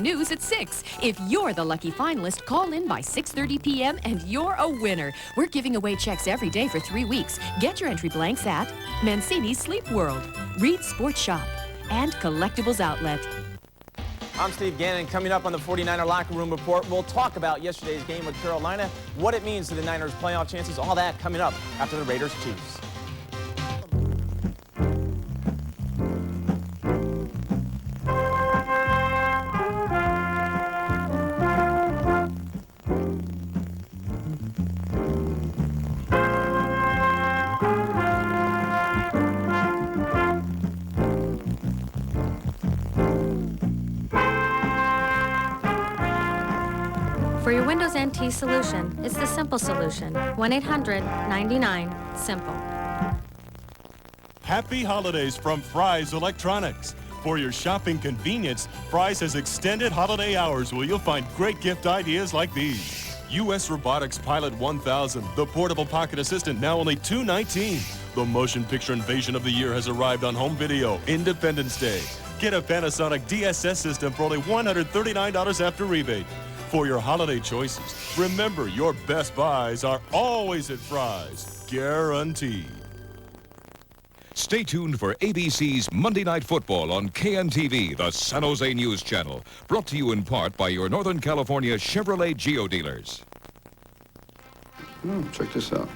news at 6. If you're the lucky finalist, call in by 6:30 p.m. and you're a winner. We're giving away checks every day for 3 weeks. Get your entry blanks at Mancini's Sleep World, Reed Sports Shop, and Collectibles Outlet. I'm Steve Gannon. Coming up on the 49er Locker Room Report, we'll talk about yesterday's game with Carolina, what it means to the Niners' playoff chances, all that coming up after the Raiders Chiefs. For your Windows NT solution, it's the simple solution. 1-800-99-SIMPLE. Happy holidays from Fry's Electronics. For your shopping convenience, Fry's has extended holiday hours where you'll find great gift ideas like these. U.S. Robotics Pilot 1000, the portable pocket assistant, now only $219. The motion picture invasion of the year has arrived on home video, Independence Day. Get a Panasonic DSS system for only $139 after rebate. For your holiday choices, remember your best buys are always at Fry's. Guaranteed. Stay tuned for ABC's Monday Night Football on KMTV, the San Jose News Channel. Brought to you in part by your Northern California Chevrolet Geo dealers. Check this out.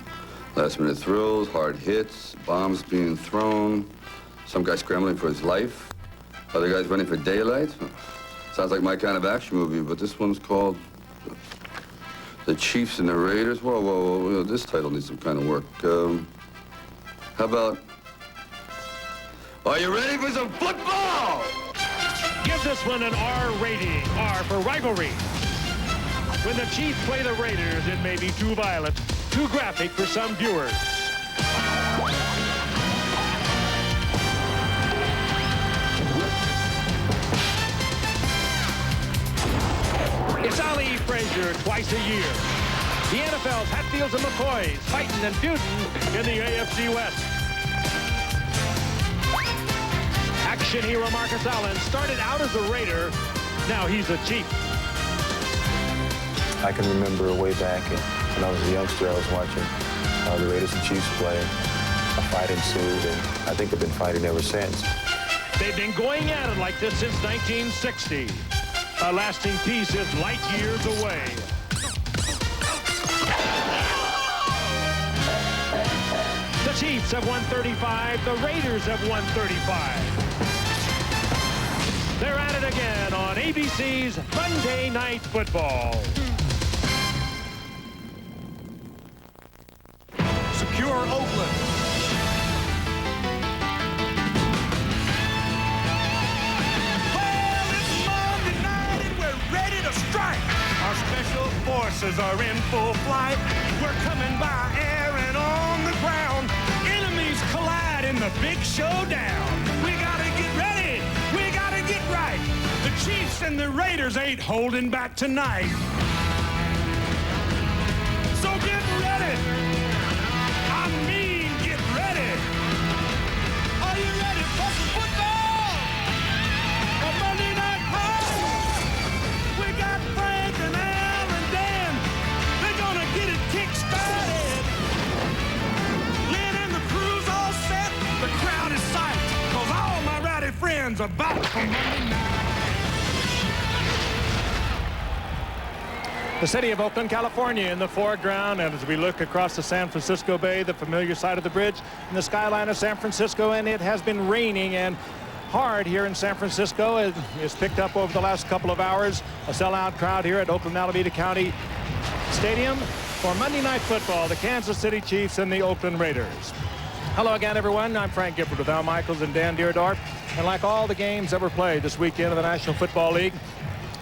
Last-minute thrills, hard hits, bombs being thrown, some guy scrambling for his life, other guys running for daylight. Sounds like my kind of action movie, but this one's called The Chiefs and the Raiders. Whoa, whoa, whoa, this title needs some kind of work. How about, are you ready for some football? Give this one an R rating, R for rivalry. When the Chiefs play the Raiders, it may be too violent, too graphic for some viewers. It's Ali Frazier twice a year. The NFL's Hatfields and McCoys fighting and feuding in the AFC West. Action hero Marcus Allen started out as a Raider. Now he's a Chief. I can remember way back when I was a youngster, I was watching the Raiders and Chiefs play. A fight ensued, and I think they've been fighting ever since. They've been going at it like this since 1960. A lasting peace is light years away. The Chiefs have won 35. The Raiders have won 35. They're at it again on ABC's Monday Night Football. Secure Oakland. Our special forces are in full flight. We're coming by air and on the ground. Enemies collide in the big showdown. We gotta get ready. We gotta get right. The Chiefs and the Raiders ain't holding back tonight. So get ready. I mean, get ready. Are you ready for some football? A Monday Night Football. We got Frank and Al and Dan. They're gonna get it kick-started. Lynn and the crew's all set. The crowd is psyched, 'cause all my rowdy friends are back for Monday night. The city of Oakland, California in the foreground, and as we look across the San Francisco Bay, the familiar side of the bridge, in the skyline of San Francisco, and it has been raining and hard here in San Francisco. It's picked up over the last couple of hours. A sellout crowd here at Oakland-Alameda County Stadium for Monday Night Football, the Kansas City Chiefs and the Oakland Raiders. Hello again, everyone. I'm Frank Gifford with Al Michaels and Dan Deerdorf. And like all the games that were played this weekend of the National Football League,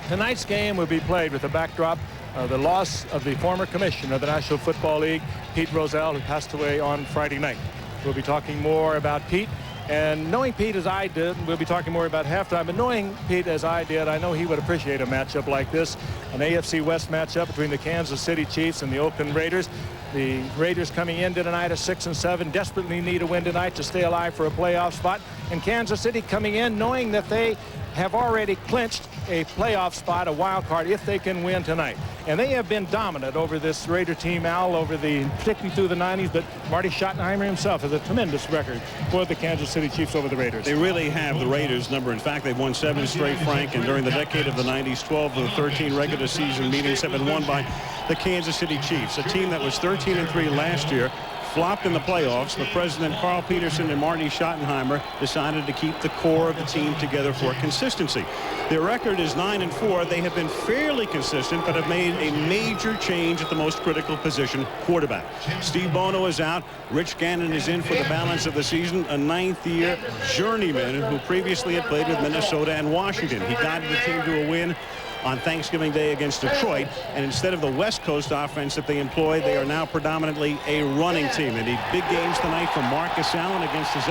tonight's game will be played with the backdrop of the loss of the former commissioner of the National Football League, Pete Roselle, who passed away on Friday night. We'll be talking more about Pete. And knowing Pete as I did, we'll be talking more about halftime, but knowing Pete as I did, I know he would appreciate a matchup like this, an AFC West matchup between the Kansas City Chiefs and the Oakland Raiders. The Raiders coming in tonight at 6-7, desperately need a win tonight to stay alive for a playoff spot. And Kansas City coming in knowing that they have already clinched a playoff spot, a wild card, if they can win tonight. And they have been dominant over this Raider team, Al, particularly through the 90s. But Marty Schottenheimer himself has a tremendous record for the Kansas City Chiefs over the Raiders. They really have the Raiders number. In fact, they've won 7 straight, Frank. And during the decade of the 90s, 12 of the 13 regular season meetings have been won by the Kansas City Chiefs, a team that was 13-3 last year. Flopped in the playoffs, but President Carl Peterson and Marty Schottenheimer decided to keep the core of the team together for consistency. Their record is 9-4. They have been fairly consistent, but have made a major change at the most critical position, quarterback. Steve Bono is out. Rich Gannon is in for the balance of the season, a 9th-year journeyman who previously had played with Minnesota and Washington. He guided the team to a win on Thanksgiving Day against Detroit, and instead of the West Coast offense that they employ, they are now predominantly a running team. They need big games tonight from Marcus Allen against his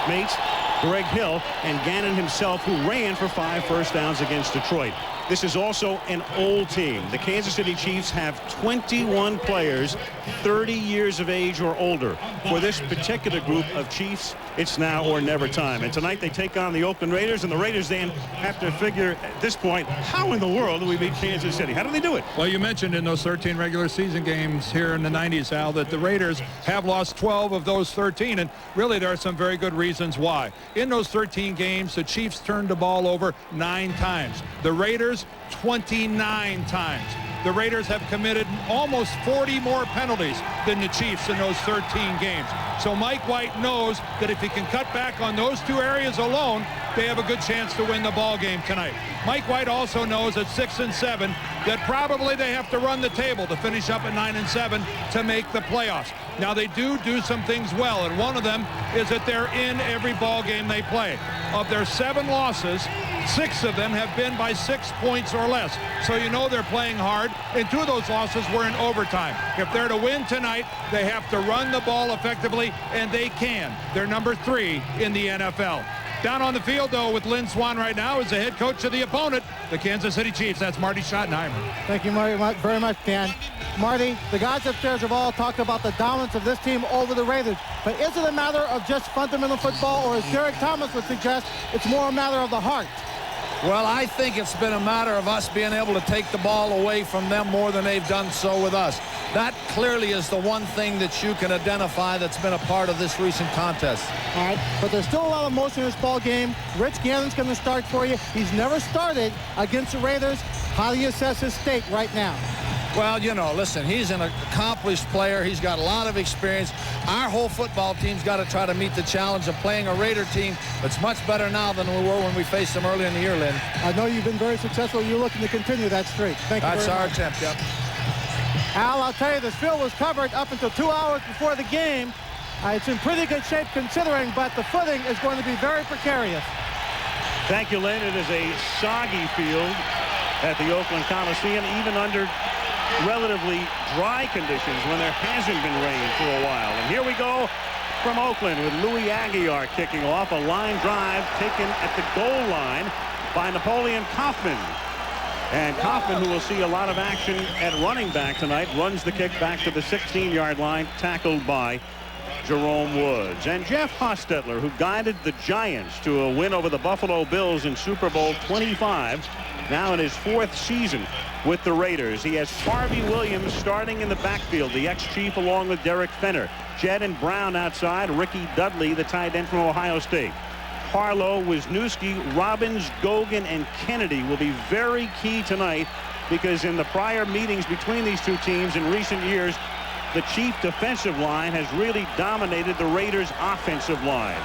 mates, Greg Hill, and Ganon himself, who ran for 5 first downs against Detroit. This is also an old team. The Kansas City Chiefs have 21 players 30 years of age or older. For this particular group of Chiefs, it's now or never time. And tonight they take on the Oakland Raiders, and the Raiders then have to figure at this point, how in the world do we beat Kansas City? How do they do it? Well, you mentioned in those 13 regular season games here in the 90s, Al, that the Raiders have lost 12 of those 13, and really there are some very good reasons why. In those 13 games, the Chiefs turned the ball over 9 times. The Raiders 29 times. The Raiders have committed almost 40 more penalties than the Chiefs in those 13 games. So Mike White knows that if he can cut back on those 2 areas alone, they have a good chance to win the ball game tonight. Mike White also knows at 6-7 that probably they have to run the table to finish up at 9-7 to make the playoffs. Now they do some things well, and one of them is that they're in every ball game they play. Of their 7 losses, 6 of them have been by 6 points or less. So you know they're playing hard, and 2 of those losses were in overtime. If they're to win tonight, they have to run the ball effectively, and they can. They're number 3 in the NFL. Down on the field, though, with Lynn Swann right now is the head coach of the opponent, the Kansas City Chiefs. That's Marty Schottenheimer. Thank you very much, Dan. Marty, the guys upstairs have all talked about the dominance of this team over the Raiders. But is it a matter of just fundamental football, or as Derek Thomas would suggest, it's more a matter of the heart? Well, I think it's been a matter of us being able to take the ball away from them more than they've done so with us. That clearly is the one thing that you can identify that's been a part of this recent contest. All right, but there's still a lot of motion in this ball game. Rich Gannon's going to start for you. He's never started against the Raiders. How do you assess his state right now? Well, you know, listen, he's an accomplished player. He's got a lot of experience. Our whole football team's got to try to meet the challenge of playing a Raider team that's much better now than we were when we faced them early in the year, Lynn. I know you've been very successful. You're looking to continue that streak. Thank you very much. That's our attempt, yep. Al, I'll tell you, this field was covered up until 2 hours before the game. It's in pretty good shape considering, but the footing is going to be very precarious. Thank you, Lynn. It is a soggy field at the Oakland Coliseum, even under relatively dry conditions when there hasn't been rain for a while. And here we go from Oakland with Louis Aguiar kicking off a line drive taken at the goal line by Napoleon Kaufman. And Kaufman, who will see a lot of action at running back tonight, runs the kick back to the 16-yard line, tackled by Jerome Woods. And Jeff Hostetler, who guided the Giants to a win over the Buffalo Bills in Super Bowl 25, now in his 4th season with the Raiders. He has Harvey Williams starting in the backfield, the ex-Chief, along with Derrick Fenner. Jed and Brown outside, Ricky Dudley, the tight end from Ohio State. Harlow, Wisniewski, Robbins, Gogan, and Kennedy will be very key tonight, because in the prior meetings between these 2 teams in recent years, the Chief defensive line has really dominated the Raiders offensive line.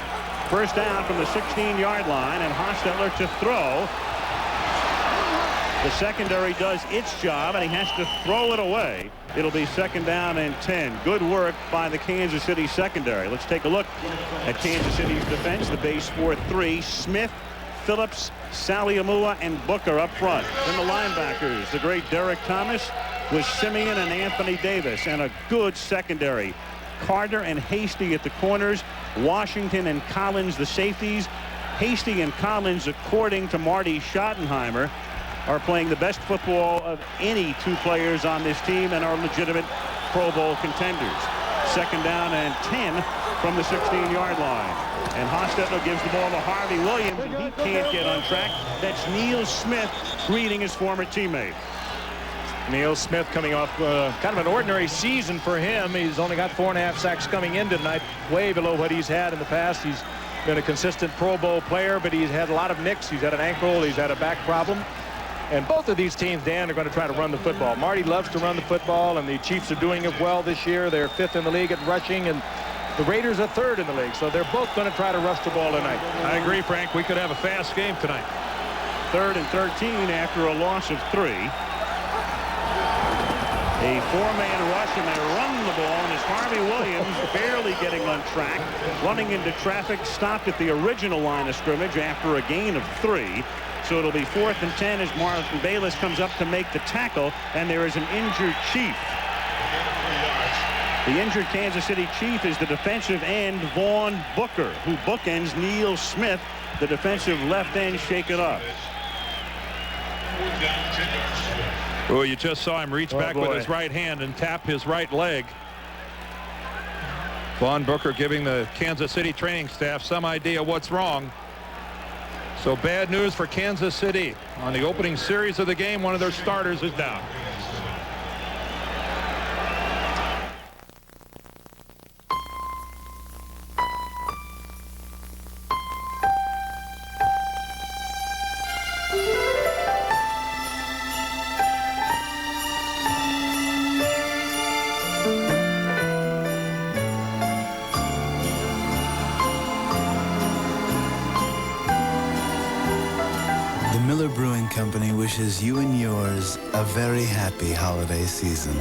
First down from the 16-yard line, and Hostetler to throw. The secondary does its job, and he has to throw it away. It'll be 2nd down and 10. Good work by the Kansas City secondary. Let's take a look at Kansas City's defense. The base 4-3. Smith, Phillips, Saliamua, and Booker up front. Then the linebackers, the great Derek Thomas with Simeon and Anthony Davis, and a good secondary. Carter and Hasty at the corners. Washington and Collins the safeties. Hasty and Collins, according to Marty Schottenheimer, are playing the best football of any 2 players on this team and are legitimate Pro Bowl contenders. 2nd down and 10 from the 16-yard line. And Hostetler gives the ball to Harvey Williams, and he can't get on track. That's Neil Smith greeting his former teammate. Neil Smith coming off kind of an ordinary season for him. He's only got 4.5 sacks coming in tonight, way below what he's had in the past. He's been a consistent Pro Bowl player, but he's had a lot of nicks. He's had an ankle. He's had a back problem. And both of these teams, Dan, are going to try to run the football. Marty loves to run the football, and the Chiefs are doing it well this year. They're 5th in the league at rushing, and the Raiders are 3rd in the league. So they're both going to try to rush the ball tonight. I agree, Frank. We could have a fast game tonight. 3rd and 13 after a loss of 3. A 4-man rush, and they run the ball, and it's Harvey Williams barely getting on track, running into traffic, stopped at the original line of scrimmage after a gain of 3. So it'll be 4th and 10 as Marvin Bayless comes up to make the tackle, and there is an injured Chief. The injured Kansas City Chief is the defensive end Vaughn Booker, who bookends Neil Smith, the defensive left end, shaken up. Oh, you just saw him reach back with his right hand and tap his right leg. Vaughn Booker giving the Kansas City training staff some idea what's wrong. So bad news for Kansas City. On the opening series of the game, one of their starters is down. Company wishes you and yours a very happy holiday season.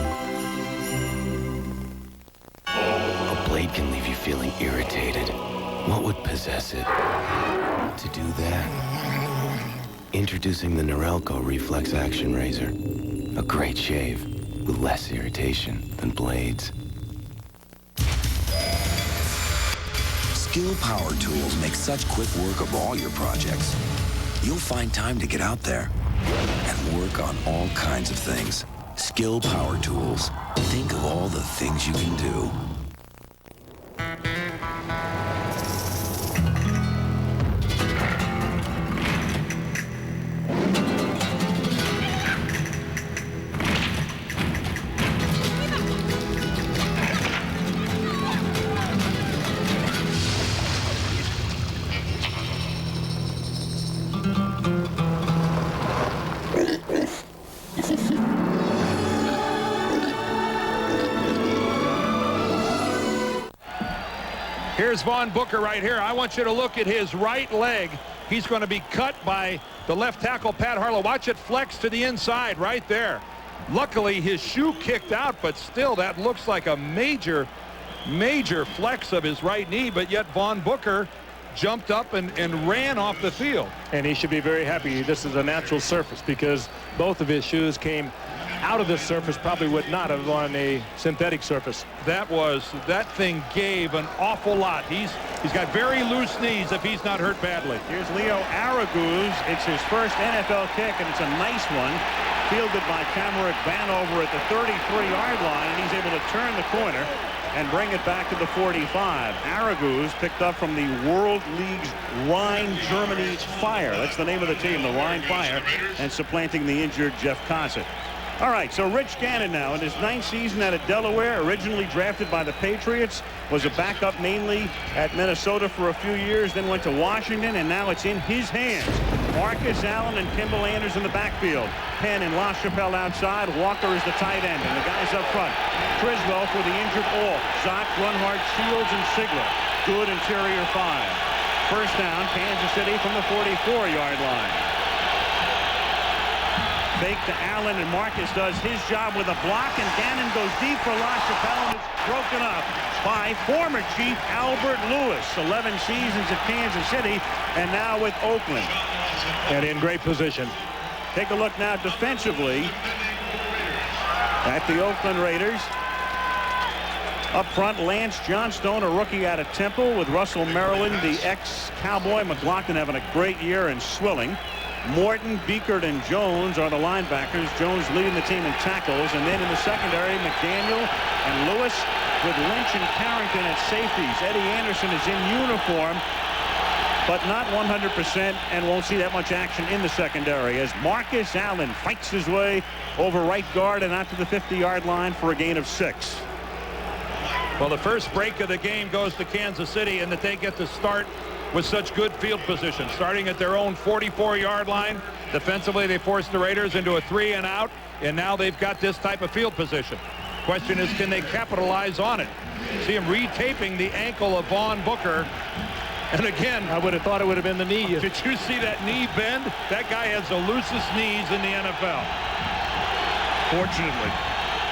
A blade can leave you feeling irritated. What would possess it to do that? Introducing the Norelco Reflex Action Razor. A great shave with less irritation than blades. Skill Power Tools make such quick work of all your projects. You'll find time to get out there and work on all kinds of things. Skill Power Tools. Think of all the things you can do. Here's Vaughn Booker right here. I want you to look at his right leg. He's going to be cut by the left tackle, Pat Harlow. Watch it flex to the inside right there. Luckily, his shoe kicked out, but still, that looks like a major flex of his right knee, but yet Vaughn Booker jumped up and ran off the field. And he should be very happy. This is a natural surface because both of his shoes came out of this surface, probably would not have on a synthetic surface. That thing gave an awful lot. He's got very loose knees if he's not hurt badly. Here's Leo Araguz. It's his first NFL kick, and it's a nice one. Fielded by Kamarick Vanover at the 33-yard line, and he's able to turn the corner and bring it back to the 45. Araguz picked up from the World League's Rhine, Germany Fire. That's the name of the team, the Rhine Fire, and supplanting the injured Jeff Cossett. All right, so Rich Gannon now in his 9th season out of Delaware, originally drafted by the Patriots, was a backup mainly at Minnesota for a few years, then went to Washington, and now it's in his hands. Marcus Allen and Kimball Anders in the backfield. Penn and LaChapelle outside. Walker is the tight end, and the guys up front. Criswell for the injured all. Zock, Grunhard, Shields, and Sigler. Good interior 5. First down, Kansas City from the 44-yard line. Fake to Allen, and Marcus does his job with a block, and Ganon goes deep for LaChapelle, and it's broken up by former Chief Albert Lewis. 11 seasons at Kansas City, and now with Oakland. And in great position. Take a look now defensively at the Oakland Raiders. Up front, Lance Johnstone, a rookie out of Temple, with Russell Maryland, the ex-Cowboy. McLaughlin having a great year, and Swilling. Morton, Beekert, and Jones are the linebackers. Jones leading the team in tackles. And then in the secondary, McDaniel and Lewis with Lynch and Carrington at safeties. Eddie Anderson is in uniform, but not 100%, and won't see that much action in the secondary as Marcus Allen fights his way over right guard and out to the 50-yard line for a gain of 6. Well, the first break of the game goes to Kansas City, and that they get to start with such good field position, starting at their own 44-yard line. Defensively, they forced the Raiders into a 3-and-out, and now they've got this type of field position. Question is, can they capitalize on it? See him retaping the ankle of Vaughn Booker. And again, I would have thought it would have been the knee. Did you see that knee bend? That guy has the loosest knees in the NFL. Fortunately,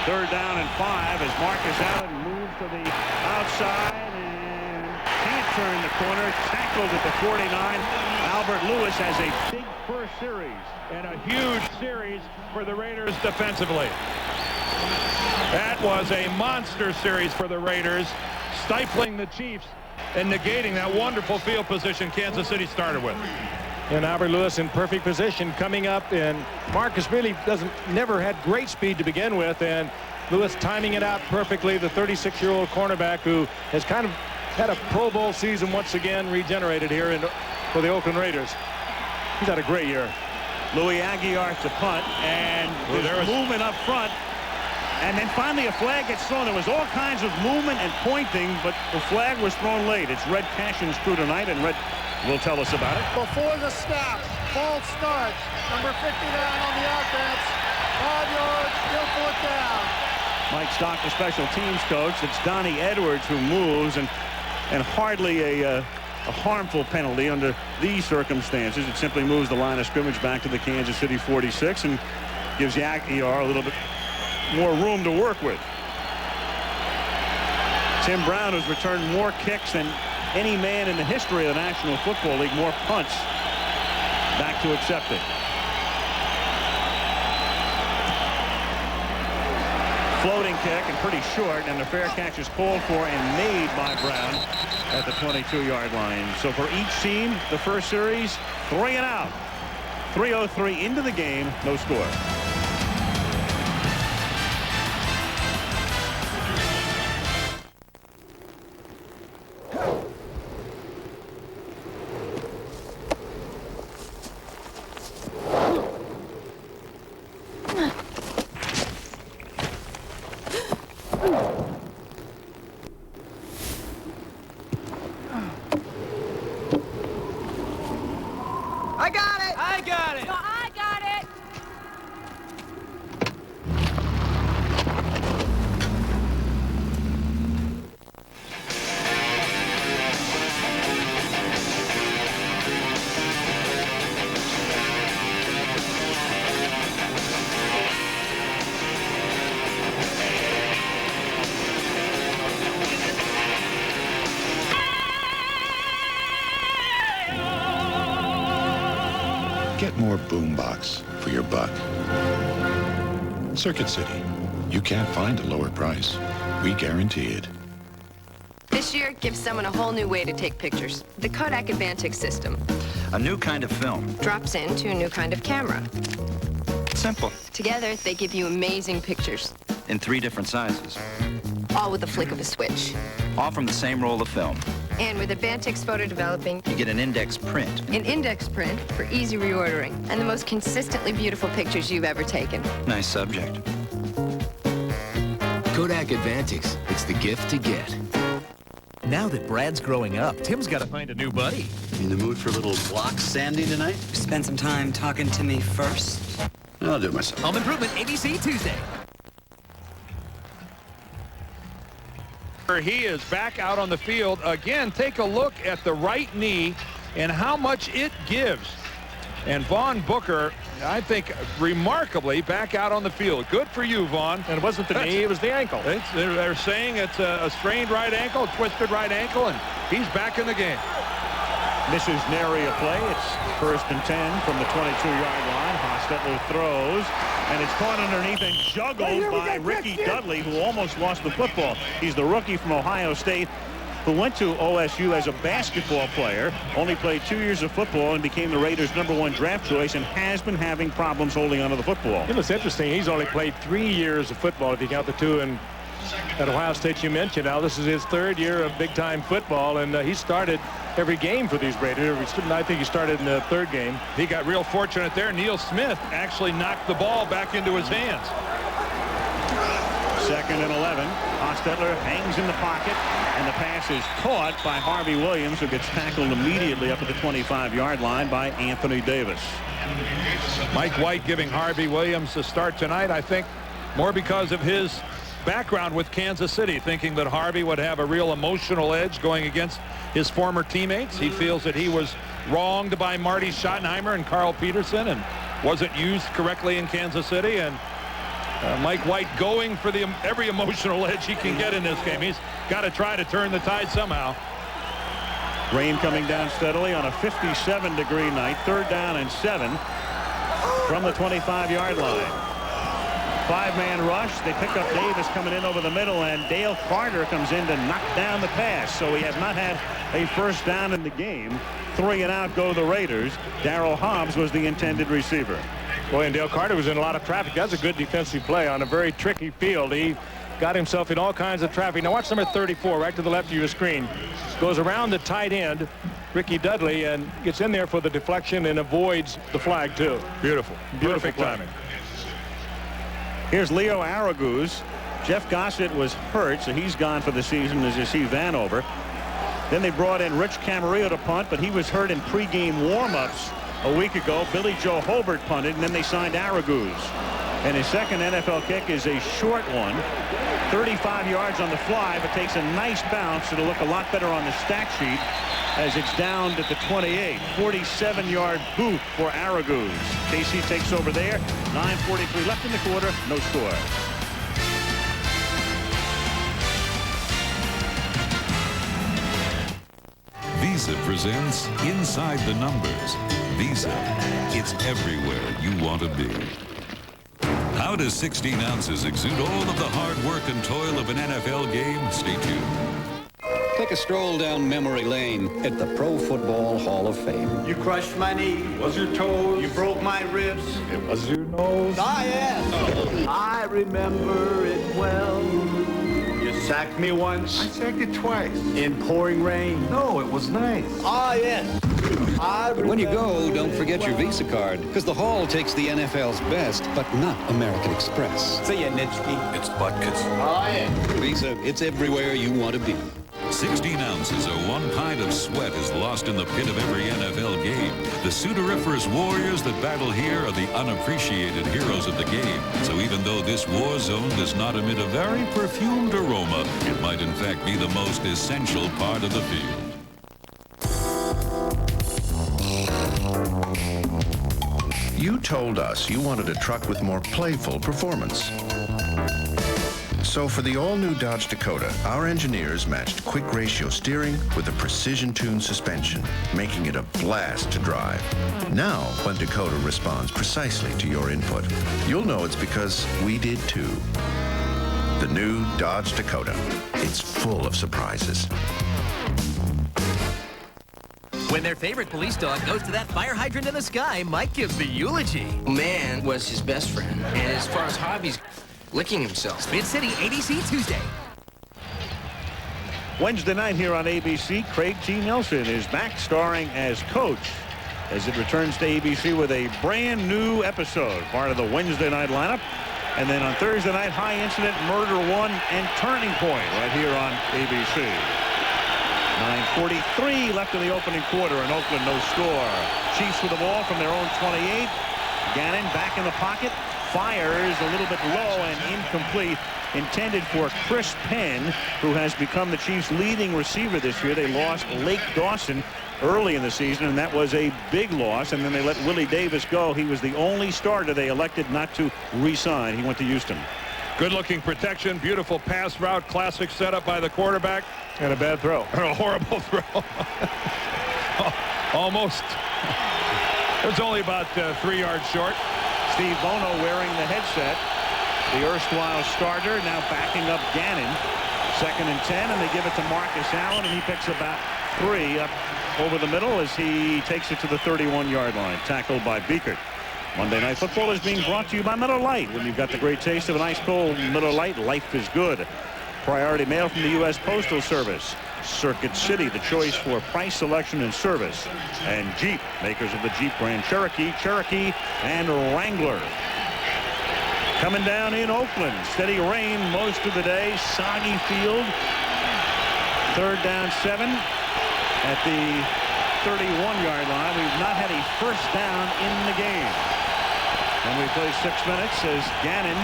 3rd down and 5 as Marcus Allen moves to the outside and can't turn the corner. Tackled at the 49. Albert Lewis has a big first series and a huge series for the Raiders defensively. That was a monster series for the Raiders, stifling the Chiefs and negating that wonderful field position Kansas City started with. And Albert Lewis in perfect position coming up, and Marcus really never had great speed to begin with, and Lewis timing it out perfectly. The 36-year-old cornerback who has kind of had a Pro Bowl season once again, regenerated here for the Oakland Raiders. He's had a great year. Louis Aguiar to punt, and there's movement up front. And then finally a flag gets thrown. There was all kinds of movement and pointing, but the flag was thrown late. It's Red Cashin's crew tonight, and Red will tell us about it. Before the snap, false start. Number 59 on the offense. 5 yards, still 4th down. Mike Stock, the special teams coach. It's Donnie Edwards who moves, and hardly a harmful penalty under these circumstances. It simply moves the line of scrimmage back to the Kansas City 46 and gives Aguiar a little bit more room to work with. Tim Brown has returned more kicks than any man in the history of the National Football League, more punts back to accept it. Floating kick and pretty short, and the fair catch is called for and made by Brown at the 22-yard line. So for each team, the first series, 3 and out. 3:03 into the game, no score. Get more boombox for your buck. Circuit City. You can't find a lower price. We guarantee it. This year, give someone a whole new way to take pictures. The Kodak Advantix system. A new kind of film. Drops into a new kind of camera. Simple. Together, they give you amazing pictures. In 3 different sizes. All with the flick of a switch. All from the same roll of film. And with Advantix photo developing, you get an index print. An index print for easy reordering. And the most consistently beautiful pictures you've ever taken. Nice subject. Kodak Advantix. It's the gift to get. Now that Brad's growing up, Tim's got to find a new buddy. In the mood for a little block sanding tonight? Spend some time talking to me first. I'll do it myself. Home Improvement, ABC Tuesday. He is back out on the field. Again, take a look at the right knee and how much it gives. And Vaughn Booker, I think, remarkably back out on the field. Good for you, Vaughn. And it wasn't the knee, it was the ankle. They're saying it's a strained right ankle, a twisted right ankle, and he's back in the game. Misses nary a play. It's 1st and 10 from the 22-yard line. Hostetler throws, and it's caught underneath and juggled by Ricky Dudley, who almost lost the football. He's the rookie from Ohio State. who went to OSU as a basketball player, only played 2 years of football and became the Raiders' #1 draft choice and has been having problems holding onto the football. You know, it's interesting. He's only played 3 years of football, if you count the 2 in at Ohio State you mentioned. Now this is his 3rd year of big-time football, and he started every game for these Raiders. I think he started in the 3rd game. He got real fortunate there. Neil Smith actually knocked the ball back into his hands. 2nd and 11. Hostetler hangs in the pocket, and the pass is caught by Harvey Williams, who gets tackled immediately up at the 25-yard line by Anthony Davis. Mike White giving Harvey Williams the start tonight, I think, more because of his background with Kansas City, thinking that Harvey would have a real emotional edge going against his former teammates. He feels that he was wronged by Marty Schottenheimer and Carl Peterson and wasn't used correctly in Kansas City. And Mike White going for every emotional edge he can get in this game. He's got to try to turn the tide somehow. Rain coming down steadily on a 57-degree night. 3rd down and 7 from the 25-yard line. 5-man rush. They pick up Davis coming in over the middle, and Dale Carter comes in to knock down the pass. So he has not had a first down in the game. 3 and out go the Raiders. Darryl Hobbs was the intended receiver. Boy, and Dale Carter was in a lot of traffic. That's a good defensive play on a very tricky field. He got himself in all kinds of traffic. Now watch number 34 right to the left of your screen. Goes around the tight end, Ricky Dudley, and gets in there for the deflection and avoids the flag too. Beautiful. Perfect timing. Here's Leo Araguz. Jeff Gossett was hurt, so he's gone for the season, as you see Vanover. Then they brought in Rich Camarillo to punt, but he was hurt in pregame warm-ups a week ago. Billy Joe Hobart punted, and then they signed Araguz. And his second NFL kick is a short one. 35 yards on the fly, but takes a nice bounce. It'll look a lot better on the stat sheet as it's down at the 28. 47-yard boot for Araguz. KC takes over there. 9:43 left in the quarter. No score. Visa presents Inside the Numbers. Visa, it's everywhere you want to be. How does 16 ounces exude all of the hard work and toil of an NFL game? Stay tuned. Take a stroll down memory lane at the Pro Football Hall of Fame. You crushed my knee. Was your toes. You broke my ribs. It was your nose. Ah, yes. I remember it well. You sacked me once. I sacked you twice. In pouring rain. No, it was nice. Ah, yes. But when you go, don't forget your Visa card, because the Hall takes the NFL's best, but not American Express. See ya, Nitschke. It's buckets. Ah, yes. Visa, it's everywhere you want to be. 16 ounces or 1 pint of sweat is lost in the pit of every NFL game. The sudoriferous warriors that battle here are the unappreciated heroes of the game. So even though this war zone does not emit a very perfumed aroma, it might in fact be the most essential part of the field. You told us you wanted a truck with more playful performance. So for the all-new Dodge Dakota, our engineers matched quick ratio steering with a precision-tuned suspension, making it a blast to drive. Now, when Dakota responds precisely to your input, you'll know it's because we did too. The new Dodge Dakota. It's full of surprises. When their favorite police dog goes to that fire hydrant in the sky, Mike gives the eulogy. Man was his best friend. And as far as hobbies, licking himself. Spin City, ABC Tuesday. Wednesday night here on ABC, Craig T. Nelson is back starring as Coach as it returns to ABC with a brand new episode, part of the Wednesday night lineup. And then on Thursday night, High Incident, Murder 1, and Turning Point right here on ABC. 9:43 left in the opening quarter, and Oakland no score. Chiefs with the ball from their own 28. Ganon back in the pocket. Fires a little bit low and incomplete, intended for Chris Penn, who has become the Chiefs' leading receiver this year. They lost Lake Dawson early in the season, and that was a big loss. And then they let Willie Davis go. He was the only starter they elected not to re-sign. He went to Houston. Good-looking protection, beautiful pass route, classic setup by the quarterback. And a bad throw. A horrible throw. Almost. It was only about 3 yards short. Steve Bono wearing the headset. The erstwhile starter now backing up Ganon. 2nd and 10, and they give it to Marcus Allen, and he picks about 3 up over the middle as he takes it to the 31-yard line. Tackled by Beekert. Monday Night Football is being brought to you by Miller Lite. When you've got the great taste of an ice cold Miller Lite, life is good. Priority mail from the U.S. Postal Service. Circuit City, the choice for price, selection, and service. And Jeep, makers of the Jeep Grand Cherokee, and Wrangler. Coming down in Oakland. Steady rain most of the day. Soggy field. 3rd down 7 at the 31-yard line. We've not had a first down in the game. And we play 6 minutes as Ganon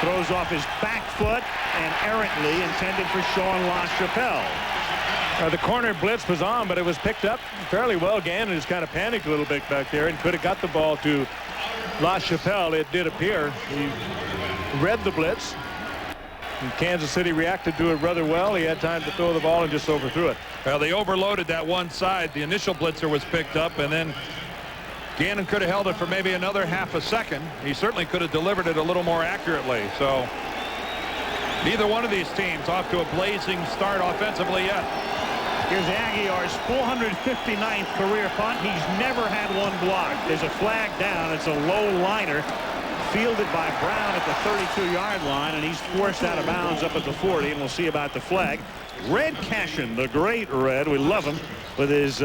throws off his back foot and errantly intended for Sean LaChapelle. The corner blitz was on, but it was picked up fairly well. Ganon just kind of panicked a little bit back there and could have got the ball to LaChapelle. It did appear. He read the blitz. And Kansas City reacted to it rather well. He had time to throw the ball and just overthrew it. Well, they overloaded that one side. The initial blitzer was picked up, and then Ganon could have held it for maybe another half a second. He certainly could have delivered it a little more accurately. So neither one of these teams off to a blazing start offensively yet. Here's Aguiar's 459th career punt. He's never had one blocked. There's a flag down. It's a low liner fielded by Brown at the 32-yard line, and he's forced out of bounds up at the 40, and we'll see about the flag. Red Cashin, the great Red, we love him, with his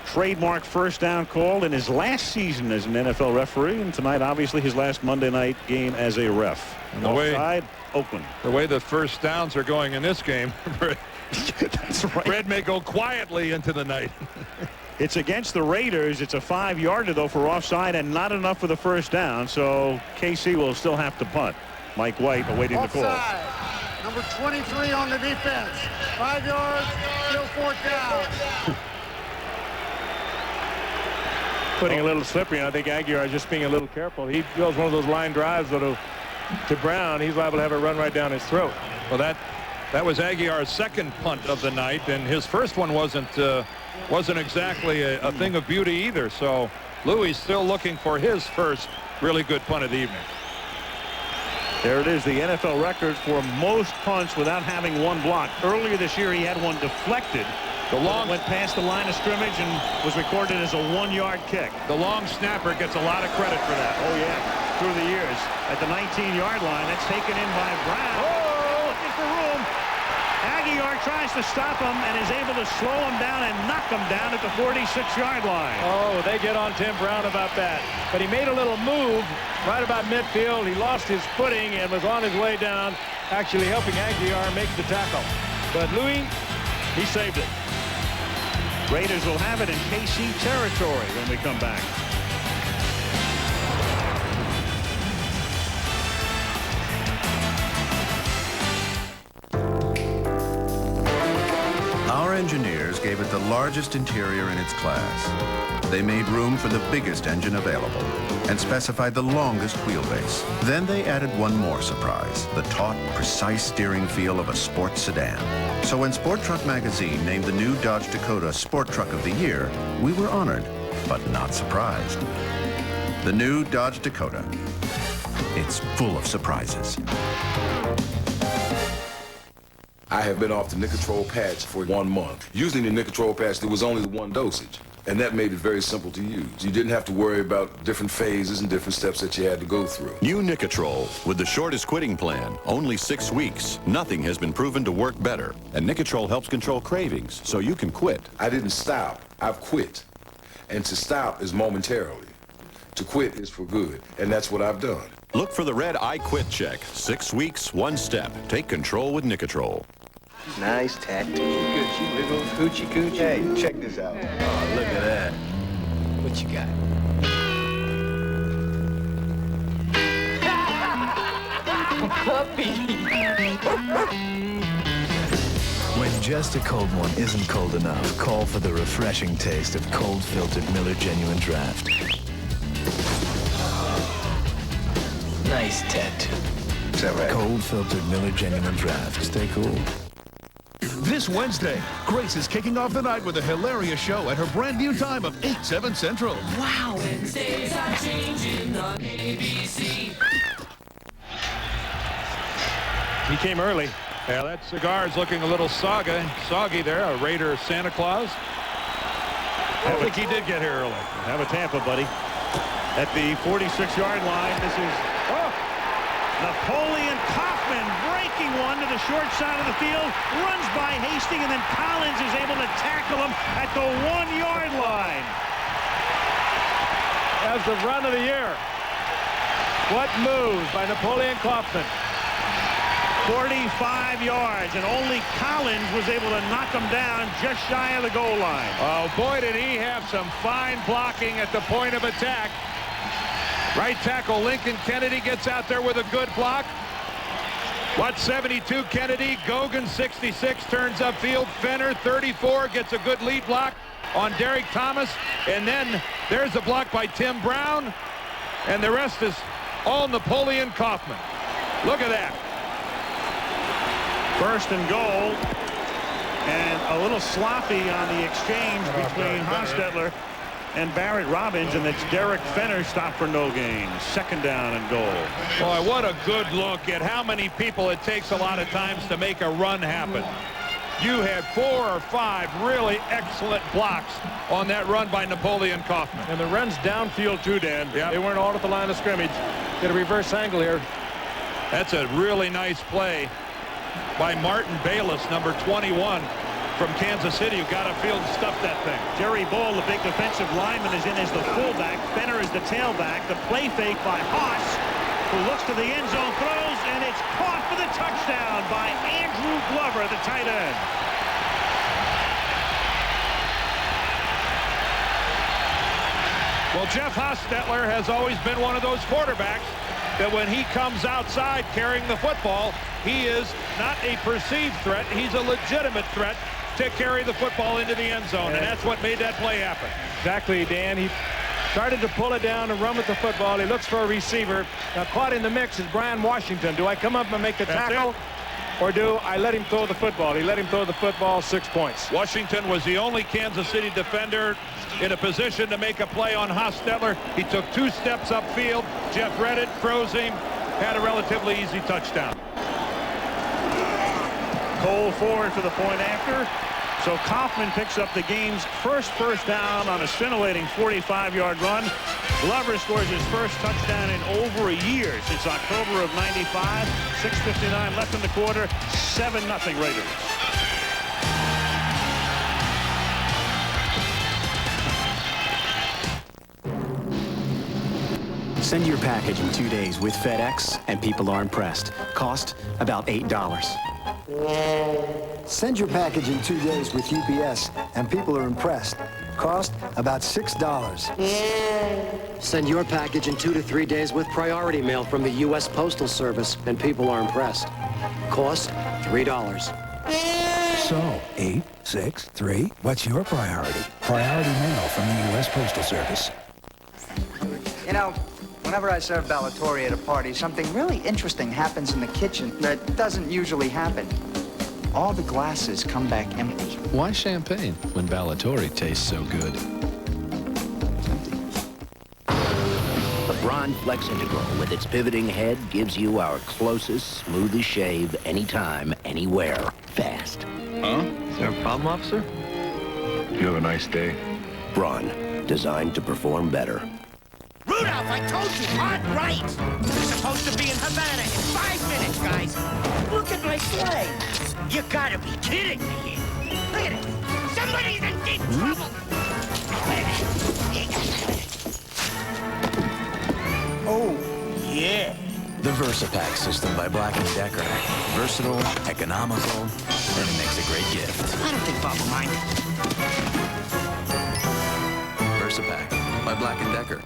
trademark first down call in his last season as an NFL referee, and tonight obviously his last Monday night game as a ref. And the way Oakland. The way the first downs are going in this game, that's right. Red may go quietly into the night. It's against the Raiders. It's a 5-yarder though for offside and not enough for the first down, so KC will still have to punt. Mike White awaiting offside. the call. Number 23 on the defense. 5 yards, still 4th down. Putting a little slippery, and I think Aguiar is just being a little careful. He goes one of those line drives to Brown. He's liable to have it run right down his throat. Well, that was Aguiar's second punt of the night, and his first one wasn't exactly a thing of beauty either. So Louis still looking for his first really good punt of the evening. There it is, the NFL record for most punts without having one block. Earlier this year, he had one deflected. The long went past the line of scrimmage and was recorded as a 1-yard kick. The long snapper gets a lot of credit for that. Oh, yeah, through the years. At the 19-yard line, that's taken in by Brown. Oh, looking for room. Aguiar tries to stop him and is able to slow him down and knock him down at the 46-yard line. Oh, they get on Tim Brown about that. But he made a little move right about midfield. He lost his footing and was on his way down, actually helping Aguiar make the tackle. But Louis, he saved it. Raiders will have it in KC territory when we come back. Our engineers gave it the largest interior in its class. They made room for the biggest engine available and specified the longest wheelbase. Then they added one more surprise, the taut, precise steering feel of a sports sedan. So when Sport Truck Magazine named the new Dodge Dakota Sport Truck of the Year, we were honored, but not surprised. The new Dodge Dakota. It's full of surprises. I have been off the Nicotrol patch for 1 month. Using the Nicotrol patch, there was only one dosage, and that made it very simple to use. You didn't have to worry about different phases and different steps that you had to go through. New Nicotrol, with the shortest quitting plan, only 6 weeks. Nothing has been proven to work better, and Nicotrol helps control cravings, so you can quit. I didn't stop, I've quit. And to stop is momentarily. To quit is for good, and that's what I've done. Look for the red I Quit check. 6 weeks, 1 step. Take control with Nicotrol. Nice tattoo. Gucci, wiggle, hoochie coochie. Hey, check this out. Oh, look at that. What you got? Puppy. When just a cold one isn't cold enough, call for the refreshing taste of cold-filtered Miller Genuine Draft. Nice tattoo. Is that right? Cold-filtered Miller Genuine Draft. Stay cool. This Wednesday, Grace is kicking off the night with a hilarious show at her brand new time of 8/7 Central. Wow. Wednesdays are changing on ABC. He came early. Yeah, that cigar is looking a little soggy there. A Raider Santa Claus. I think he did get here early. Have a Tampa, buddy. At the 46-yard line, this is Napoleon Kaufman breaking one to the short side of the field, runs by Hastings, and then Collins is able to tackle him at the 1-yard line. As the run of the year. What moves by Napoleon Kaufman. 45 yards, and only Collins was able to knock him down just shy of the goal line. Oh, boy, did he have some fine blocking at the point of attack. Right tackle Lincoln Kennedy gets out there with a good block. What, 72 Kennedy, Gogan 66 turns upfield, Fenner 34 gets a good lead block on Derrick Thomas, and then there's a block by Tim Brown, and the rest is all Napoleon Kaufman. Look at that. First and goal, and a little sloppy on the exchange between Hostetler and Barrett Robbins, and it's Derrick Fenner stopped for no gain. Second down and goal. Boy, what a good look at how many people it takes a lot of times to make a run happen. You had 4 or 5 really excellent blocks on that run by Napoleon Kaufman. And the runs downfield too, Dan. Yep. They weren't all at the line of scrimmage. Get a reverse angle here. That's a really nice play by Martin Bayless, number 21 from Kansas City, who got upfield and stuffed that thing. Jerry Bull, the big defensive lineman, is in as the fullback. Fenner is the tailback. The play fake by Haas, who looks to the end zone, throws, and it's caught for the touchdown by Andrew Glover, the tight end. Well, Jeff Hostetler has always been one of those quarterbacks that when he comes outside carrying the football, he is not a perceived threat. He's a legitimate threat to carry the football into the end zone, and that's what made that play happen. Exactly, Dan. He started to pull it down and run with the football. He looks for a receiver. Now, caught in the mix is Brian Washington. Do I come up and make the tackle, or do I let him throw the football? He let him throw the football, 6 points. Washington was the only Kansas City defender in a position to make a play on Hostetler. He took 2 steps upfield. Jeff read it, froze him, had a relatively easy touchdown. Cole forward for the point after. So Kaufman picks up the game's first down on a scintillating 45-yard run. Glover scores his first touchdown in over a year, since October of '95. 6:59 left in the quarter. 7-0 Raiders. Send your package in 2 days with FedEx, and people are impressed. Cost about $8. Send your package in 2 days with UPS, and people are impressed. Cost about $6. Send your package in 2 to 3 days with priority mail from the U.S. Postal Service, and people are impressed. Cost $3. So, 8, 6, 3, what's your priority? Priority mail from the U.S. Postal Service. You know, whenever I serve Ballatori at a party, something really interesting happens in the kitchen that doesn't usually happen. All the glasses come back empty. Why champagne when Ballatori tastes so good? The Braun Flex Integral with its pivoting head gives you our closest, smoothest shave anytime, anywhere, fast. Huh? Is there a problem, officer? You have a nice day. Braun, designed to perform better. Rudolph, I told you, hard right. We're supposed to be in Havana in 5 minutes, guys. Look at my sleigh. You gotta be kidding me. Look at it. Somebody's in deep trouble. Oh, yeah. The VersaPack system by Black & Decker. Versatile, economical, and it makes a great gift. I don't think Bob will mind. VersaPack by Black & Decker.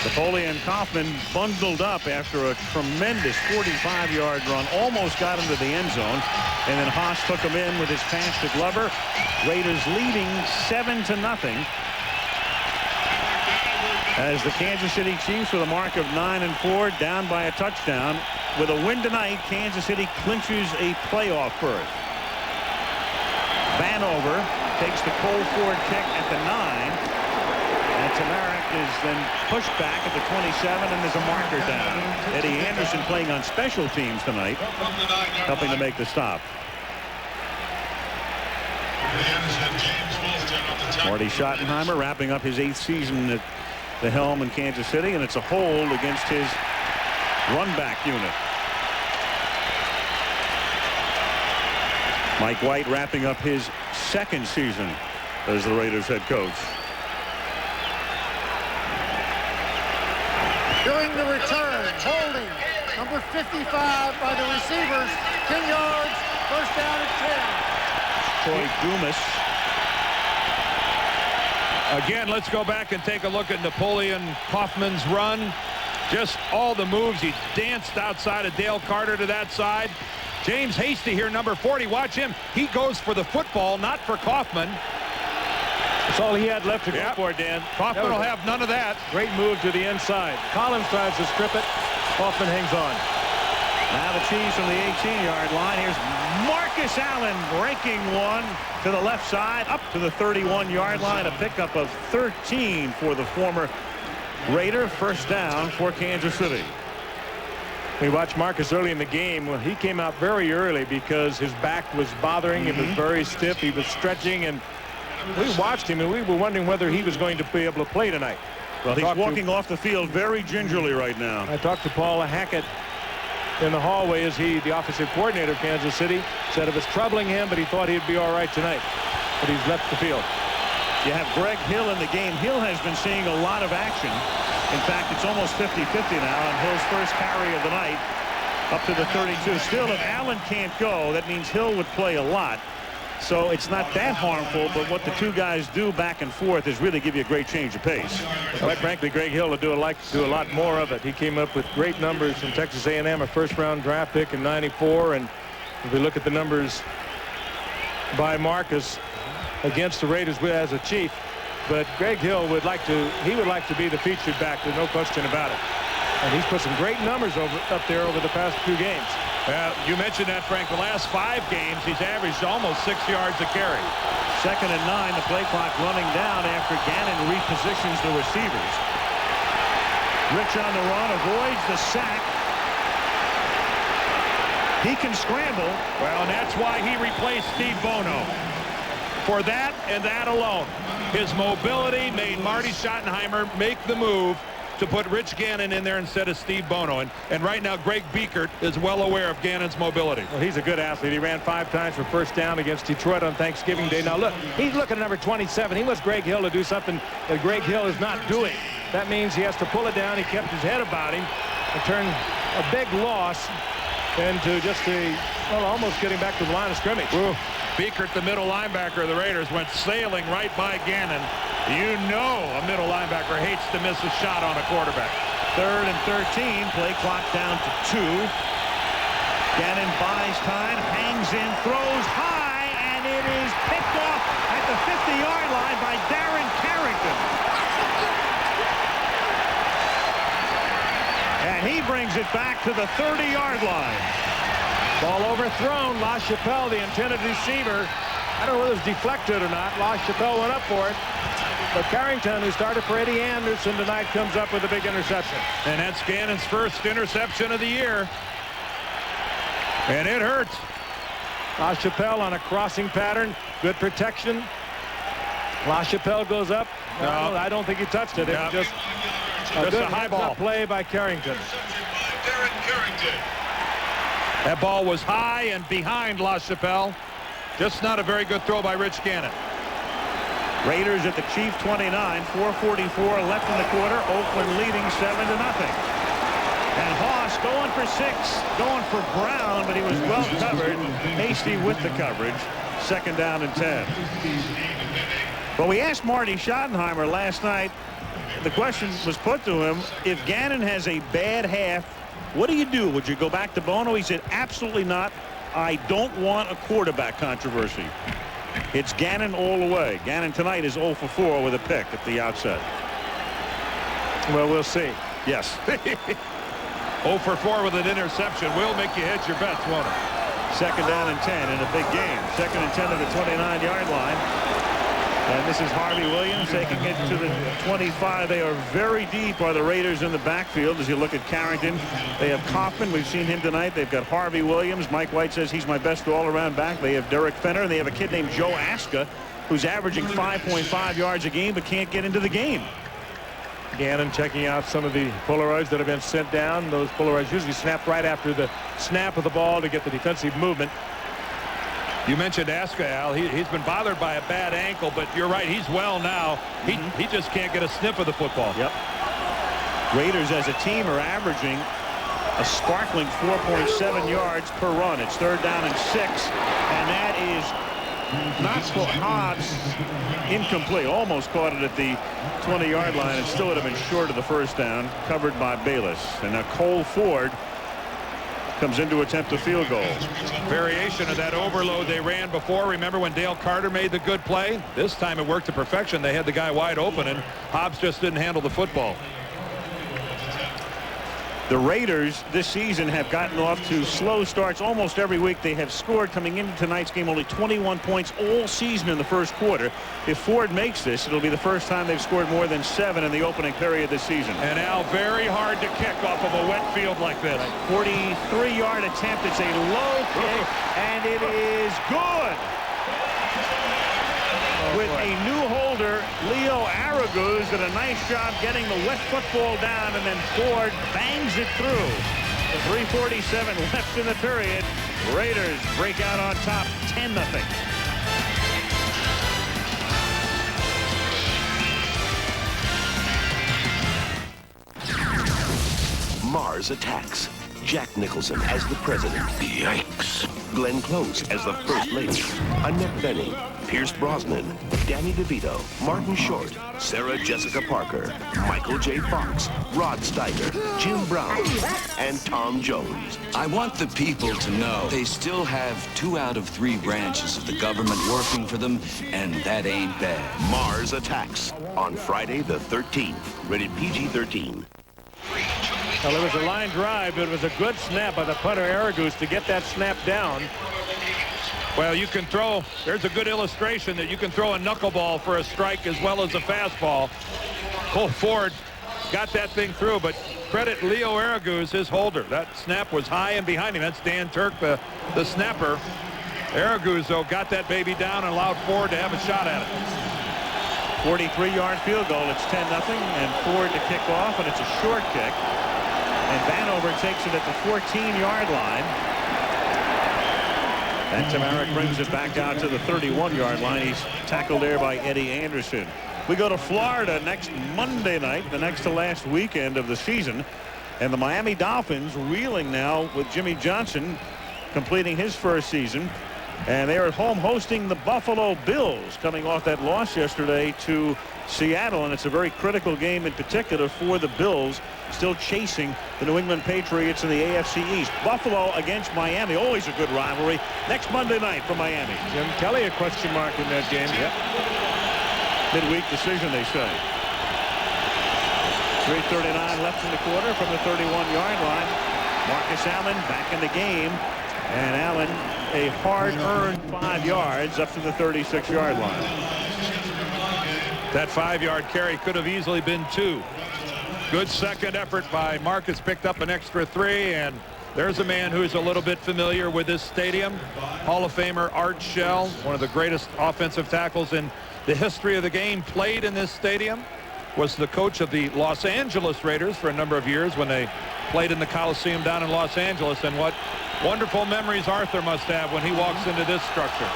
Napoleon Kaufman bundled up after a tremendous 45-yard run, almost got him to the end zone, and then Haas took him in with his pass to Glover. Raiders leading 7-0 as the Kansas City Chiefs, with a mark of 9-4, down by a touchdown. With a win tonight, Kansas City clinches a playoff berth. Vanover takes the Cole Ford kick at the 9. Tamarick is then pushed back at the 27, and there's a marker down. Eddie Anderson playing on special teams tonight, helping to make the stop. Marty Schottenheimer wrapping up his 8th season at the helm in Kansas City, and it's a hold against his run-back unit. Mike White wrapping up his 2nd season as the Raiders head coach. During the return, holding number 55 by the receivers, 10 yards, first down and 10. Troy Dumas. Again, let's go back and take a look at Napoleon Kaufman's run. Just all the moves. He danced outside of Dale Carter to that side. James Hasty here, number 40. Watch him. He goes for the football, not for Kaufman. That's all he had left to go for, Dan. Kaufman will have none of that. Great move to the inside. Collins tries to strip it. Kaufman hangs on. Now the Chiefs from the 18-yard line. Here's Marcus Allen breaking one to the left side up to the 31-yard line. A pickup of 13 for the former Raider. First down for Kansas City. We watched Marcus early in the game. Well, he came out very early because his back was bothering him. It was very stiff. He was stretching, and we watched him, and we were wondering whether he was going to be able to play tonight. Well, he's walking off the field very gingerly right now. I talked to Paul Hackett in the hallway as the offensive coordinator of Kansas City, said it was troubling him, but he thought he'd be all right tonight. But he's left the field. You have Greg Hill in the game. Hill has been seeing a lot of action. In fact, it's almost 50-50 now on Hill's first carry of the night up to the 32. Still, if Allen can't go, that means Hill would play a lot. So it's not that harmful, but what the two guys do back and forth is really give you a great change of pace. Quite frankly, Greg Hill would do a lot more of it. He came up with great numbers from Texas A&M, a first-round draft pick in '94, and if we look at the numbers by Marcus against the Raiders as a Chief, but Greg Hill would like to be the featured back. There's no question about it. And he's put some great numbers up there over the past 2 games. You mentioned that, Frank. The last 5 games, he's averaged almost 6 yards a carry. 2nd and 9. The play clock running down after Ganon repositions the receivers. Rich on the run, avoids the sack. He can scramble. Well, and that's why he replaced Steve Bono. For that and that alone, his mobility made Marty Schottenheimer make the move to put Rich Gannon in there instead of Steve Bono. And right now, Greg Biekert is well aware of Gannon's mobility. Well, he's a good athlete. He ran 5 times for first down against Detroit on Thanksgiving Day. Now, look, he's looking at number 27. He wants Greg Hill to do something that Greg Hill is not doing. That means he has to pull it down. He kept his head about him and turned a big loss into just almost getting back to the line of scrimmage. Ooh. Biekert, the middle linebacker of the Raiders, went sailing right by Gannon. You know a middle linebacker hates to miss a shot on a quarterback. 3rd and 13. Play clock down to 2. Gannon buys time, hangs in, throws high, and it is picked off at the 50-yard line by Darren Carrington. And he brings it back to the 30-yard line. Ball overthrown. LaChapelle, the intended receiver. I don't know whether it was deflected or not. LaChapelle went up for it. But Carrington, who started for Eddie Anderson tonight, comes up with a big interception. And that's Gannon's first interception of the year. And it hurts. LaChapelle on a crossing pattern. Good protection. LaChapelle goes up. No, I don't think he touched it. It was just a good high ball play by Carrington. That ball was high and behind LaChapelle. Just not a very good throw by Rich Gannon. Raiders at the Chief 29, 4:44 left in the quarter. Oakland leading 7-0. And Haas going for 6, going for Brown, but he was well covered. Hasty with the coverage. 2nd down and 10. But we asked Marty Schottenheimer last night. The question was put to him, if Gannon has a bad half, what do you do? Would you go back to Bono? He said, absolutely not. I don't want a quarterback controversy. It's Gannon all the way. Gannon tonight is 0 for 4 with a pick at the outset. Well, we'll see. Yes. 0 for 4 with an interception. Will make you hedge your bets, won't it? 2nd down and 10 in a big game. 2nd and 10 to the 29-yard line. And this is Harvey Williams taking it to the 25. They are very deep, are the Raiders, in the backfield. As you look at Carrington, they have Kaufman. We've seen him tonight. They've got Harvey Williams. Mike White says he's my best all-around back. They have Derrick Fenner, and they have a kid named Joe Aska, who's averaging 5.5 yards a game but can't get into the game. Gannon checking out some of the Polaroids that have been sent down. Those Polaroids usually snap right after the snap of the ball to get the defensive movement. You mentioned Aska, Al. He's been bothered by a bad ankle, but you're right. He's well now. He just can't get a sniff of the football. Yep. Raiders as a team are averaging a sparkling 4.7 yards per run. It's 3rd down and 6, and that is not for Hobbs. Incomplete. Almost caught it at the 20-yard line, and still would have been short of the 1st down, covered by Bayless. And now Cole Ford comes in to attempt a field goal. Variation of that overload they ran before. Remember when Dale Carter made the good play? This time it worked to perfection. They had the guy wide open, and Hobbs just didn't handle the football. The Raiders this season have gotten off to slow starts almost every week. They have scored, coming into tonight's game, only 21 points all season in the 1st quarter. If Ford makes this, it'll be the first time they've scored more than 7 in the opening period this season. And Al, very hard to kick off of a wet field like this. 43-yard attempt. It's a low kick, and it is good. With a new holder, Leo Araguz, did a nice job getting the wet football down, and then Ford bangs it through. With 3:47 left in the period, Raiders break out on top, 10-0. Mars attacks. Jack Nicholson as the president. Yikes. Glenn Close as the first lady. Annette Bening, Pierce Brosnan, Danny DeVito, Martin Short, Sarah Jessica Parker, Michael J. Fox, Rod Steiger, Jim Brown, and Tom Jones. I want the people to know they still have 2 out of 3 branches of the government working for them, and that ain't bad. Mars Attacks on Friday the 13th. Rated PG-13. Well, it was a line drive, but it was a good snap by the punter Araguz to get that snap down. Well, you can throw, there's a good illustration that you can throw a knuckleball for a strike as well as a fastball. Cole Ford got that thing through, but credit Leo Araguz, his holder. That snap was high and behind him. That's Dan Turk, the snapper. Araguz, though, got that baby down and allowed Ford to have a shot at it. 43-yard field goal. It's 10-0, and Ford to kick off, and it's a short kick. And Vanover takes it at the 14-yard line. And Tamarick brings it back out to the 31-yard line. He's tackled there by Eddie Anderson. We go to Florida next Monday night, the next to last weekend of the season. And the Miami Dolphins reeling now with Jimmy Johnson completing his 1st season. And they're at home hosting the Buffalo Bills, coming off that loss yesterday to Seattle. And it's a very critical game in particular for the Bills, still chasing the New England Patriots in the AFC East. Buffalo against Miami, always a good rivalry. Next Monday night for Miami. Jim Kelly a question mark in that game. Yep. Midweek decision, they say. 3:39 left in the quarter from the 31-yard line. Marcus Allen back in the game. And Allen, a hard-earned 5 yards up to the 36-yard line. That 5-yard carry could have easily been 2. Good second effort by Marcus, picked up an extra 3, and there's a man who's a little bit familiar with this stadium. Hall of Famer Art Shell, one of the greatest offensive tackles in the history of the game, played in this stadium. Was the coach of the Los Angeles Raiders for a number of years when they played in the Coliseum down in Los Angeles. And what wonderful memories Arthur must have when he walks into this structure.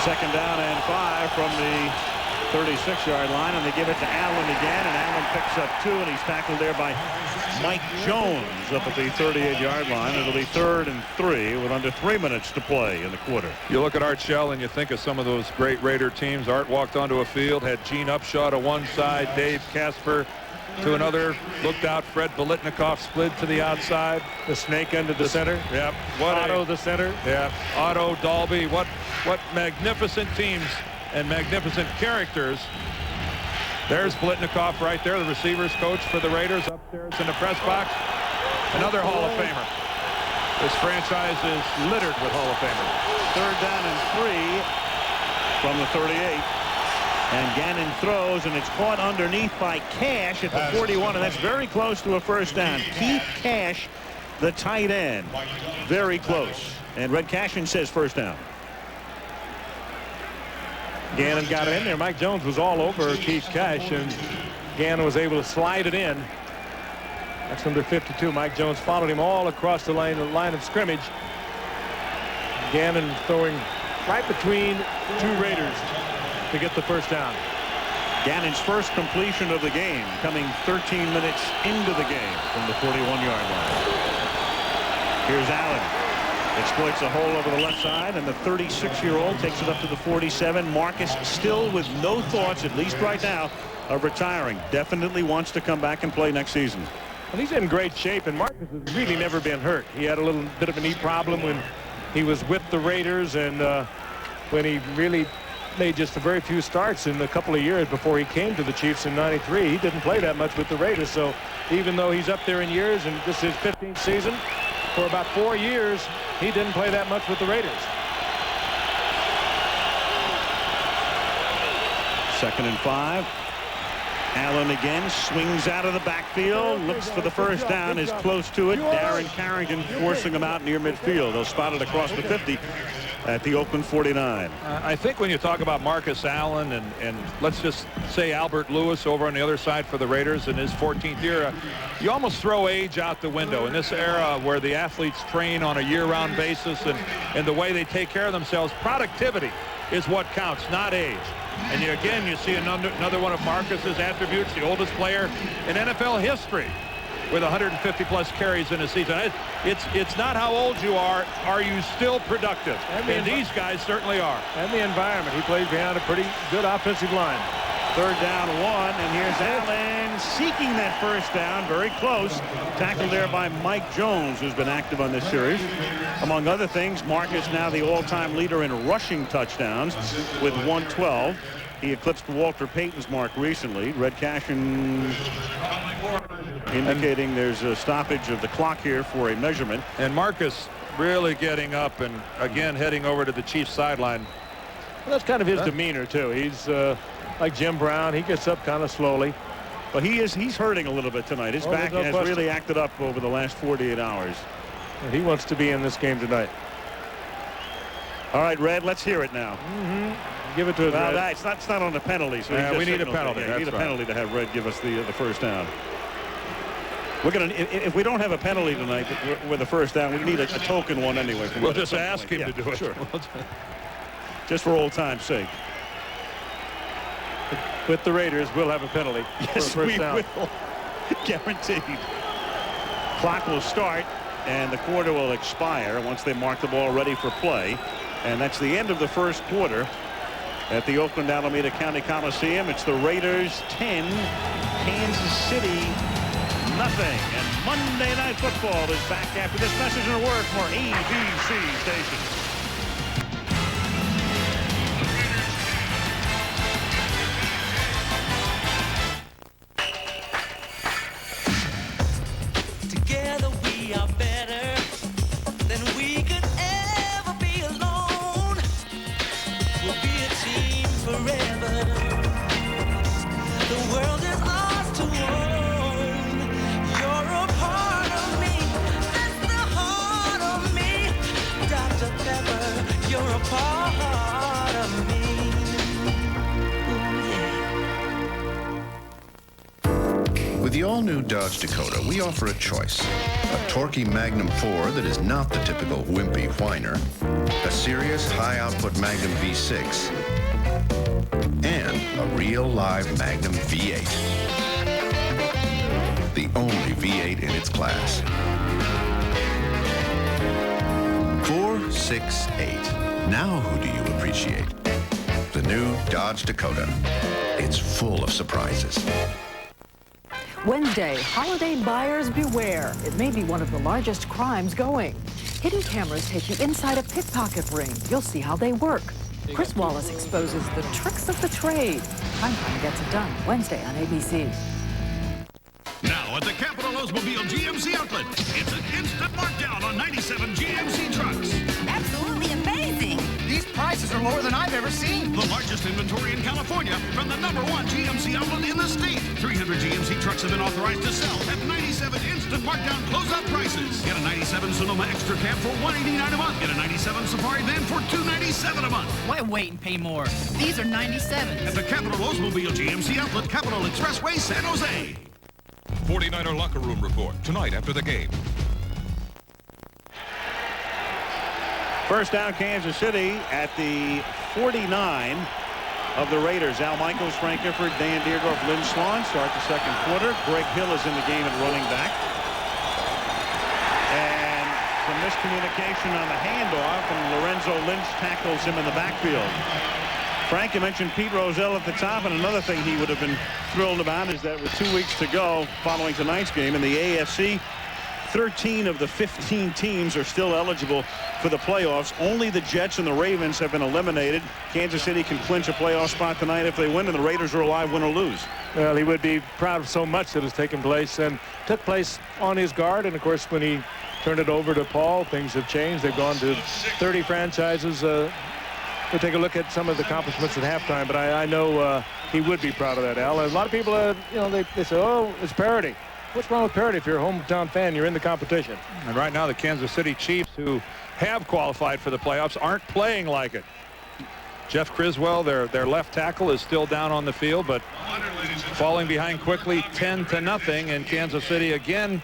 2nd down and 5 from the 36-yard line, and they give it to Allen again, and Allen picks up 2, and he's tackled there by Mike Jones up at the 38-yard line. It'll be 3rd and 3 with under 3 minutes to play in the quarter. You look at Art Shell and you think of some of those great Raider teams. Art walked onto a field, had Gene Upshaw to one side, Dave Casper to another, looked out, Fred Biletnikoff split to the outside. The snake end of the center. Yep. Otto the center. Yeah. Otto, Dalby, what magnificent teams and magnificent characters. There's Biletnikoff right there, the receivers coach for the Raiders upstairs in the press box. Another Hall of Famer. This franchise is littered with Hall of Famers. 3rd down and 3 from the 38. And Ganon throws, and it's caught underneath by Cash at the 41, and that's very close to a first down. Keith Cash, the tight end, very close. And Red Cashin says first down. Gannon got in there. Mike Jones was all over Keith Cash, and Gannon was able to slide it in. That's number 52. Mike Jones followed him all across the line of scrimmage. Gannon throwing right between two Raiders to get the first down. Gannon's first completion of the game, coming 13 minutes into the game from the 41-yard line. Here's Allen. Exploits a hole over the left side, and the 36-year-old takes it up to the 47. Marcus still with no thoughts, at least right now, of retiring. Definitely wants to come back and play next season. Well, he's in great shape, and Marcus has really never been hurt. He had a little bit of a knee problem when he was with the Raiders, and when he really made just a very few starts in a couple of years before he came to the Chiefs in '93. He didn't play that much with the Raiders, so even though he's up there in years, and this is his 15th season, for about 4 years, he didn't play that much with the Raiders. 2nd and 5. Allen again swings out of the backfield, looks for the first down, is close to it. Darren Carrington forcing him out near midfield. They'll spot it across the 50 at the Oakland 49. I think when you talk about Marcus Allen and let's just say Albert Lewis over on the other side for the Raiders in his 14th year, you almost throw age out the window in this era where the athletes train on a year-round basis and the way they take care of themselves. Productivity is what counts, not age. And again, you see another one of Marcus's attributes, the oldest player in NFL history with 150-plus carries in a season. It's not how old you are you still productive? And these guys certainly are. And the environment. He plays behind a pretty good offensive line. 3rd down 1, and here's Allen seeking that first down. Very close. Tackled there by Mike Jones, who's been active on this series. Among other things, Marcus now the all-time leader in rushing touchdowns with 112. He eclipsed Walter Payton's mark recently. Red Cashin indicating there's a stoppage of the clock here for a measurement. And Marcus really getting up and again heading over to the Chiefs sideline. Well, that's kind of his demeanor too. He's like Jim Brown. He gets up kind of slowly. But he's hurting a little bit tonight. His back has really acted up over the last 48 hours. And he wants to be in this game tonight. All right, Red, let's hear it now. Give it to us, Red. It's not on the penalty. So we need a penalty. We need a penalty to have Red give us the first down. We're gonna, if we don't have a penalty tonight with the first down, we need a token one anyway. We'll just ask him to do it. Sure. Just for old time's sake. With the Raiders, we'll have a penalty. Yes, we will. Guaranteed. Clock will start, and the quarter will expire once they mark the ball ready for play. And that's the end of the first quarter at the Oakland-Alameda County Coliseum. It's the Raiders 10, Kansas City nothing. And Monday Night Football is back after this message and a word for ABC Station. Together we are better than we could ever be alone. We'll be a team forever. The world is ours to own. You're a part of me. That's the heart of me. Dr. Pepper, you're a part of me. With the all-new Dodge Dakota, we offer a choice. A torquey Magnum 4 that is not the typical wimpy whiner, a serious high-output Magnum V6, and a real live Magnum V8. The only V8 in its class. 468. Now who do you appreciate? The new Dodge Dakota. It's full of surprises. Wednesday, holiday buyers beware. It may be one of the largest crimes going. Hidden cameras take you inside a pickpocket ring. You'll see how they work. Chris Wallace exposes the tricks of the trade. Primetime gets it done. Wednesday on ABC. Now at the Capital Oldsmobile GMC outlet, it's an instant markdown on 97 GMC trucks. Absolutely amazing. These prices prices are lower than I've ever seen. The largest inventory in California from the #1 GMC outlet in the state. 300 GMC trucks have been authorized to sell at 97 instant markdown closeout prices. Get a 97 Sonoma Extra Cab for $189 a month. Get a 97 Safari Van for $297 a month. Why wait and pay more? These are 97s. At the Capital Oldsmobile GMC outlet, Capital Expressway, San Jose. 49er locker room report tonight after the game. First down, Kansas City at the 49 of the Raiders. Al Michaels, Frank Gifford, Dan Deerdorf, Lynn Swan start the second quarter. Greg Hill is in the game at running back. And some miscommunication on the handoff, and Lorenzo Lynch tackles him in the backfield. Frank, you mentioned Pete Roselle at the top, and another thing he would have been thrilled about is that with 2 weeks to go following tonight's game in the AFC, 13 of the 15 teams are still eligible for the playoffs. Only the Jets and the Ravens have been eliminated. Kansas City can clinch a playoff spot tonight if they win, and the Raiders are alive, win or lose. Well, he would be proud of so much that has taken place and took place on his guard. And, of course, when he turned it over to Paul, things have changed. They've gone to 30 franchises. We'll take a look at some of the accomplishments at halftime, but I know he would be proud of that, Al. And a lot of people, you know, they say, oh, it's parity. What's wrong with parity? If you're a hometown fan, you're in the competition. And right now, the Kansas City Chiefs, who have qualified for the playoffs, aren't playing like it. Jeff Criswell, their left tackle, is still down on the field, but falling behind quickly, 10-0, and Kansas City again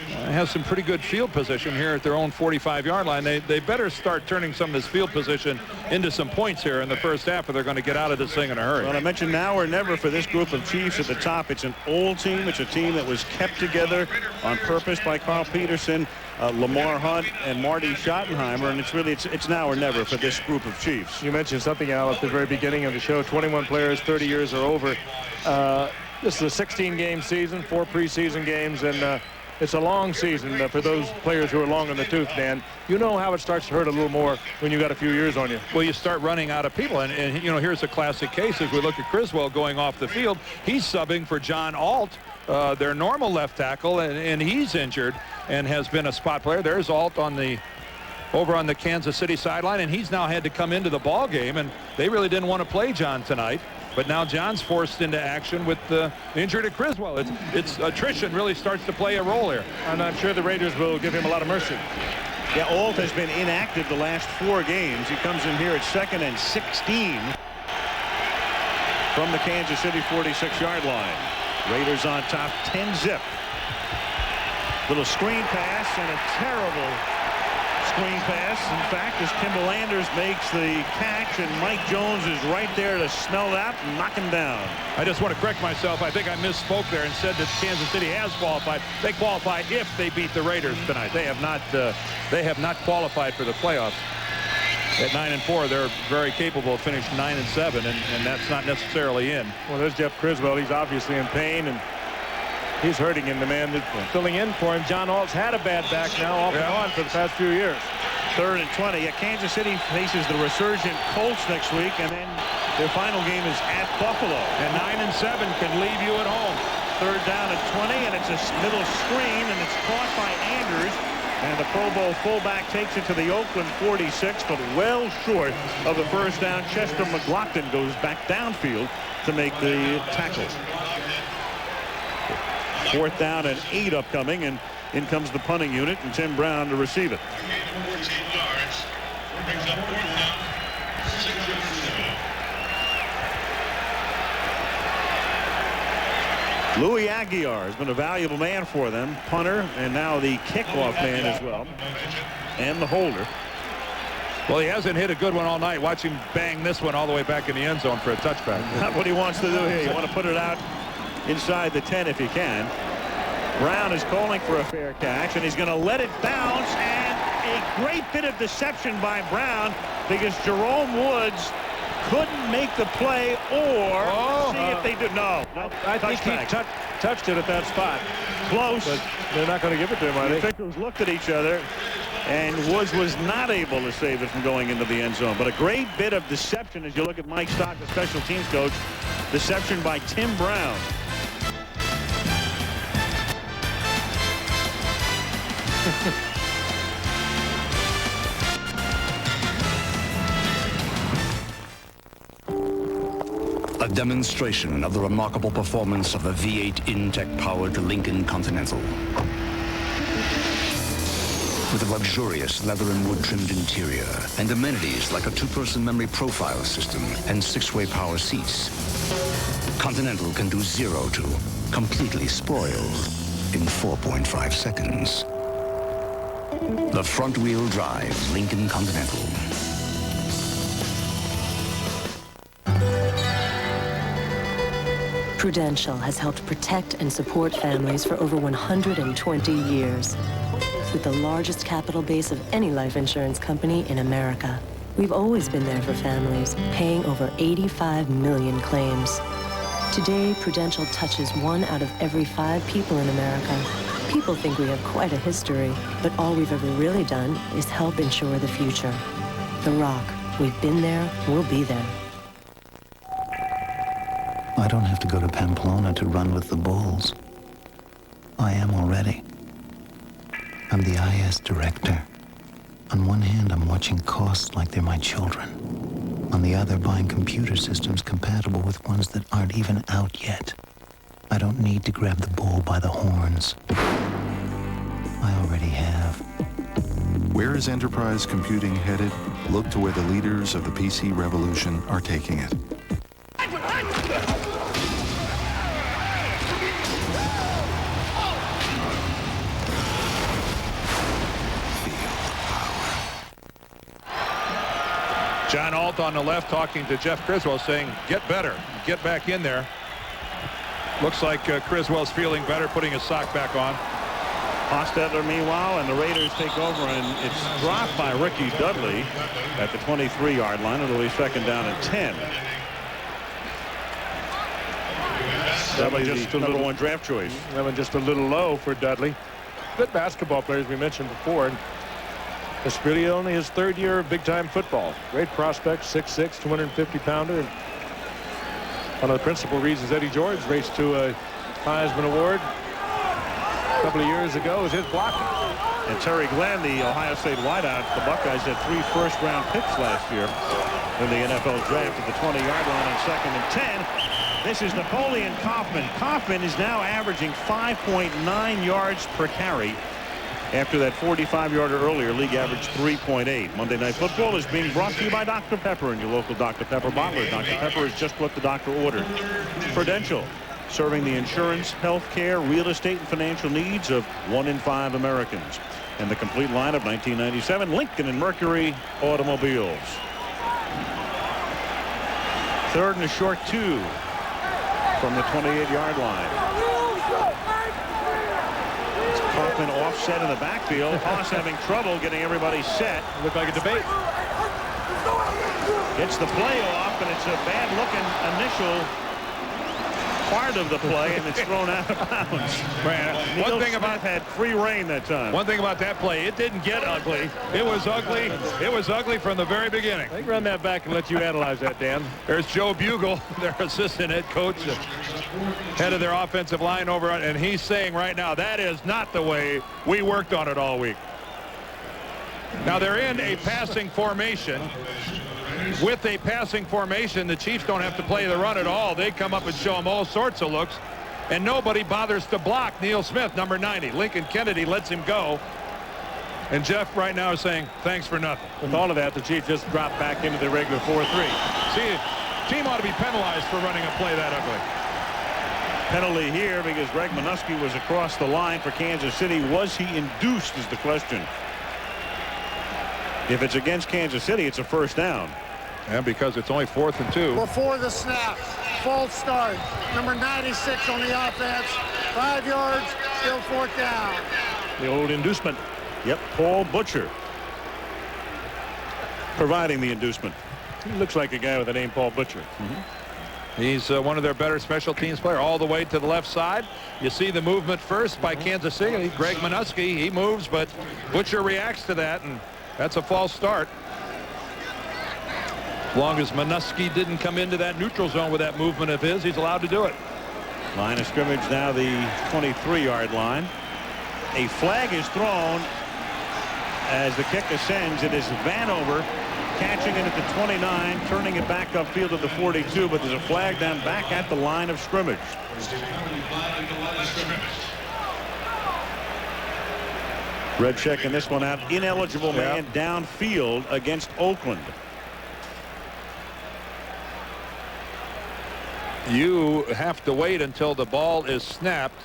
has some pretty good field position here at their own 45-yard line. They better start turning some of this field position into some points here in the first half, or they're going to get out of this thing in a hurry. Well, I mentioned now or never for this group of Chiefs at the top. It's an old team. It's a team that was kept together on purpose by Carl Peterson, Lamar Hunt, and Marty Schottenheimer, and it's now or never for this group of Chiefs. You mentioned something, Al, at the very beginning of the show. 21 players, 30 years or over. This is a 16-game season, 4 preseason games, and it's a long season for those players who are long in the tooth, Dan. You know how it starts to hurt a little more when you got a few years on you. Well, you start running out of people, and you know, here's a classic case. As we look at Criswell going off the field, he's subbing for John Alt, their normal left tackle, and he's injured and has been a spot player. There's Alt over on the Kansas City sideline, and he's now had to come into the ball game, and they really didn't want to play John tonight. But now John's forced into action with the injury to Criswell. It's attrition really starts to play a role here. I'm not sure the Raiders will give him a lot of mercy. Yeah, Alt has been inactive the last 4 games. He comes in here at 2nd and 16 from the Kansas City 46-yard line. Raiders on top, 10-zip. Little screen pass and a terrible screen pass. In fact, as Kimball Anders makes the catch, and Mike Jones is right there to smell that and knock him down. I just want to correct myself. I think I misspoke there and said that Kansas City has qualified. They qualify if they beat the Raiders tonight. They have not qualified for the playoffs. At 9-4, they're very capable of finishing 9-7, and that's not necessarily in. Well, there's Jeff Criswell. He's obviously in pain, and he's hurting him. The man that's filling in for him. John Alt's had a bad back now off and on for the past few years. 3rd and 20. Yeah, Kansas City faces the resurgent Colts next week, and then their final game is at Buffalo. And 9-7 can leave you at home. 3rd down and 20, and it's a middle screen, and it's caught by Anders. And the Pro Bowl fullback takes it to the Oakland 46, but well short of the first down. Chester McLaughlin goes back downfield to make the tackle. 4th down and 8 upcoming, and in comes the punting unit and Tim Brown to receive it. Louis Aguiar has been a valuable man for them, punter, and now the kickoff man as well, and the holder. Well, he hasn't hit a good one all night. Watch him bang this one all the way back in the end zone for a touchback. Not what he wants to do here. You want to put it out inside the 10 if you can. Brown is calling for a fair catch, and he's going to let it bounce, and a great bit of deception by Brown because Jerome Woods couldn't make the play, or see if they do. No, I think he touched it at that spot. Close. But they're not going to give it to him, are the they? officials looked at each other, and Woods was not able to save it from going into the end zone. But a great bit of deception as you look at Mike Stock, the special teams coach. Deception by Tim Brown. A demonstration of the remarkable performance of the V8 Intech-powered Lincoln Continental. With a luxurious leather and wood-trimmed interior and amenities like a two-person memory profile system and 6-way power seats, Continental can do 0 to completely spoiled in 4.5 seconds. The front-wheel drive Lincoln Continental. Prudential has helped protect and support families for over 120 years. With the largest capital base of any life insurance company in America, we've always been there for families, paying over 85 million claims. Today, Prudential touches 1 out of every 5 people in America. People think we have quite a history, but all we've ever really done is help insure the future. The Rock, we've been there, we'll be there. I don't have to go to Pamplona to run with the bulls. I am already. I'm the IS director. On one hand, I'm watching costs like they're my children. On the other, buying computer systems compatible with ones that aren't even out yet. I don't need to grab the bull by the horns. I already have. Where is enterprise computing headed? Look to where the leaders of the PC revolution are taking it. John Alt on the left talking to Jeff Criswell saying, get better, get back in there. Looks like Criswell's feeling better, putting his sock back on. Hostetler, meanwhile, and the Raiders take over, and it's dropped by Ricky Dudley at the 23-yard line. It'll be 2nd down and 10. That was just the number 1 draft choice. That one just a little low for Dudley. Good basketball player, as we mentioned before. It's really only his 3rd year of big-time football. Great prospect, 6'6", 250-pounder. One of the principal reasons Eddie George raced to a Heisman Award a couple of years ago was his blocking. And Terry Glenn, the Ohio State wideout, the Buckeyes had 3 first-round picks last year in the NFL draft at the 20-yard line on 2nd and 10. This is Napoleon Kaufman. Kaufman is now averaging 5.9 yards per carry. After that 45-yarder earlier, league average 3.8. Monday Night Football is being brought to you by Dr. Pepper and your local Dr. Pepper bottler. Dr. Pepper is just what the doctor ordered. Prudential, serving the insurance, health care, real estate, and financial needs of 1 in 5 Americans. And the complete line of 1997 Lincoln and Mercury automobiles. 3rd and a short 2 from the 28-yard line. Kaufman offset in the backfield. Haas having trouble getting everybody set. Looked like a debate. Gets the play off, and it's a bad-looking initial part of the play, and it's thrown out of bounds. One thing about had free reign that time. One thing about that play, it didn't get ugly. It was ugly. It was ugly from the very beginning. They can run that back and let you analyze that, Dan. There's Joe Bugle, their assistant head coach, head of their offensive line over, and he's saying right now that is not the way we worked on it all week. Now they're in a passing formation. With a passing formation, the Chiefs don't have to play the run at all. They come up and show them all sorts of looks, and nobody bothers to block Neil Smith, number 90. Lincoln Kennedy lets him go. And Jeff right now is saying, thanks for nothing. With all of that, the Chiefs just dropped back into the regular 4-3. See, team ought to be penalized for running a play that ugly. Penalty here because Greg Minuski was across the line for Kansas City. Was he induced is the question. If it's against Kansas City, it's a 1st down. And because it's only 4th and 2. Before the snap, false start. Number 96 on the offense. 5 yards, still 4th down. The old inducement. Yep, Paul Butcher providing the inducement. He looks like a guy with the name Paul Butcher. He's one of their better special teams players all the way to the left side. You see the movement first by Kansas City. Greg Minuski, he moves, but Butcher reacts to that, and that's a false start. As long as Minuski didn't come into that neutral zone with that movement of his, he's allowed to do it. Line of scrimmage now the 23-yard line. A flag is thrown as the kick ascends. It is Vanover catching it at the 29, turning it back upfield at the 42, but there's a flag down back at the line of scrimmage. Red checking this one out. Ineligible man downfield against Oakland. You have to wait until the ball is snapped.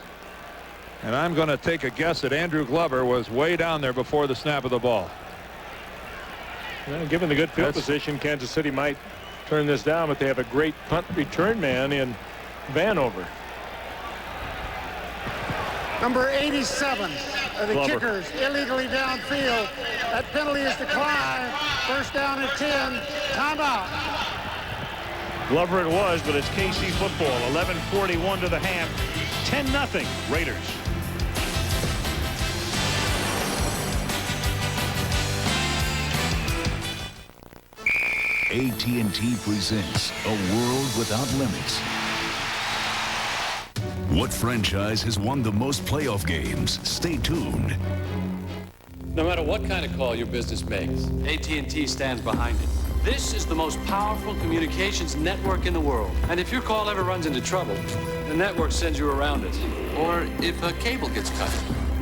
And I'm going to take a guess that Andrew Glover was way down there before the snap of the ball. Well, given the good field position, Kansas City might turn this down, but they have a great punt return man in Vanover. Number 87 of the Glover. Kickers illegally downfield. That penalty is declined. First down and 10. Timeout. Glover it was, but it's KC football. 11:41 to the half. 10-0 Raiders. AT&T presents A World Without Limits. What franchise has won the most playoff games? Stay tuned. No matter what kind of call your business makes, AT&T stands behind it. This is the most powerful communications network in the world. And if your call ever runs into trouble, the network sends you around it. Or if a cable gets cut,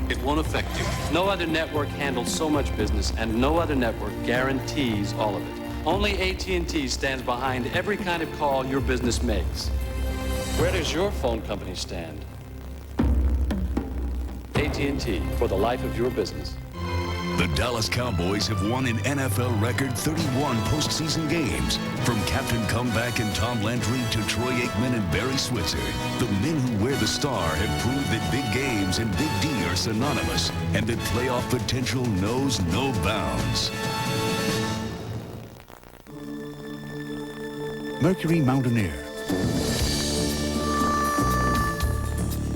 it won't affect you. No other network handles so much business, and no other network guarantees all of it. Only AT&T stands behind every kind of call your business makes. Where does your phone company stand? AT&T, for the life of your business. The Dallas Cowboys have won an NFL record 31 postseason games. From Captain Comeback and Tom Landry to Troy Aikman and Barry Switzer, the men who wear the star have proved that big games and Big D are synonymous and that playoff potential knows no bounds. Mercury Mountaineer.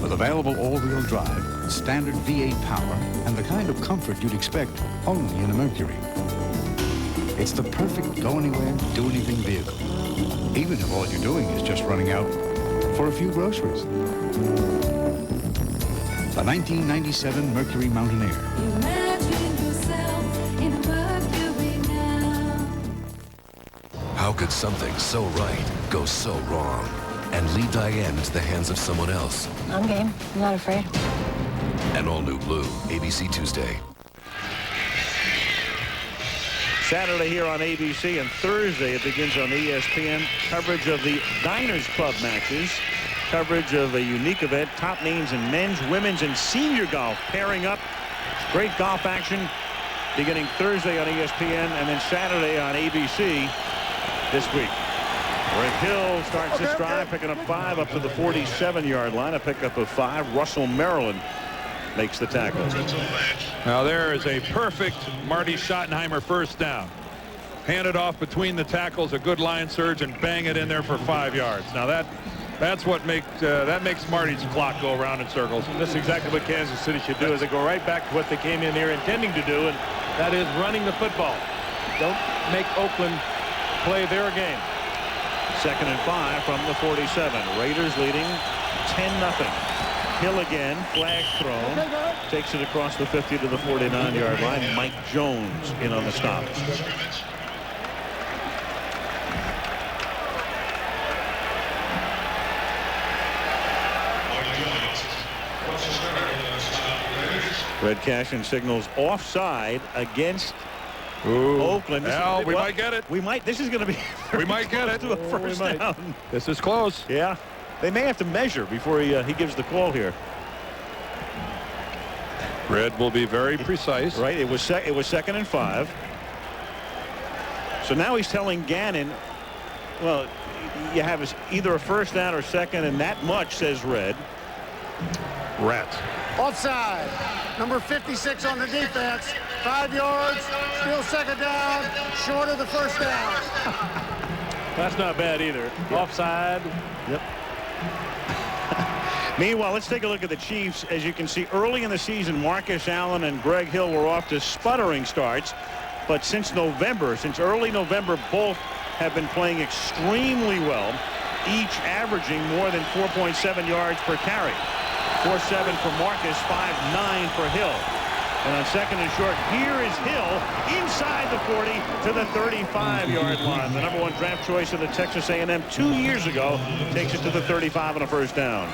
With available all-wheel drive, standard V8 power, and the kind of comfort you'd expect only in a Mercury. It's the perfect go-anywhere, do-anything vehicle, even if all you're doing is just running out for a few groceries. The 1997 Mercury Mountaineer. How could something so right go so wrong and lead Diane into the hands of someone else? I'm game. I'm not afraid. An all-new Blue, ABC Tuesday. Saturday here on ABC, and Thursday it begins on ESPN. Coverage of the Diners Club matches. Coverage of a unique event. Top names in men's, women's, and senior golf pairing up. Great golf action beginning Thursday on ESPN and then Saturday on ABC this week. Rick Hill starts this drive, picking up 5 up to the 47-yard line. A pickup of 5. Russell Maryland makes the tackle. Now there is a perfect Marty Schottenheimer first down. Hand it off between the tackles, a good line surge, and bang it in there for 5 yards. Now that's what makes Marty's clock go around in circles. And that's exactly what Kansas City should do, is they go right back to what they came in here intending to do, and that is running the football. Don't make Oakland play their game. 2nd and 5 from the 47. Raiders leading 10-0. Hill again, flag thrown, takes it across the 50 to the 49-yard line. Mike Jones in on the stop. Red Cashin signals offside against Oakland. Well, we might get it. We might. This is going to be. We might get it. To a first down. This is close. Yeah. They may have to measure before he gives the call here. Red will be very precise. Right. It was 2nd and 5. So now he's telling Ganon, well, you have either a first down or second, and that much, says Red. Rat. Offside. Number 56 on the defense. 5 yards. Still 2nd down. Short of the first down. That's not bad either. Offside. Yep. Meanwhile, let's take a look at the Chiefs. As you can see, early in the season, Marcus Allen and Greg Hill were off to sputtering starts. But since early November, both have been playing extremely well, each averaging more than 4.7 yards per carry. 4.7 for Marcus, 5.9 for Hill. And on second and short, here is Hill inside the 40 to the 35-yard line. The number 1 draft choice of the Texas A&M 2 years ago takes it to the 35 on a first down.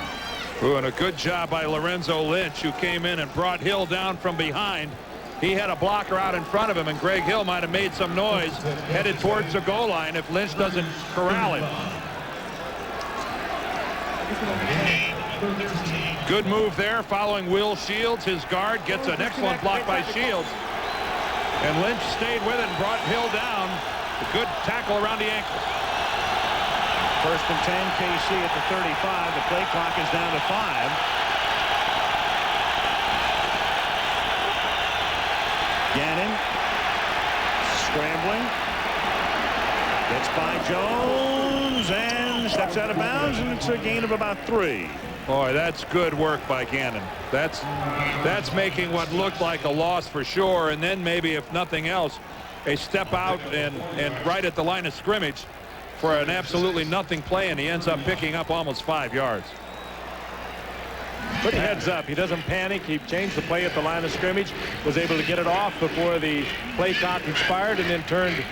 Ooh, and a good job by Lorenzo Lynch, who came in and brought Hill down from behind. He had a blocker out in front of him, and Greg Hill might have made some noise headed towards the goal line if Lynch doesn't corral him. Good move there following Will Shields. His guard gets an excellent block by Shields. And Lynch stayed with it and brought Hill down. A good tackle around the ankle. First and 10, KC at the 35. The play clock is down to 5. Gannon scrambling. Gets by Jones and steps out of bounds, and it's a gain of about 3. Boy, that's good work by Ganon. That's making what looked like a loss for sure, and then maybe, if nothing else, a step out and right at the line of scrimmage for an absolutely nothing play, and he ends up picking up almost 5 yards. Put heads up. He doesn't panic. He changed the play at the line of scrimmage, was able to get it off before the play clock expired, and then turned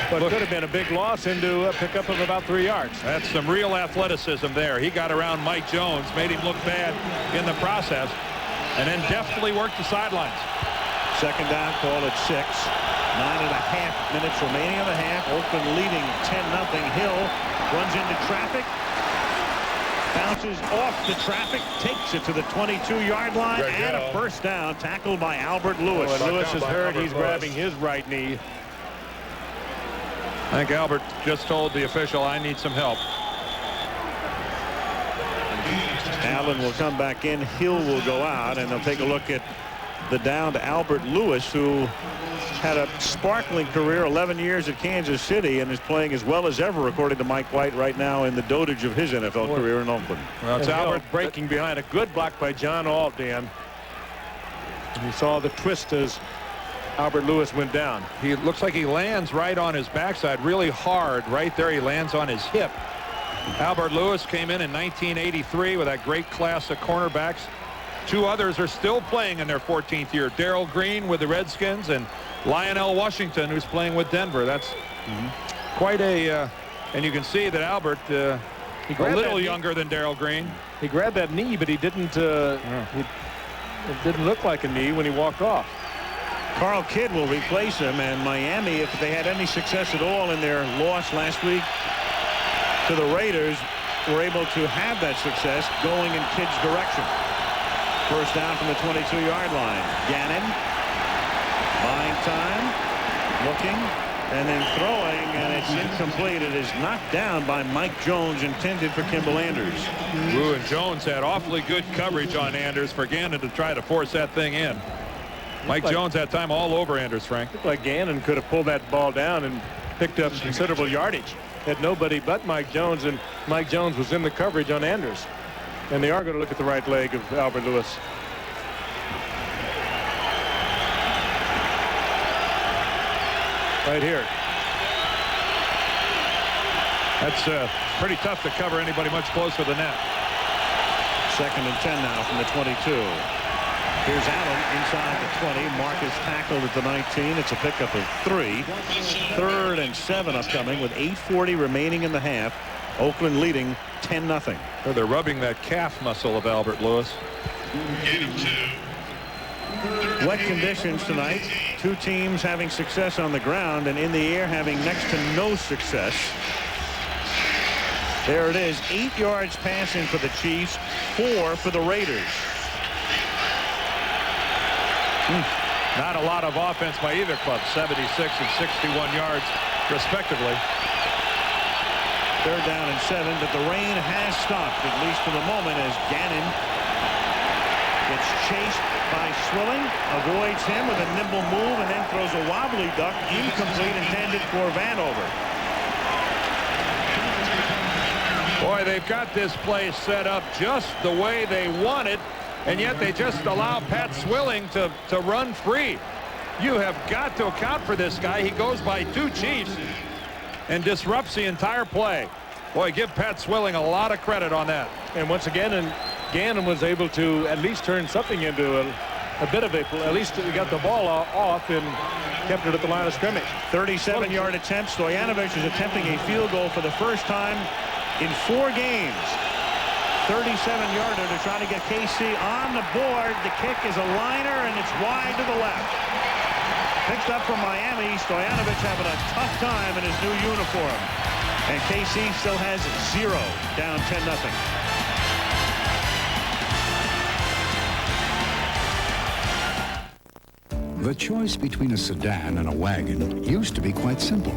what could have been a big loss into a pickup of about 3 yards. That's some real athleticism there. He got around Mike Jones, made him look bad in the process, and then deftly worked the sidelines. Second down call at 6. 9.5 minutes remaining in the half. Oakland leading 10-0. Hill runs into traffic. Bounces off the traffic, takes it to the 22-yard line, and a first down, tackled by Albert Lewis. Lewis is hurt. He's grabbing his right knee. I think Albert just told the official, I need some help. Allen will come back in. Hill will go out, and they'll take a look at the down to Albert Lewis, who had a sparkling career, 11 years at Kansas City, and is playing as well as ever, according to Mike White, right now in the dotage of his NFL career in Oakland. Well, it's Albert breaking behind a good block by John Ault, Dan. And you saw the twist as Albert Lewis went down. He looks like he lands right on his backside really hard. Right there, he lands on his hip. Albert Lewis came in 1983 with that great class of cornerbacks. 2 others are still playing in their 14th year. Darrell Green with the Redskins and Lionel Washington, who's playing with Denver. That's quite a and you can see that Albert a little younger than Darrell Green. He grabbed that knee, but he didn't it didn't look like a knee when he walked off. Carl Kidd will replace him, and Miami, if they had any success at all in their loss last week to the Raiders, were able to have that success going in Kidd's direction. First down from the 22-yard line. Gannon buying time, looking, and then throwing, and it's incomplete. It is knocked down by Mike Jones, intended for Kimball Anders. Ooh, and Jones had awfully good coverage on Anders for Gannon to try to force that thing in. Mike Jones had time all over Anders, Frank. Looked like Gannon could have pulled that ball down and picked up considerable yardage. Had nobody but Mike Jones, and Mike Jones was in the coverage on Anders. And they are going to look at the right leg of Albert Lewis. Right here. That's pretty tough to cover anybody much closer than that. Second and 10 now from the 22. Here's Allen inside the 20. Marcus tackled at the 19. It's a pickup of 3. 3rd and 7 upcoming with 8:40 remaining in the half. Oakland leading 10-0. Oh, they're rubbing that calf muscle of Albert Lewis. Wet conditions tonight. 2 teams having success on the ground, and in the air having next to no success. There it is. 8 yards passing for the Chiefs, 4 for the Raiders. Not a lot of offense by either club. 76 and 61 yards respectively. 3rd down and 7, but the rain has stopped, at least for the moment, as Ganon gets chased by Swilling, avoids him with a nimble move, and then throws a wobbly duck, incomplete, intended for Vanover. Boy, they've got this play set up just the way they want it, and yet they just allow Pat Swilling to run free. You have got to account for this guy. He goes by 2 Chiefs and disrupts the entire play. Boy, give Pat Swilling a lot of credit on that. And once again, Gannon was able to at least turn something into a bit of it. At least he got the ball off and kept it at the line of scrimmage. 37-yard attempt. Stoyanovich is attempting a field goal for the first time in 4 games. 37-yarder to try to get KC on the board. The kick is a liner, and it's wide to the left. Picked up from Miami. Stoyanovich having a tough time in his new uniform. And KC still has 0, down 10-0. The choice between a sedan and a wagon used to be quite simple.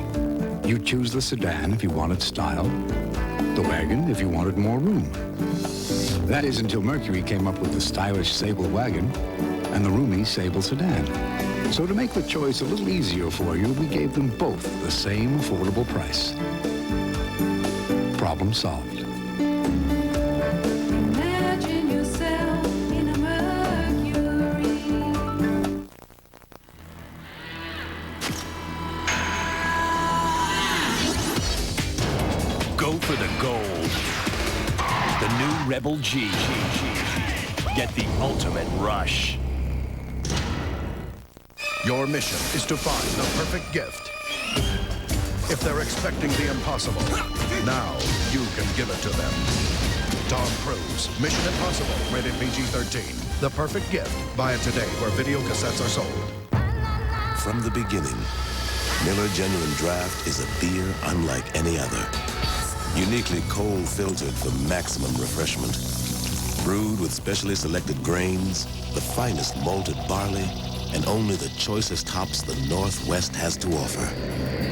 You choose the sedan if you wanted style, the wagon if you wanted more room. That is until Mercury came up with the stylish Sable wagon and the roomy Sable sedan. So to make the choice a little easier for you, we gave them both the same affordable price. Problem solved. Imagine yourself in a Mercury. Go for the gold. The new Rebel G. Get the ultimate rush. Your mission is to find the perfect gift. If they're expecting the impossible, now you can give it to them. Tom Cruise, Mission Impossible, rated PG-13. The perfect gift. Buy it today where video cassettes are sold. From the beginning, Miller Genuine Draft is a beer unlike any other. Uniquely cold filtered for maximum refreshment. Brewed with specially selected grains, the finest malted barley, and only the choicest hops the Northwest has to offer.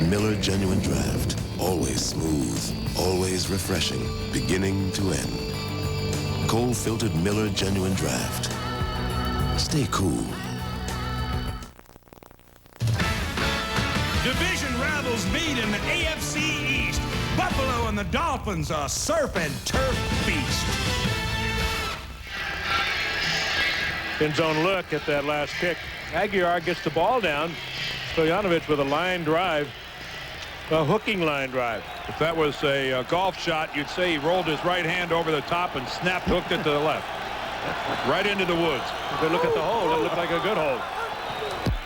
Miller Genuine Draft. Always smooth, always refreshing, beginning to end. Cold filtered Miller Genuine Draft. Stay cool. Division rivals meet in the AFC East. Buffalo and the Dolphins are surf and turf feast. End zone look at that last kick. Aguiar gets the ball down. Stoyanovich with a line drive, a hooking line drive. If that was a golf shot, you'd say he rolled his right hand over the top and hooked it to the left. Right into the woods. If they look at the hole, it looked like a good hole.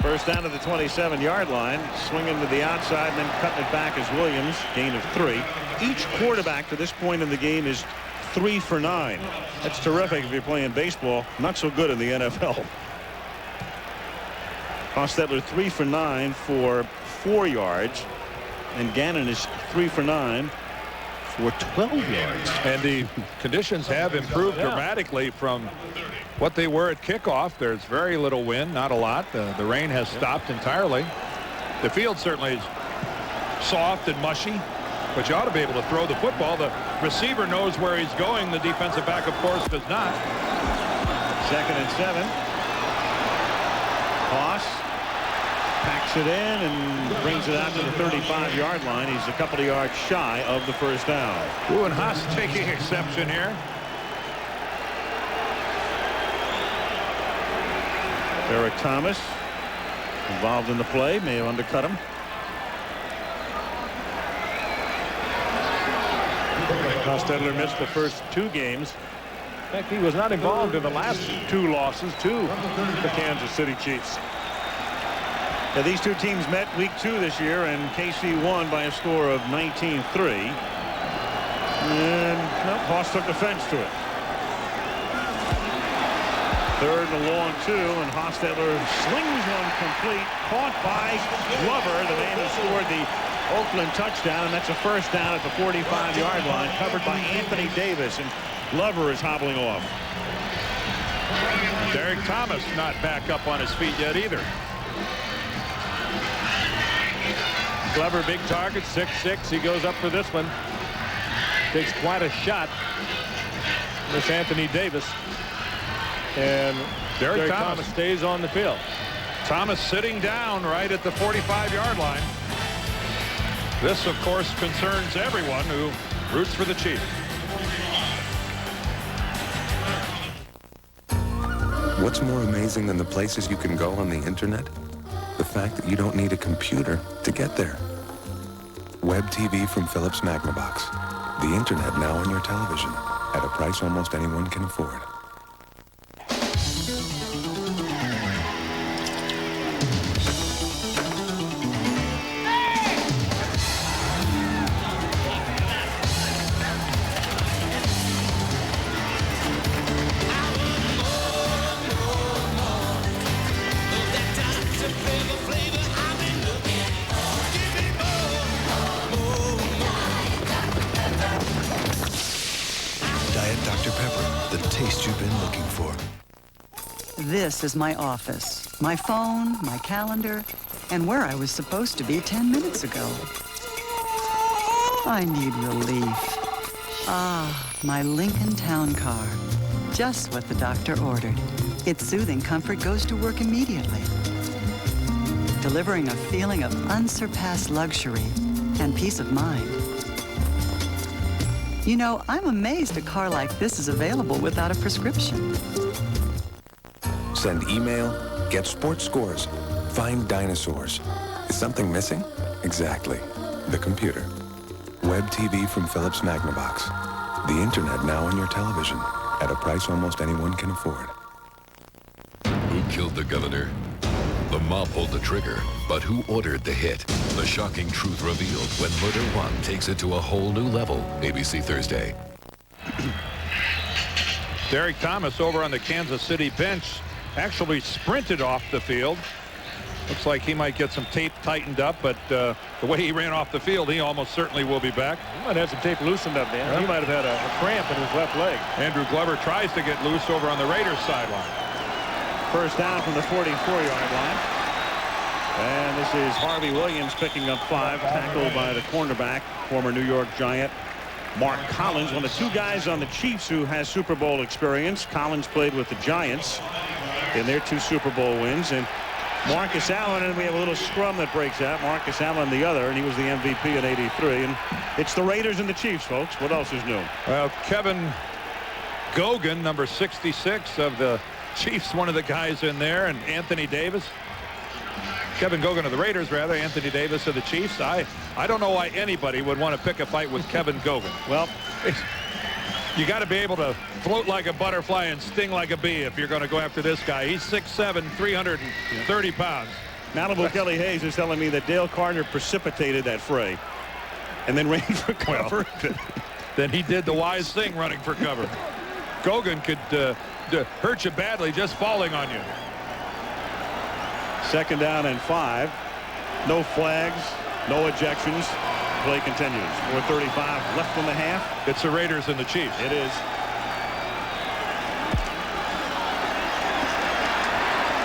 First down to the 27-yard line, swinging to the outside and then cutting it back as Williams, gain of 3. Each quarterback to this point in the game is 3 for 9. That's terrific if you're playing baseball. Not so good in the NFL. Hostetler 3 for 9 for 4 yards, and Ganon is 3 for 9 for 12 yards. And the conditions have improved dramatically from what they were at kickoff. There's very little wind, not a lot. The rain has stopped entirely. The field certainly is soft and mushy, but you ought to be able to throw the football. The receiver knows where he's going. The defensive back, of course, does not. 2nd and 7. Haas packs it in and brings it out to the 35-yard line. He's a couple of yards shy of the first down. Ooh, and Haas taking exception here. Eric Thomas involved in the play, may have undercut him. Hostetler missed the first 2 games. In fact, he was not involved in the last 2 losses to the Kansas City Chiefs. Yeah, these 2 teams met week 2 this year, and KC won by a score of 19-3. And Haas took offense to it. 3rd and a long 2, and Hostetler slings one complete, caught by Glover, the man who scored the Oakland touchdown, and that's a first down at the 45-yard line, covered by Anthony Davis, and Glover is hobbling off. Derek Thomas not back up on his feet yet either. Glover, big target, 6'6". He goes up for this one. Takes quite a shot. This Anthony Davis. And Derek Thomas stays on the field. Thomas sitting down right at the 45-yard line. This, of course, concerns everyone who roots for the Chiefs. What's more amazing than the places you can go on the internet? The fact that you don't need a computer to get there. Web TV from Philips Magnavox. The internet now on your television at a price almost anyone can afford. Dr. Pepper, the taste you've been looking for. This is my office, my phone, my calendar, and where I was supposed to be 10 minutes ago. I need relief. Ah, my Lincoln Town Car. Just what the doctor ordered. Its soothing comfort goes to work immediately, delivering a feeling of unsurpassed luxury and peace of mind. You know, I'm amazed a car like this is available without a prescription. Send email, get sports scores, find dinosaurs. Is something missing? Exactly. The computer. Web TV from Philips Magnavox. The internet now on your television at a price almost anyone can afford. Who killed the governor? The mob pulled the trigger, but who ordered the hit? The shocking truth revealed when Murder One takes it to a whole new level. ABC Thursday. Derek Thomas over on the Kansas City bench actually sprinted off the field. Looks like he might get some tape tightened up, but the way he ran off the field, he almost certainly will be back. He might have some tape loosened up there. Yeah. He might have had a cramp in his left leg. Andrew Glover tries to get loose over on the Raiders sideline. First down from the 44-yard line. And this is Harvey Williams picking up 5, tackled by the cornerback, former New York Giant Mark Collins, one of the 2 guys on the Chiefs who has Super Bowl experience. Collins played with the Giants in their 2 Super Bowl wins. And Marcus Allen, and we have a little scrum that breaks out. Marcus Allen the other, and he was the MVP in '83. And it's the Raiders and the Chiefs, folks. What else is new? Well, Kevin Gogan, number 66 of the Chiefs, one of the guys in there, and Anthony Davis. Kevin Gogan of the Raiders, rather. Anthony Davis of the Chiefs. I don't know why anybody would want to pick a fight with Kevin Gogan. Well, you got to be able to float like a butterfly and sting like a bee if you're going to go after this guy. He's 6'7", 330 pounds. Malibu Kelly Hayes is telling me that Dale Carter precipitated that fray and then ran for cover. Well, then he did the wise thing, running for cover. Gogan could hurt you badly just falling on you. 2nd down and 5. No flags, no ejections. Play continues. 4:35 left in the half. It's the Raiders and the Chiefs. It is.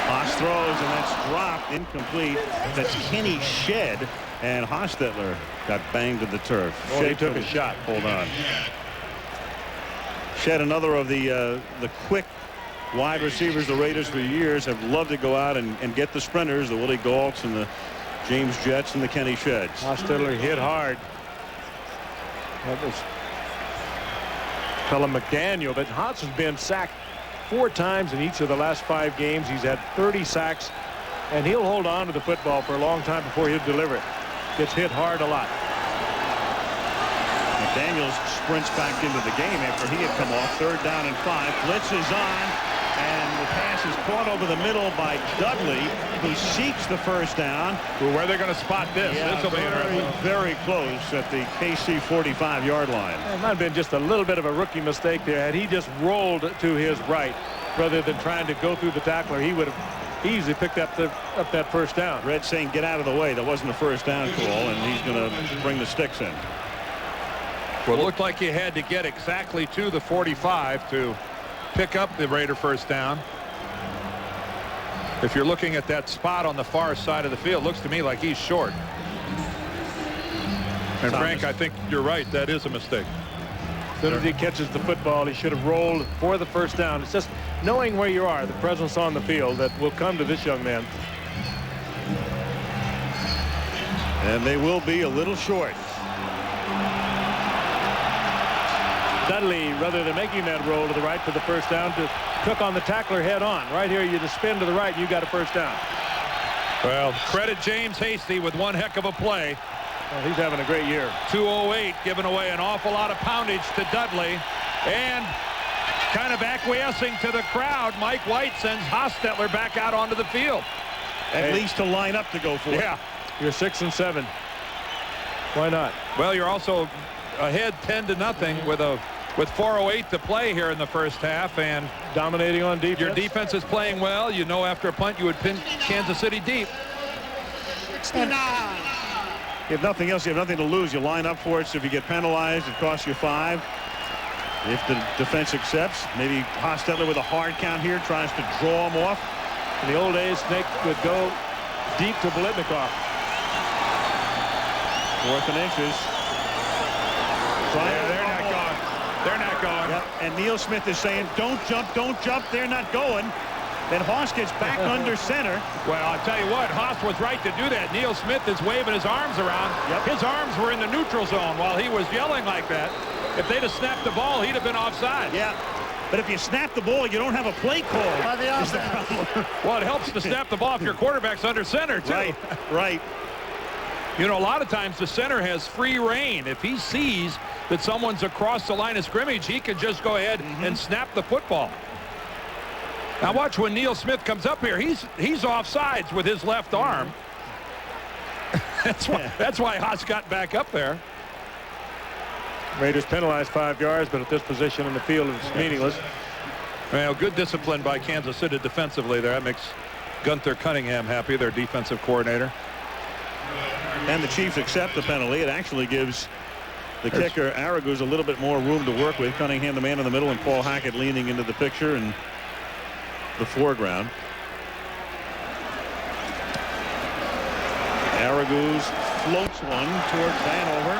Haas throws, and that's dropped, incomplete. That's Kenny Shed, and Hostetler got banged to the turf. Oh, he took a shot. Hold on. Shed, another of the quick wide receivers the Raiders for years have loved to go out and get the sprinters, the Willie Gaults and the James Jets and the Kenny Sheds. Hostetler hit hard. That was Cullen McDaniel, but Haas has been sacked 4 times in each of the last 5 games. He's had 30 sacks, and he'll hold on to the football for a long time before he'll deliver it. Gets hit hard a lot. McDaniels sprints back into the game after he had come off. 3rd down and 5. Blitz is on. And the pass is caught over the middle by Dudley, who seeks the 1st down. Well, where are they going to spot this? Yeah, this will be interesting. Very close at the KC 45-yard line. It might have been just a little bit of a rookie mistake there. Had he just rolled to his right rather than trying to go through the tackler, he would have easily picked up that 1st down. Red saying get out of the way. That wasn't a 1st down call, and he's going to bring the sticks in. Well, it looked like he had to get exactly to the 45 to pick up the Raider 1st down. If you're looking at that spot on the far side of the field, looks to me like he's short. And Frank, I think you're right. That is a mistake. As soon as he catches the football, he should have rolled for the 1st down. It's just knowing where you are, the presence on the field, that will come to this young man. And they will be a little short. Dudley, rather than making that roll to the right for the 1st down, took on the tackler head on. Right here, you just spin to the right, and you got a 1st down. Well, credit James Hasty with one heck of a play. Well, he's having a great year. 208, giving away an awful lot of poundage to Dudley. And kind of acquiescing to the crowd, Mike White sends Hostetler back out onto the field. At least to line up to go for it. Yeah, you're 6 and 7. Why not? Well, you're also ahead 10-0 with 4:08 to play here in the 1st half, and dominating on defense. Your defense is playing well. You know, after a punt, you would pin Kansas City deep. You have nothing else. You have nothing to lose. You line up for it. So if you get penalized, it costs you 5. If the defense accepts, maybe Hostetler with a hard count here tries to draw him off. In the old days, Snake would go deep to Bolitnikov. 4th and inches. Yeah, they're not going. They're not going. Yep. And Neil Smith is saying, don't jump, don't jump. They're not going. Then Haas gets back under center. Well, I'll tell you what, Haas was right to do that. Neil Smith is waving his arms around. Yep. His arms were in the neutral zone while he was yelling like that. If they'd have snapped the ball, he'd have been offside. Yeah. But if you snap the ball, you don't have a play call. By the offense. Well, it helps to snap the ball if your quarterback's under center, too. Right, right. You know, a lot of times the center has free reign. If he sees that someone's across the line of scrimmage, he can just go ahead and snap the football. Now watch when Neil Smith comes up here. He's off sides with his left arm. That's why Haas got back up there. Raiders penalized 5 yards, but at this position in the field, it's meaningless. Well, good discipline by Kansas City defensively there. That makes Gunther Cunningham happy, their defensive coordinator. And the Chiefs accept the penalty. It actually gives the kicker, Araguz, a little bit more room to work with. Cunningham, the man in the middle, and Paul Hackett leaning into the picture in the foreground. Araguz floats one towards Vanover,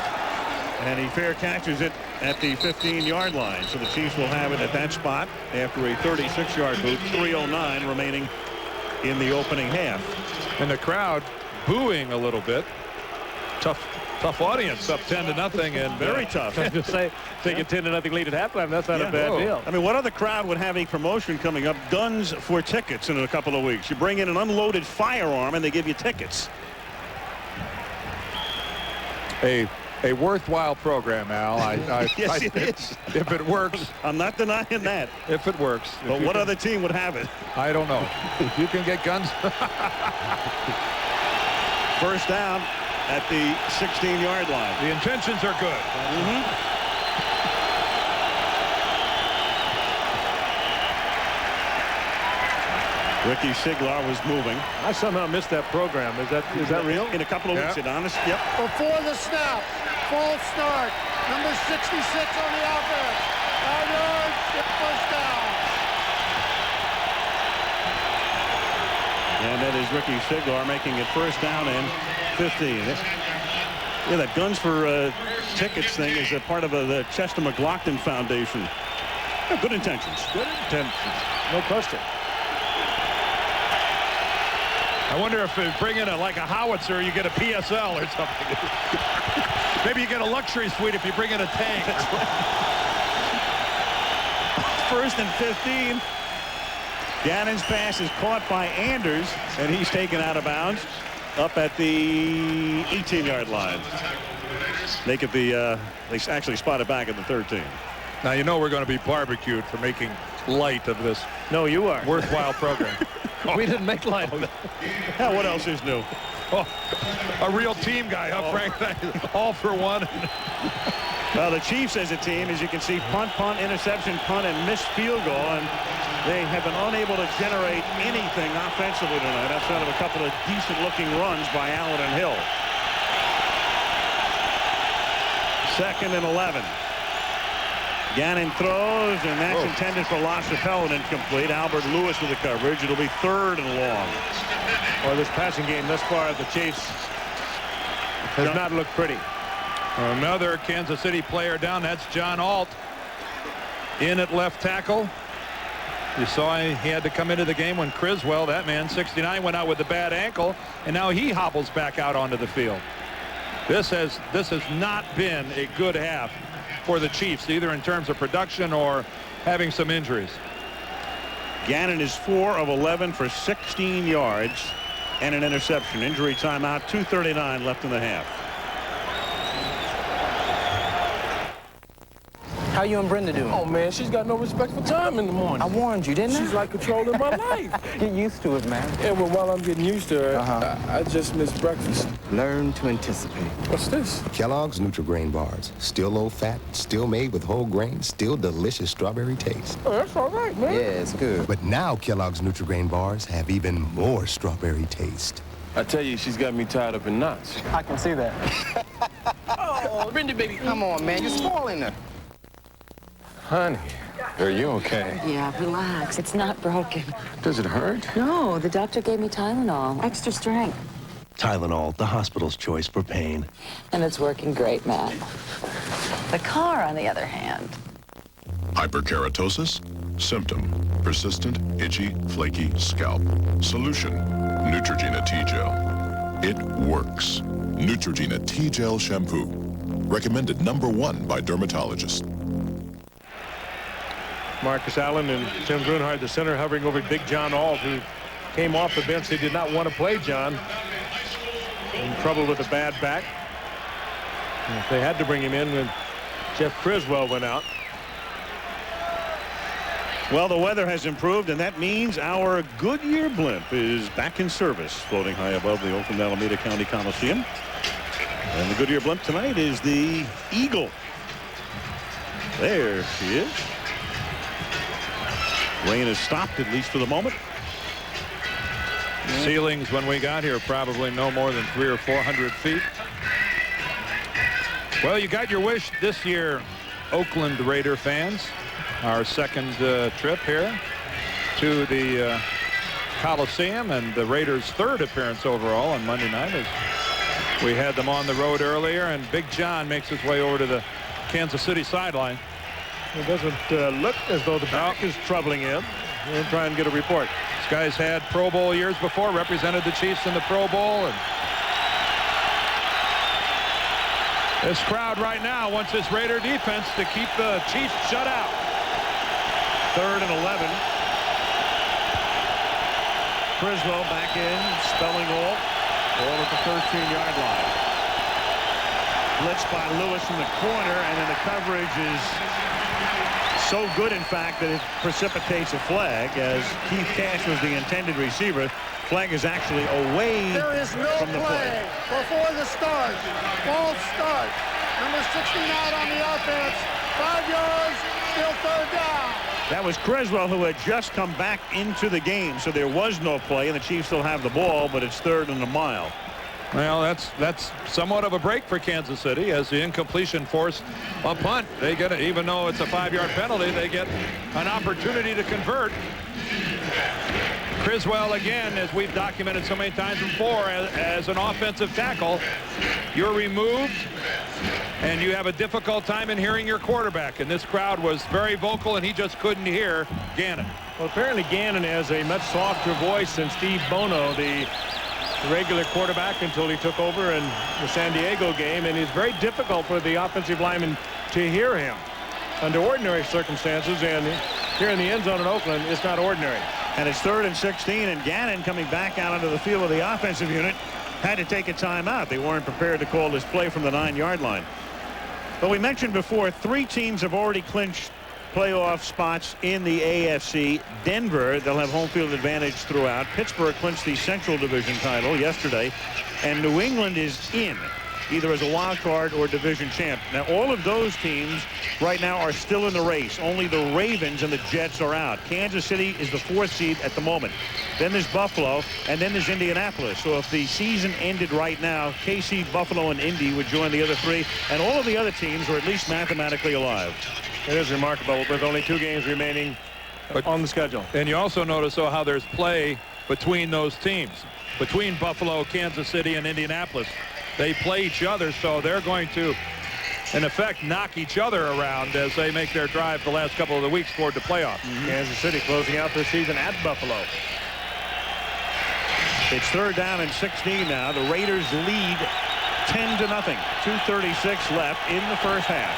and he fair catches it at the 15-yard line. So the Chiefs will have it at that spot after a 36-yard boot. 3:09 remaining in the opening half. And the crowd booing a little bit. Tough audience, up 10-0, and very tough. I just say, take a 10-0 lead at halftime. That's not a bad deal. I mean, what other crowd would have a promotion coming up? Guns for tickets in a couple of weeks. You bring in an unloaded firearm and they give you tickets. A worthwhile program, Al. Yes, it is. If it works. I'm not denying that. If it works. But what other team would have it? I don't know. If you can get guns. First down at the 16-yard line. The intentions are good. Ricky Siglar was moving. I somehow missed that program. Is that real? In a couple of weeks, it honest. Yep. Before the snap, false start. Number 66 on the offense. First down. And that is Ricky Siglar making it first down and 15. Yeah, that Guns for Tickets thing is a part of the Chester McLaughlin Foundation. Yeah, good intentions. Good intentions. No question. I wonder if they bring in like a howitzer, you get a PSL or something. Maybe you get a luxury suite if you bring in a tank. First and 15. Gannon's pass is caught by Anders, and he's taken out of bounds up at the 18-yard line. Make it the they actually spot it back at the 13. Now you know we're going to be barbecued for making light of this. No, you are. Worthwhile program. We didn't make light of it. Yeah, what else is new? Oh, a real team guy, huh, Frank? All for one. Well, the Chiefs as a team, as you can see, punt, interception, punt, and missed field goal, and they have been unable to generate anything offensively tonight outside of a couple of decent-looking runs by Allen and Hill. 2nd and 11. Gannon throws, and that's intended for LaChapelle and incomplete. Albert Lewis with the coverage. It'll be 3rd and long. Well, this passing game thus far, the Chiefs has not looked pretty. Another Kansas City player down. That's John Alt in at left tackle. You saw he had to come into the game when Criswell, that man, 69, went out with a bad ankle, and now he hobbles back out onto the field. This has not been a good half for the Chiefs, either in terms of production or having some injuries. Gannon is 4 of 11 for 16 yards and an interception. Injury timeout, 2:39 left in the half. How you and Brenda doing? Oh, man, she's got no respect for time in the morning. I warned you, didn't I? She's like controlling my life. Get used to it, man. Yeah, well, while I'm getting used to her, I just missed breakfast. Learn to anticipate. What's this? Kellogg's Nutri-Grain bars. Still low-fat, still made with whole grains, still delicious strawberry taste. Oh, that's all right, man. Yeah, it's good. But now Kellogg's Nutri-Grain bars have even more strawberry taste. I tell you, she's got me tied up in knots. I can see that. Oh, Brenda, baby. Come on, man. You're spoiling her. Honey, are you okay? Yeah, relax. It's not broken. Does it hurt? No, the doctor gave me Tylenol. Extra strength. Tylenol, the hospital's choice for pain. And it's working great, Matt. The car, on the other hand. Hyperkeratosis? Symptom: persistent, itchy, flaky scalp. Solution: Neutrogena T-Gel. It works. Neutrogena T-Gel Shampoo. Recommended #1 by dermatologists. Marcus Allen and Tim Grunhard, the center, hovering over Big John Ault, who came off the bench. They did not want to play John. In trouble with a bad back. And they had to bring him in when Jeff Criswell went out. Well, the weather has improved, and that means our Goodyear blimp is back in service, floating high above the Oakland-Alameda County Coliseum. And the Goodyear blimp tonight is the Eagle. There she is. Rain has stopped, at least for the moment. Ceilings when we got here probably no more than 300 or 400 feet. Well, you got your wish this year, Oakland Raider fans. Our second trip here to the Coliseum, and the Raiders' third appearance overall on Monday night, as we had them on the road earlier, and Big John makes his way over to the Kansas City sideline. It doesn't look as though the back is troubling him. We'll try and get a report. This guy's had Pro Bowl years before, represented the Chiefs in the Pro Bowl. And this crowd right now wants this Raider defense to keep the Chiefs shut out. 3rd and 11. Criswell back in, spelling all at the 13-yard line. Blitzed by Lewis in the corner, and then the coverage is so good, in fact, that it precipitates a flag, as Keith Cash was the intended receiver. Flag is actually away There is no from the play. before the start. False start. Number 69 on the offense. 5 yards, still 3rd down. That was Criswell, who had just come back into the game, so there was no play, and the Chiefs still have the ball, but it's 3rd and a mile. Well, that's somewhat of a break for Kansas City, as the incompletion forced a punt. They get it, even though it's a 5-yard penalty, they get an opportunity to convert. Criswell, again, as we've documented so many times before, as an offensive tackle, you're removed and you have a difficult time in hearing your quarterback. And this crowd was very vocal, and he just couldn't hear Ganon. Well, apparently Ganon has a much softer voice than Steve Bono, the regular quarterback, until he took over in the San Diego game, and it's very difficult for the offensive lineman to hear him under ordinary circumstances, and here in the end zone in Oakland, it's not ordinary. And it's 3rd and 16, and Ganon, coming back out onto the field of the offensive unit, had to take a timeout. They weren't prepared to call this play from the 9-yard line. But we mentioned before, 3 teams have already clinched playoff spots in the AFC. Denver, they'll have home field advantage throughout. Pittsburgh clinched the Central Division title yesterday, and New England is in, either as a wild card or division champ. Now, all of those teams right now are still in the race. Only the Ravens and the Jets are out. Kansas City is the 4th seed at the moment. Then there's Buffalo, and then there's Indianapolis. So if the season ended right now, KC, Buffalo, and Indy would join the other 3, and all of the other teams are at least mathematically alive. It is remarkable, with only 2 games remaining on the schedule. And you also notice how there's play between those teams, between Buffalo, Kansas City, and Indianapolis. They play each other, so they're going to, in effect, knock each other around as they make their drive the last couple of the weeks toward the playoffs. Kansas City closing out their season at Buffalo. It's 3rd down and 16 now. The Raiders lead 10-0. 2:36 left in the first half.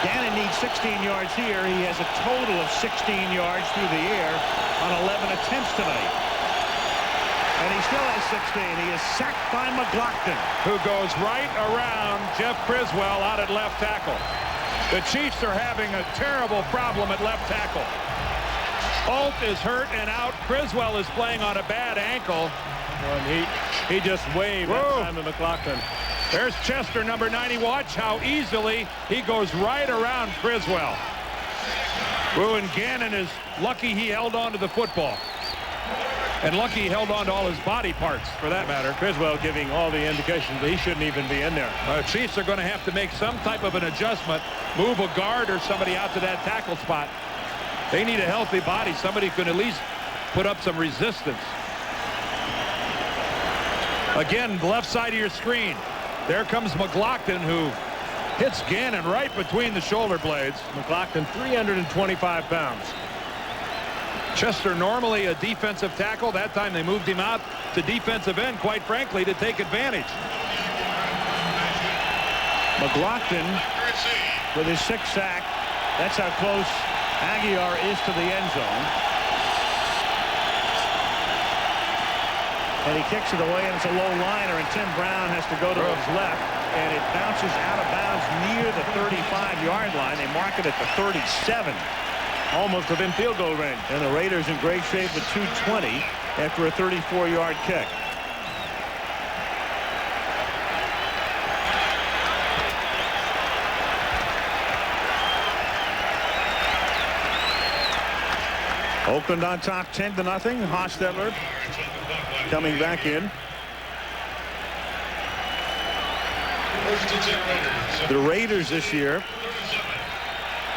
Ganon needs 16 yards here. He has a total of 16 yards through the air on 11 attempts tonight. And he still has 16. He is sacked by McLaughlin, who goes right around Jeff Criswell out at left tackle. The Chiefs are having a terrible problem at left tackle. Ault is hurt and out. Criswell is playing on a bad ankle. And he just waved that time to McLaughlin. There's Chester, number 90. Watch how easily he goes right around Criswell. Ooh, and Ganon is lucky he held on to the football. And Lucky held on to all his body parts, for that matter. Criswell giving all the indications that he shouldn't even be in there. Chiefs are going to have to make some type of an adjustment, move a guard or somebody out to that tackle spot. They need a healthy body. Somebody can at least put up some resistance. Again, left side of your screen. There comes McLaughlin, who hits Gannon right between the shoulder blades. McLaughlin, 325 pounds. Chester, normally a defensive tackle. That time they moved him out to defensive end, quite frankly, to take advantage. McLaughlin with his 6th sack. That's how close Aguiar is to the end zone. And he kicks it away, and it's a low liner, and Tim Brown has to go to his left, and it bounces out of bounds near the 35-yard line. They mark it at the 37. Almost within field goal range. And the Raiders in great shape with 2:20 after a 34-yard kick. Oakland on top 10-0. Hostetler coming back in. The Raiders this year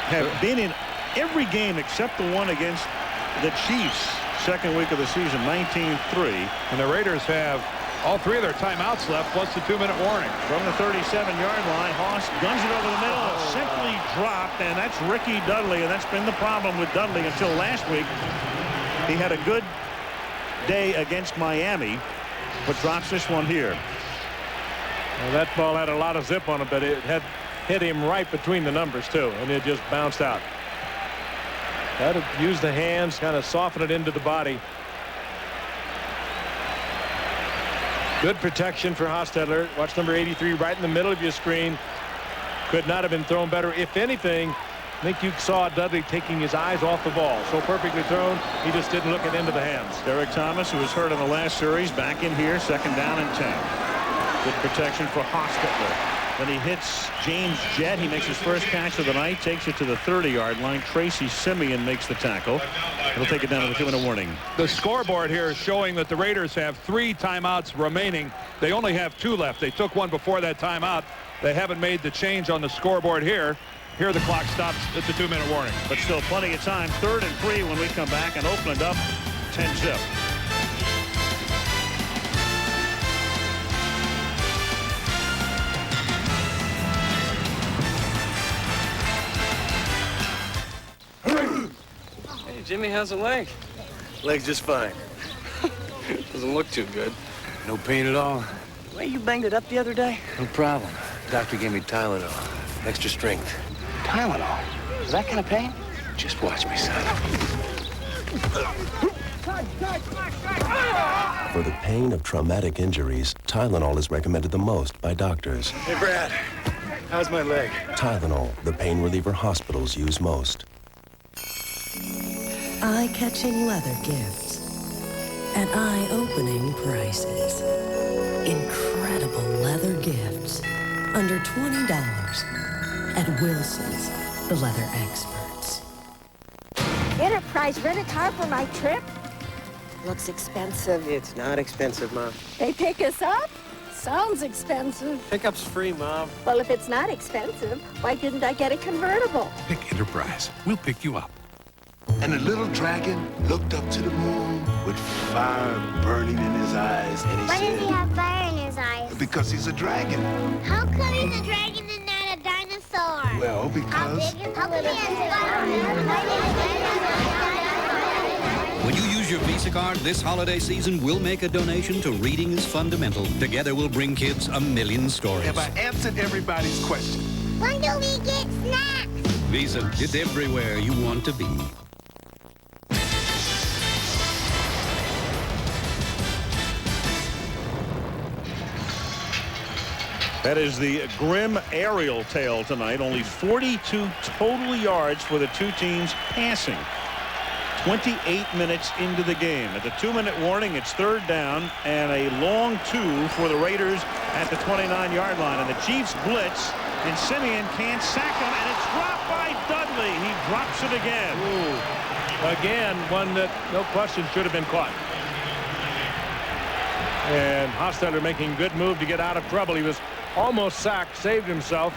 have been in every game except the one against the Chiefs, second week of the season, 19-3. And the Raiders have all 3 of their timeouts left, plus the 2-minute warning. From the 37-yard line, Hoss guns it over the middle, simply dropped, and that's Ricky Dudley, and that's been the problem with Dudley until last week. He had a good day against Miami, but drops this one here. Well, that ball had a lot of zip on it, but it had hit him right between the numbers, too, and it just bounced out. Got to use the hands, kind of soften it into the body. Good protection for Hostetler. Watch number 83 right in the middle of your screen. Could not have been thrown better. If anything, I think you saw Dudley taking his eyes off the ball. So perfectly thrown, he just didn't look it into the hands. Derek Thomas, who was hurt in the last series, back in here, 2nd down and 10. Good protection for Hostetler. Then he hits James Jett. He makes his first catch of the night, takes it to the 30-yard line. Tracy Simeon makes the tackle. He'll take it down to the 2-minute warning. The scoreboard here is showing that the Raiders have 3 timeouts remaining. They only have 2 left. They took one before that timeout. They haven't made the change on the scoreboard here. Here the clock stops at the 2-minute warning. But still plenty of time. 3rd and 3 when we come back, and Oakland up 10-zip. Jimmy, how's the leg? Leg's just fine. Doesn't look too good. No pain at all. The way you banged it up the other day? No problem. Doctor gave me Tylenol. Extra strength. Tylenol? Is that kind of pain? Just watch me, son. For the pain of traumatic injuries, Tylenol is recommended the most by doctors. Hey, Brad. How's my leg? Tylenol, the pain reliever hospitals use most. Eye-catching leather gifts at eye-opening prices. Incredible leather gifts under $20 at Wilson's, the leather experts. Enterprise rent a car for my trip? Looks expensive. It's not expensive, Mom. They pick us up? Sounds expensive. Pickup's free, Mom. Well, if it's not expensive, why didn't I get a convertible? Pick Enterprise. We'll pick you up. And the little dragon looked up to the moon with fire burning in his eyes, and he Why said... does he have fire in his eyes? Because he's a dragon. How come he's a dragon and not a dinosaur? Well, because... When you use your Visa card this holiday season, we'll make a donation to Reading is Fundamental. Together, we'll bring kids a million stories. Have I answered everybody's question? When do we get snacks? Visa, it's everywhere you want to be. That is the grim aerial tale tonight. Only 42 total yards for the two teams passing. 28 minutes into the game. At the 2-minute warning, it's 3rd down and a long 2 for the Raiders at the 29-yard line. And the Chiefs blitz, and Simeon can't sack him, and it's dropped by Dudley. He drops it again. Ooh. Again, one that, no question, should have been caught. And Hostetler making a good move to get out of trouble. He was almost sacked, saved himself,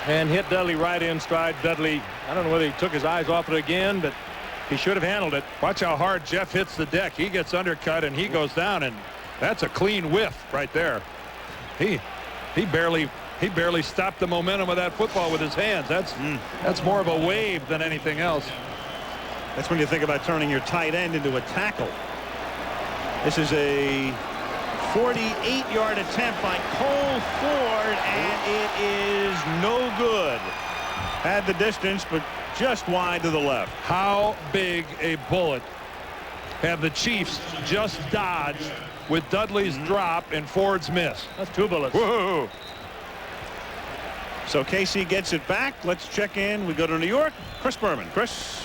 and hit Dudley right in stride. Dudley, I don't know whether he took his eyes off it again, but he should have handled it. Watch how hard Jeff hits the deck. He gets undercut and he goes down, and that's a clean whiff right there. He barely stopped the momentum of that football with his hands. That's more of a wave than anything else. That's when you think about turning your tight end into a tackle. This is a 48-yard attempt by Cole Ford, and it is no good. Had the distance, but just wide to the left. How big a bullet have the Chiefs just dodged with Dudley's drop and Ford's miss? That's 2 bullets. Whoa. So KC gets it back. Let's check in. We go to New York. Chris Berman. Chris.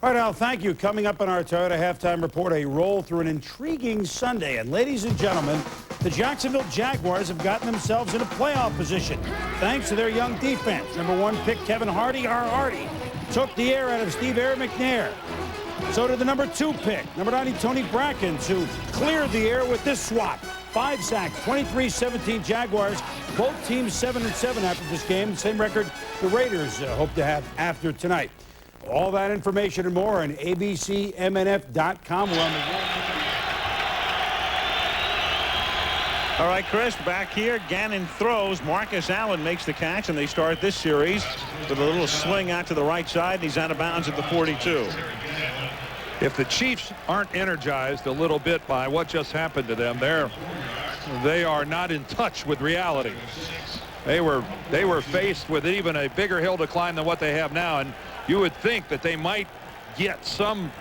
All right, Al, thank you. Coming up on our Toyota Halftime Report, a roll through an intriguing Sunday. And ladies and gentlemen, the Jacksonville Jaguars have gotten themselves in a playoff position thanks to their young defense. Number 1 pick Kevin Hardy, our Hardy, took the air out of Steve Air McNair. So did the number 2 pick, number 90 Tony Brackens, who cleared the air with this swat. 5 sacks, 23-17 Jaguars. Both teams 7-7 after this game. The same record the Raiders hope to have after tonight. All that information and more on abcmnf.com. We're on the All right, Chris, back here. Ganon throws. Marcus Allen makes the catch, and they start this series with a little swing out to the right side, and he's out of bounds at the 42. If the Chiefs aren't energized a little bit by what just happened to them, they are not in touch with reality. They were faced with even a bigger hill to climb than what they have now, and you would think that they might get some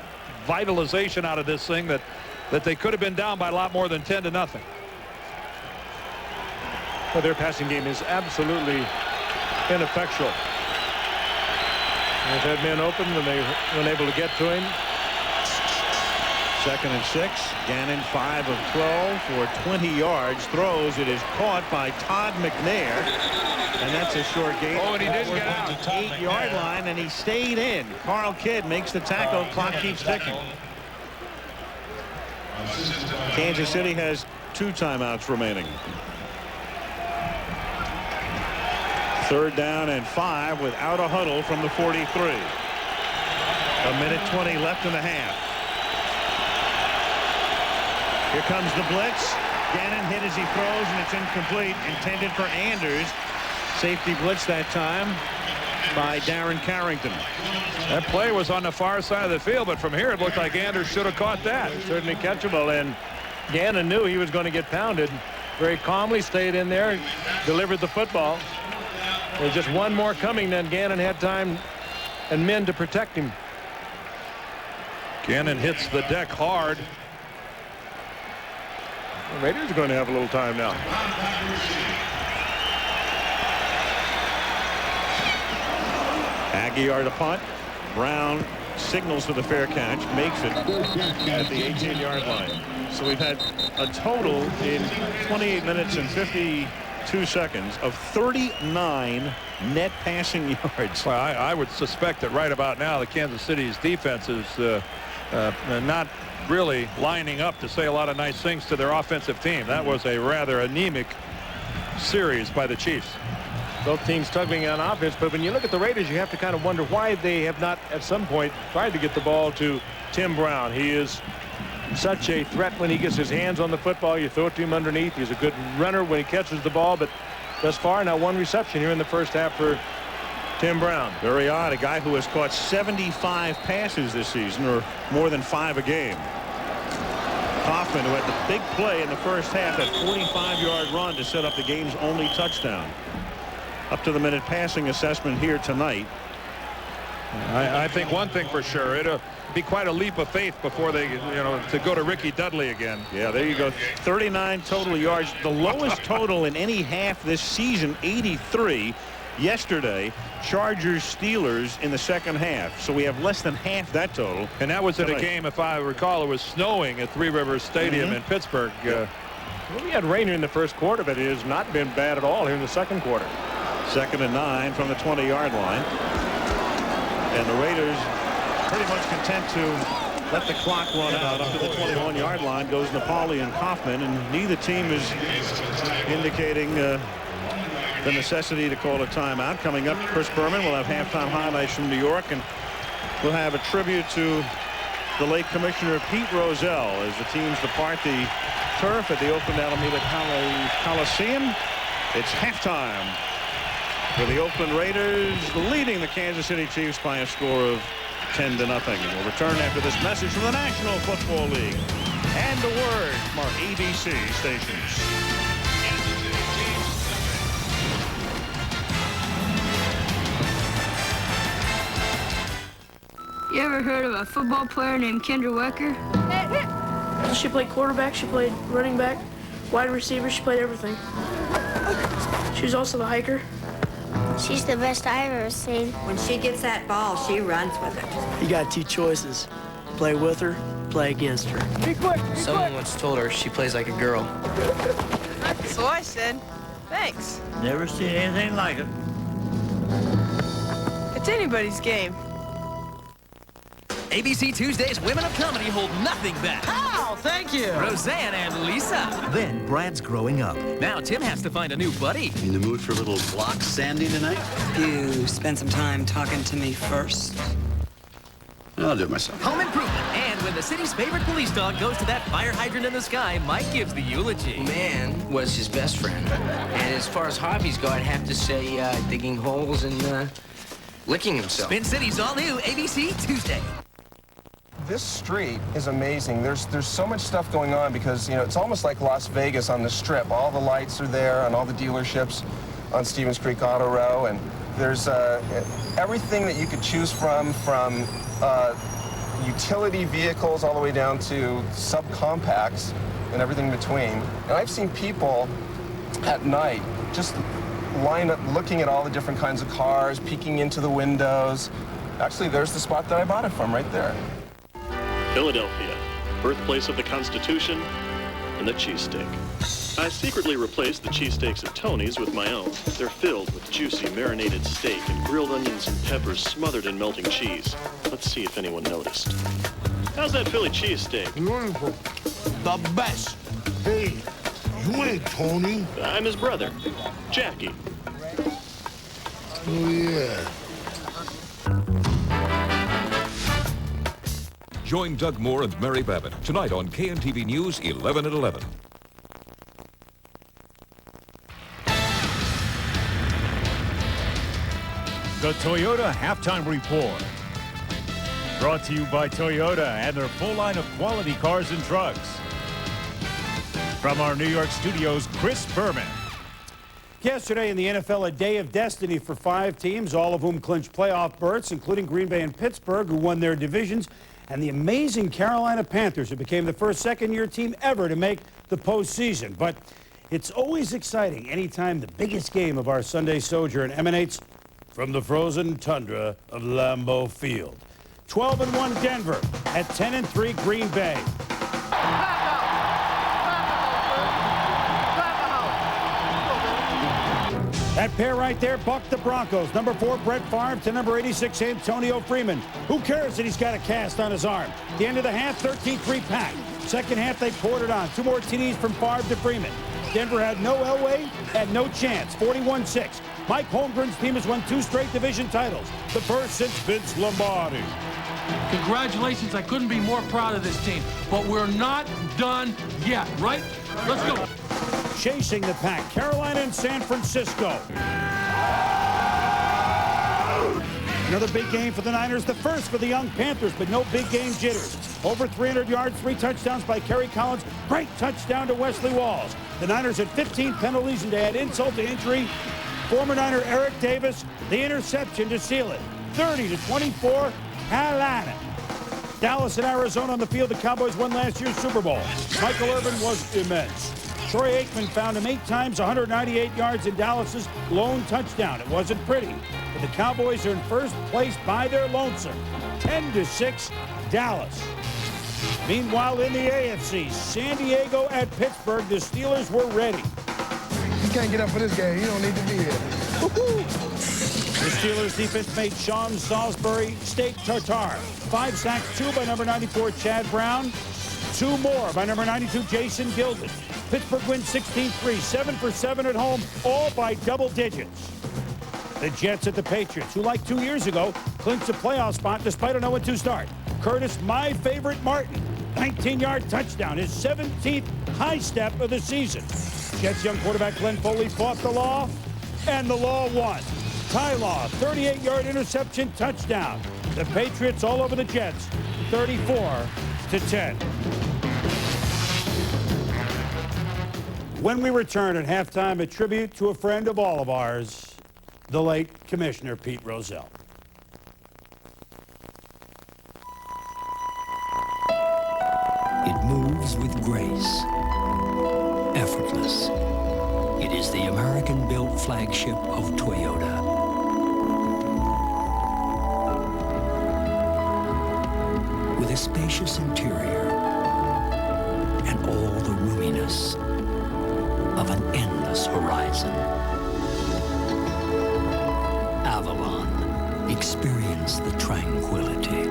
vitalization out of this thing, that they could have been down by a lot more than 10-0. Well, their passing game is absolutely ineffectual. They've had men open when they weren't able to get to him. 2nd and 6. Gannon 5 of 12 for 20 yards. Throws. It is caught by Todd McNair. And that's a short gain. Oh, and he didn't get out. 8-yard line, and he stayed in. Carl Kidd makes the tackle. Clock keeps ticking. Kansas City has 2 timeouts remaining. 3rd down and 5 without a huddle from the 43. 1:20 left in the half. Here comes the blitz. Gannon hit as he throws, and it's incomplete. Intended for Anders. Safety blitz that time by Darren Carrington. That play was on the far side of the field, but from here it looked like Anders should have caught that. Certainly catchable, and Gannon knew he was going to get pounded. Very calmly stayed in there, delivered the football. There's just one more coming, then Gannon had time and men to protect him. Gannon hits the deck hard. The Raiders are going to have a little time now. Aguiar to punt. Brown signals for the fair catch, makes it at the 18-yard line. So we've had a total in 28 minutes and 52 seconds of 39 net passing yards. Well, I would suspect that right about now the Kansas City's defense is not really lining up to say a lot of nice things to their offensive team. That was a rather anemic series by the Chiefs. Both teams struggling on offense, but when you look at the Raiders, you have to kind of wonder why they have not at some point tried to get the ball to Tim Brown. He is such a threat when he gets his hands on the football. You throw it to him underneath. He's a good runner when he catches the ball, but thus far now 1 reception here in the first half for Tim Brown. Very odd. A guy who has caught 75 passes this season, or more than 5 a game. Kaufman, who had the big play in the first half, that 45-yard run to set up the game's only touchdown. Up to the minute passing assessment here tonight. I think one thing for sure, it'll be quite a leap of faith before they, to go to Ricky Dudley again. Yeah, there you go. 39 total yards, the lowest total in any half this season, 83. Yesterday, Chargers Steelers in the second half. So we have less than half that total. And that was at a game, if I recall, it was snowing at Three Rivers Stadium in Pittsburgh. Well, we had rain in the first quarter, but it has not been bad at all here in the second quarter. 2nd and 9 from the 20-yard line. And the Raiders pretty much content to let the clock run out. Up to the 21-yard line goes Napoleon Kaufman, and neither team is indicating the necessity to call a timeout. Coming up, Chris Berman will have halftime highlights from New York, and we'll have a tribute to the late Commissioner Pete Roselle as the teams depart the turf at the Oakland-Alameda Coliseum. It's halftime with the Oakland Raiders leading the Kansas City Chiefs by a score of 10-0. We'll return after this message from the National Football League and a word from our ABC stations. You ever heard of a football player named Kendra Wecker? She played quarterback, she played running back, wide receiver, she played everything. She was also the hiker. She's the best I've ever seen. When she gets that ball, she runs with it. You got two choices. Play with her, play against her. Be quick, Someone once told her she plays like a girl. So I said, thanks. Never seen anything like it. It's anybody's game. ABC Tuesday's Women of Comedy hold nothing back. Oh, thank you. Roseanne and Lisa. Then Brad's growing up. Now Tim has to find a new buddy. In the mood for a little block sanding tonight? You spend some time talking to me first. I'll do it myself. Home Improvement. And when the city's favorite police dog goes to that fire hydrant in the sky, Mike gives the eulogy. Man was his best friend. And as far as hobbies go, I'd have to say digging holes and licking himself. Spin City's all new ABC Tuesday. This street is amazing. There's so much stuff going on because, you know, it's almost like Las Vegas on the Strip. All the lights are there and all the dealerships on Stevens Creek Auto Row, and there's everything that you could choose from utility vehicles all the way down to subcompacts and everything in between. And I've seen people at night just line up looking at all the different kinds of cars, peeking into the windows. Actually, there's the spot that I bought it from right there. Philadelphia, birthplace of the Constitution and the cheesesteak. I secretly replaced the cheesesteaks at Tony's with my own. They're filled with juicy marinated steak and grilled onions and peppers smothered in melting cheese. Let's see if anyone noticed. How's that Philly cheesesteak? Wonderful. The best. Hey, you ain't Tony. I'm his brother, Jackie. Oh, yeah. Join Doug Moore and Mary Babbitt tonight on KNTV News 11 at 11. The Toyota Halftime Report. Brought to you by Toyota and their full line of quality cars and trucks. From our New York studios, Chris Berman. Yesterday in the NFL, a day of destiny for 5 teams, all of whom clinched playoff berths, including Green Bay and Pittsburgh, who won their divisions, and the amazing Carolina Panthers, who became the first second-year team ever to make the postseason. But it's always exciting anytime the biggest game of our Sunday sojourn emanates from the frozen tundra of Lambeau Field. 12-1 Denver at 10-3 Green Bay. That pair right there bucked the Broncos. Number 4, Brett Favre, to number 86, Antonio Freeman. Who cares that he's got a cast on his arm? At the end of the half, 13-3 pack. Second half, they poured it on. 2 more TDs from Favre to Freeman. Denver had no Elway, had no chance. 41-6. Mike Holmgren's team has won 2 straight division titles, the first since Vince Lombardi. Congratulations. I couldn't be more proud of this team. But we're not done yet, right? Let's go. Chasing the pack, Carolina and San Francisco. Another big game for the Niners, the first for the young Panthers, but no big game jitters. Over 300 yards, 3 touchdowns by Kerry Collins. Great touchdown to Wesley Walls. The Niners had 15 penalties, and to add insult to injury, former Niner Eric Davis, the interception to seal it. 30-24, Carolina. Dallas and Arizona on the field. The Cowboys won last year's Super Bowl. Michael Irvin was immense. Troy Aikman found him 8 times, 198 yards in Dallas's lone touchdown. It wasn't pretty, but the Cowboys are in first place by their lonesome. 10-6, Dallas. Meanwhile, in the AFC, San Diego at Pittsburgh, the Steelers were ready. You can't get up for this game. You don't need to be here. The Steelers defense made Sean Salisbury steak tartare. 5 sacks, 2 by number 94 Chad Brown, 2 more by number 92 Jason Gilden. Pittsburgh wins 16-3, 7 for 7 at home, all by double digits. The Jets at the Patriots, who like 2 years ago clinched a playoff spot despite an 0-2 start. Curtis, my favorite Martin, 19-yard touchdown, his 17th high step of the season. Jets young quarterback Glenn Foley fought the law, and the law won. Ty Law, 38-yard interception touchdown. The Patriots all over the Jets, 34-10. When we return at halftime, a tribute to a friend of all of ours, the late Commissioner Pete Roselle. It moves with grace, effortless. It is the American-built flagship of Toyota. With a spacious interior and all the roominess of an endless horizon. Avalon, experience the tranquility.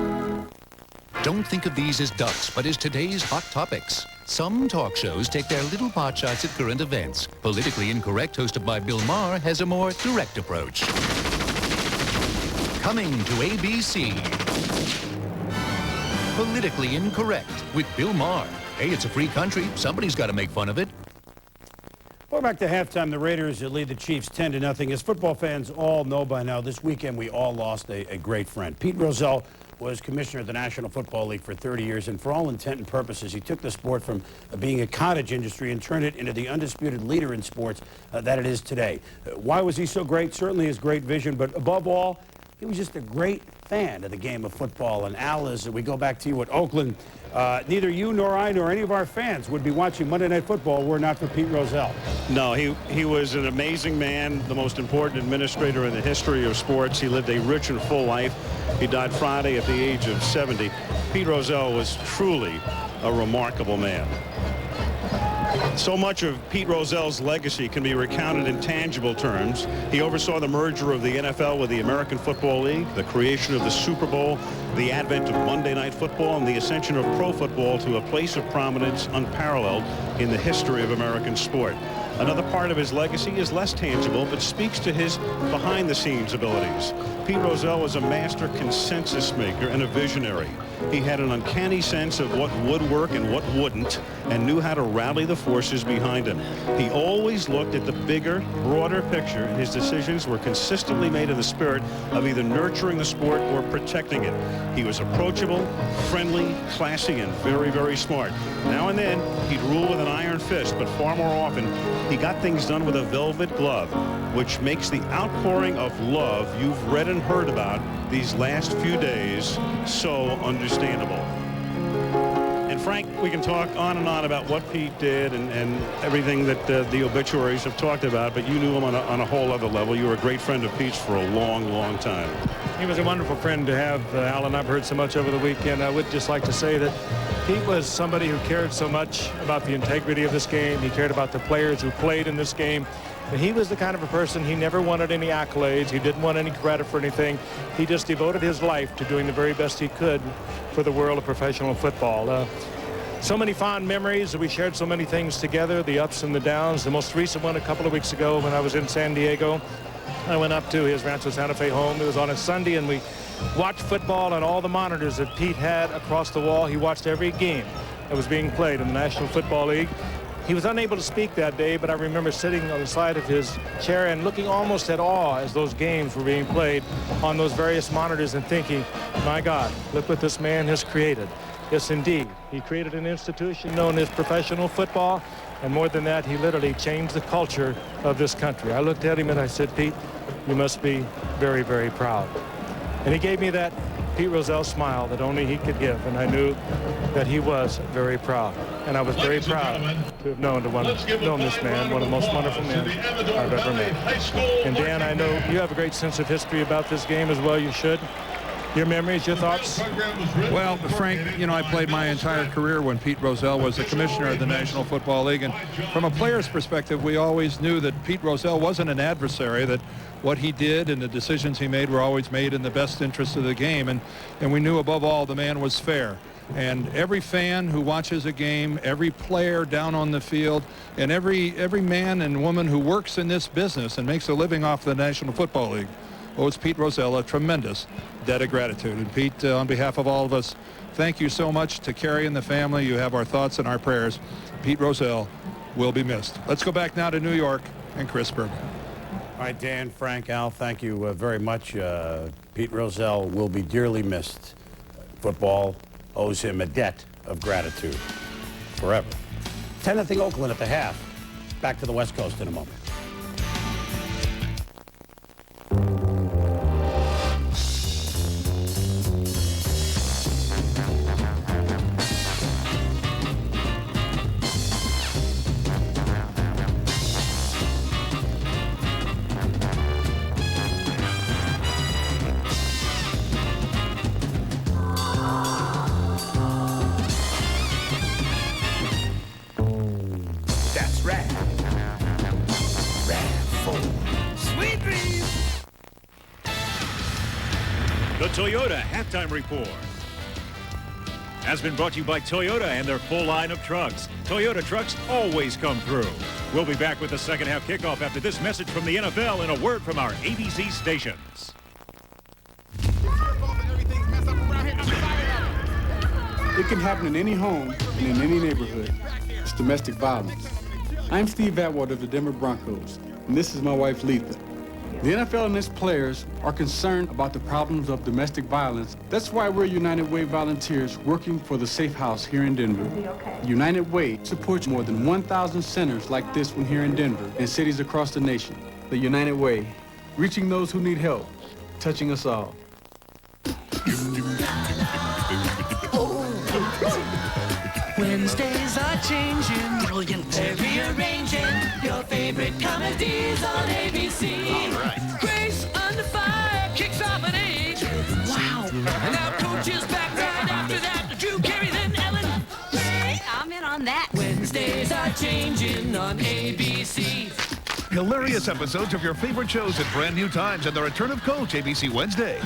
Don't think of these as ducks, but as today's hot topics. Some talk shows take their little pot shots at current events. Politically Incorrect, hosted by Bill Maher, has a more direct approach. Coming to ABC. Politically Incorrect with Bill Maher. Hey, it's a free country. Somebody's got to make fun of it. Well, back to halftime, the Raiders lead the Chiefs 10-0. As football fans all know by now, this weekend we all lost a great friend. Pete Roselle was commissioner of the National Football League for 30 years, and for all intent and purposes, he took the sport from being a cottage industry and turned it into the undisputed leader in sports that it is today. Why was he so great? Certainly his great vision, but above all, he was just a great fan of the game of football. And Al, as we go back to you at Oakland, neither you nor I nor any of our fans would be watching Monday Night Football were it not for Pete Roselle. No, he was an amazing man, the most important administrator in the history of sports. He lived a rich and full life. He died Friday at the age of 70. Pete Roselle was truly a remarkable man. So much of Pete Roselle's legacy can be recounted in tangible terms. He oversaw the merger of the NFL with the American Football League, the creation of the Super Bowl, the advent of Monday Night Football, and the ascension of pro football to a place of prominence unparalleled in the history of American sport. Another part of his legacy is less tangible, but speaks to his behind-the-scenes abilities. Pete Roselle was a master consensus maker and a visionary. He had an uncanny sense of what would work and what wouldn't, and knew how to rally the forces behind him. He always looked at the bigger, broader picture, and his decisions were consistently made in the spirit of either nurturing the sport or protecting it. He was approachable, friendly, classy, and very, very smart. Now and then, he'd rule with an iron fist, but far more often, he got things done with a velvet glove, which makes the outpouring of love you've read and heard about these last few days so understandable. And Frank, we can talk on and on about what Pete did and everything that the obituaries have talked about, but you knew him on a whole other level. You were a great friend of Pete's for a long, long time. He was a wonderful friend to have, Alan. I've heard so much over the weekend. I would just like to say that Pete was somebody who cared so much about the integrity of this game. He cared about the players who played in this game. And he was the kind of a person, he never wanted any accolades. He didn't want any credit for anything. He just devoted his life to doing the very best he could for the world of professional football. So many fond memories. We shared so many things together, the ups and the downs. The most recent one a couple of weeks ago when I was in San Diego. I went up to his Rancho Santa Fe home. It was on a Sunday, and we watched football on all the monitors that Pete had across the wall. He watched every game that was being played in the National Football League. He was unable to speak that day, but I remember sitting on the side of his chair and looking almost at awe as those games were being played on those various monitors and thinking, my God, look what this man has created. Yes, indeed. He created an institution known as professional football, and more than that, he literally changed the culture of this country. I looked at him and I said, Pete, you must be very, very proud. And he gave me that Pete Roselle smile that only he could give, and I knew that he was very proud. And I was very proud to have known this man, one of the most wonderful men I've ever met. And Dan, I know you have a great sense of history about this game as well. You should. Your memories, your thoughts? Well, Frank, you know, I played my entire career when Pete Roselle was the commissioner of the National Football League. And from a player's perspective, we always knew that Pete Roselle wasn't an adversary, that what he did and the decisions he made were always made in the best interest of the game. And we knew above all the man was fair. And every fan who watches a game, every player down on the field, and every man and woman who works in this business and makes a living off the National Football League owes Pete Roselle a tremendous debt of gratitude. And Pete, on behalf of all of us, thank you so much to Carrie and the family. You have our thoughts and our prayers. Pete Roselle will be missed. Let's go back now to New York and Chris Berman. All right, Dan, Frank, Al, thank you very much. Pete Roselle will be dearly missed. Football owes him a debt of gratitude forever. 10-0 Oakland at the half. Back to the West Coast in a moment. The Toyota Halftime Report has been brought to you by Toyota and their full line of trucks. Toyota trucks always come through. We'll be back with the second half kickoff after this message from the NFL and a word from our ABC stations. It can happen in any home and in any neighborhood. It's domestic violence. I'm Steve Atwater of the Denver Broncos, and this is my wife, Letha. The NFL and its players are concerned about the problems of domestic violence. That's why we're United Way volunteers working for the Safe House here in Denver. United Way supports more than 1,000 centers like this one here in Denver and cities across the nation. The United Way, reaching those who need help, touching us all. Wednesdays are changing, brilliant. They're rearranging your favorite comedies on ABC. All right. Grace Under Fire kicks off at 8. Wow. And now Coach is back right after that. Drew Carey, then Ellen. Hey, I'm in on that. Wednesdays are changing on ABC. Hilarious episodes of your favorite shows at brand new times and the return of Coach ABC Wednesday.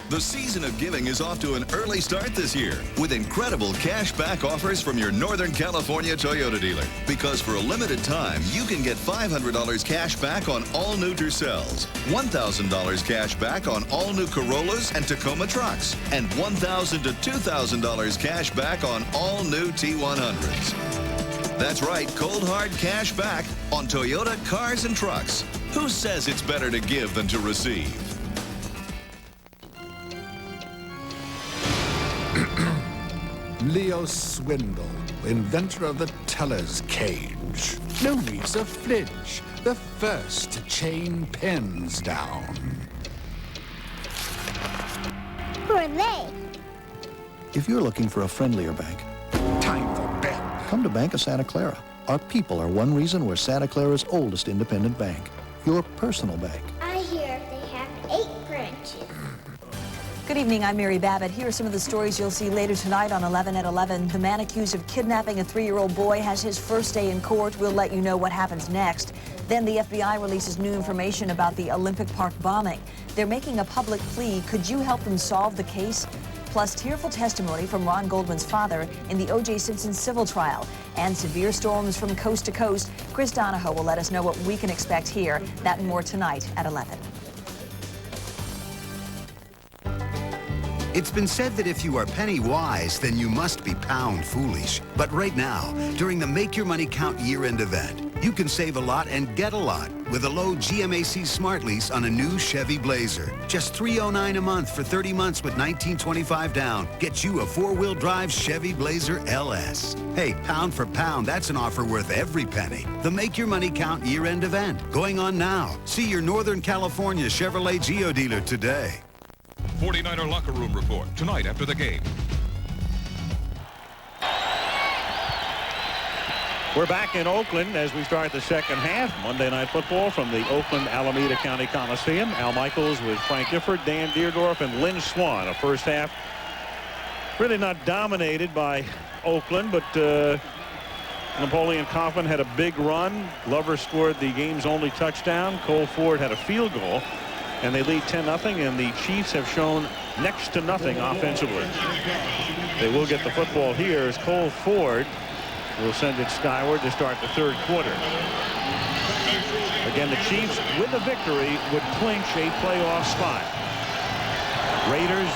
The season of giving is off to an early start this year with incredible cash back offers from your Northern California Toyota dealer. Because for a limited time, you can get $500 cash back on all new Tercels, $1,000 cash back on all new Corollas and Tacoma trucks, and $1,000 to $2,000 cash back on all new T100s. That's right, cold hard cash back on Toyota cars and trucks. Who says it's better to give than to receive? Leo Swindle, inventor of the teller's cage. Louisa Flinch, the first to chain pens down. Who are they? If you're looking for a friendlier bank, time for bed. Come to Bank of Santa Clara. Our people are one reason we're Santa Clara's oldest independent bank. Your personal bank. I hear they have 8 branches. Good evening, I'm Mary Babbitt. Here are some of the stories you'll see later tonight on 11 at 11. The man accused of kidnapping a 3-year-old boy has his first day in court. We'll let you know what happens next. Then the FBI releases new information about the Olympic Park bombing. They're making a public plea. Could you help them solve the case? Plus tearful testimony from Ron Goldman's father in the O.J. Simpson civil trial. And severe storms from coast to coast. Chris Donahoe will let us know what we can expect here. That and more tonight at 11. It's been said that if you are penny wise, then you must be pound foolish. But right now, during the Make Your Money Count year-end event, you can save a lot and get a lot with a low GMAC Smart Lease on a new Chevy Blazer. Just $309 a month for 30 months with $1925 down. Get you a 4-wheel drive Chevy Blazer LS. Hey, pound for pound, that's an offer worth every penny. The Make Your Money Count year-end event, going on now. See your Northern California Chevrolet Geo dealer today. 49er locker room report tonight after the game. We're back in Oakland as we start the second half. Monday Night Football from the Oakland-Alameda County Coliseum. Al Michaels with Frank Gifford, Dan Deerdorf, and Lynn Swan. A first half really not dominated by Oakland, but Napoleon Coffin had a big run. Glover scored the game's only touchdown. Cole Ford had a field goal, and they lead 10-0, and the Chiefs have shown next to nothing offensively. They will get the football here as Cole Ford will send it skyward to start the third quarter. Again, the Chiefs, with a victory, would clinch a playoff spot. Raiders,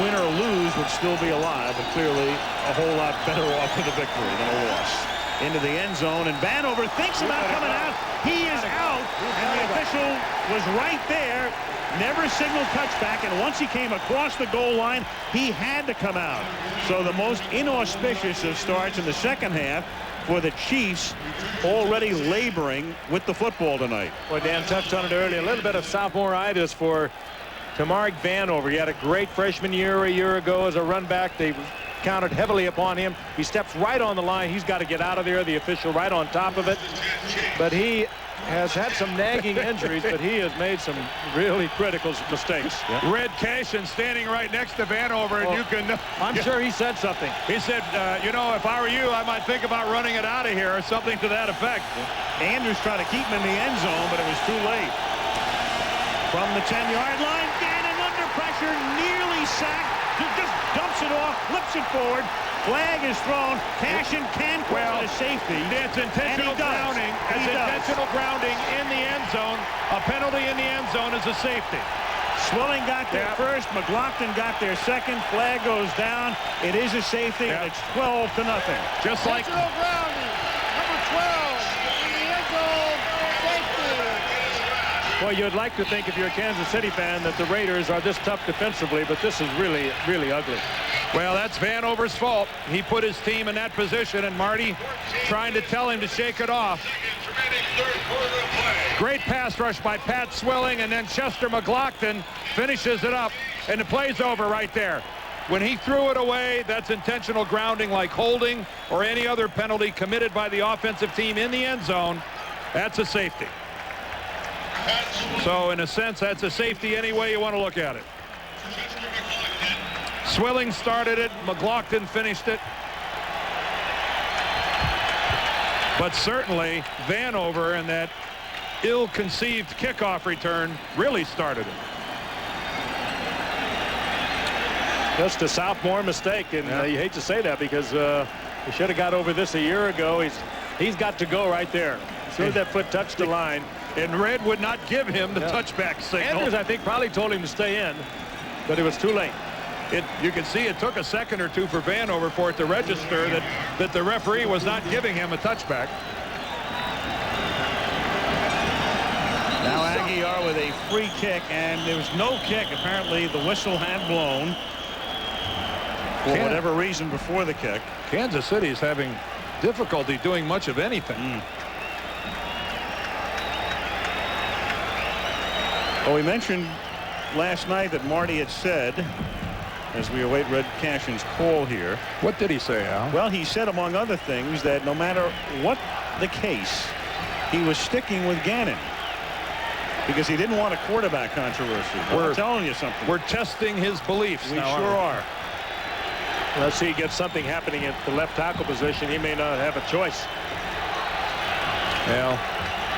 win or lose, would still be alive, but clearly a whole lot better off with a victory than a loss. Into the end zone, and Vanover thinks about coming out. He is out, and the official was right there. Never signaled touchback, and once he came across the goal line, he had to come out. So the most inauspicious of starts in the second half for the Chiefs, already laboring with the football tonight. Well, Dan touched on it earlier. A little bit of sophomore-itis for Tamark Vanover. He had a great freshman year a year ago as a run back. They counted heavily upon him. He steps right on the line. He's got to get out of there. The official right on top of it. But he has had some nagging injuries, but he has made some really critical mistakes. Yeah. Red Cashin standing right next to Vanover, and you can... I'm sure he said something. He said, you know, if I were you, I might think about running it out of here, or something to that effect. Yeah. Andrews tried to keep him in the end zone, but it was too late. From the 10-yard line, Ganon under pressure, nearly sacked. Just dumps it off, flips it forward. Flag is thrown. Cashin can call it a safety. That's intentional grounding. That's intentional grounding in the end zone. A penalty in the end zone is a safety. Swilling got there first. McLaughlin got there second. Flag goes down. It is a safety, and it's 12-0. Just like intentional grounding. Number 12 in the end zone. Safety. Well, you'd like to think if you're a Kansas City fan that the Raiders are this tough defensively, but this is really, really ugly. Well, that's Vanover's fault. He put his team in that position, and Marty trying to tell him to shake it off. Great pass rush by Pat Swilling, and then Chester McLaughlin finishes it up, and the play's over right there. When he threw it away, that's intentional grounding like holding or any other penalty committed by the offensive team in the end zone. That's a safety. So, in a sense, that's a safety any way you want to look at it. Swilling started it. McLaughlin finished it. But certainly, Vanover and that ill-conceived kickoff return really started it. Just a sophomore mistake, and you hate to say that because he should have got over this a year ago. He's got to go right there. As soon as that foot touched the line. And Red would not give him the touchback signal. Andrews, I think, probably told him to stay in, but it was too late. You can see it took a second or two for Vanover for it to register that the referee was not giving him a touchback. Now Aguiar with a free kick, and there was no kick. Apparently the whistle had blown for whatever reason before the kick. Kansas City is having difficulty doing much of anything. Well, we mentioned last night that Marty had said, as we await Red Cashin's call here. What did he say, Al? Well, he said, among other things, that no matter what the case, he was sticking with Ganon because he didn't want a quarterback controversy. We're telling you something. We're testing his beliefs. We sure are. Let's see, he gets something happening at the left tackle position. He may not have a choice. Well,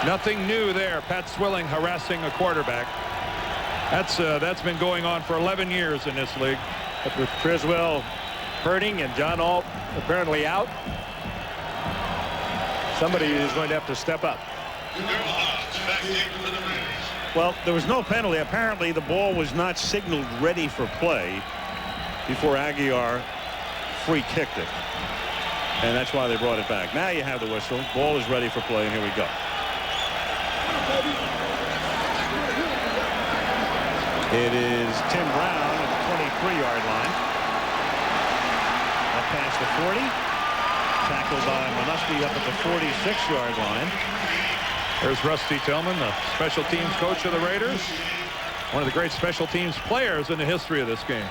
nothing new there. Pat Swilling harassing a quarterback. That's been going on for 11 years in this league. But with Criswell hurting and John Alt apparently out, somebody is going to have to step up. Well, there was no penalty. Apparently the ball was not signaled ready for play before Aguiar free kicked it, and that's why they brought it back. Now you have the whistle. Ball is ready for play, and here we go. It is Tim Brown at the 23-yard line. Up past the 40. Tackled by Manusky up at the 46-yard line. There's Rusty Tillman, the special teams coach of the Raiders. One of the great special teams players in the history of this game.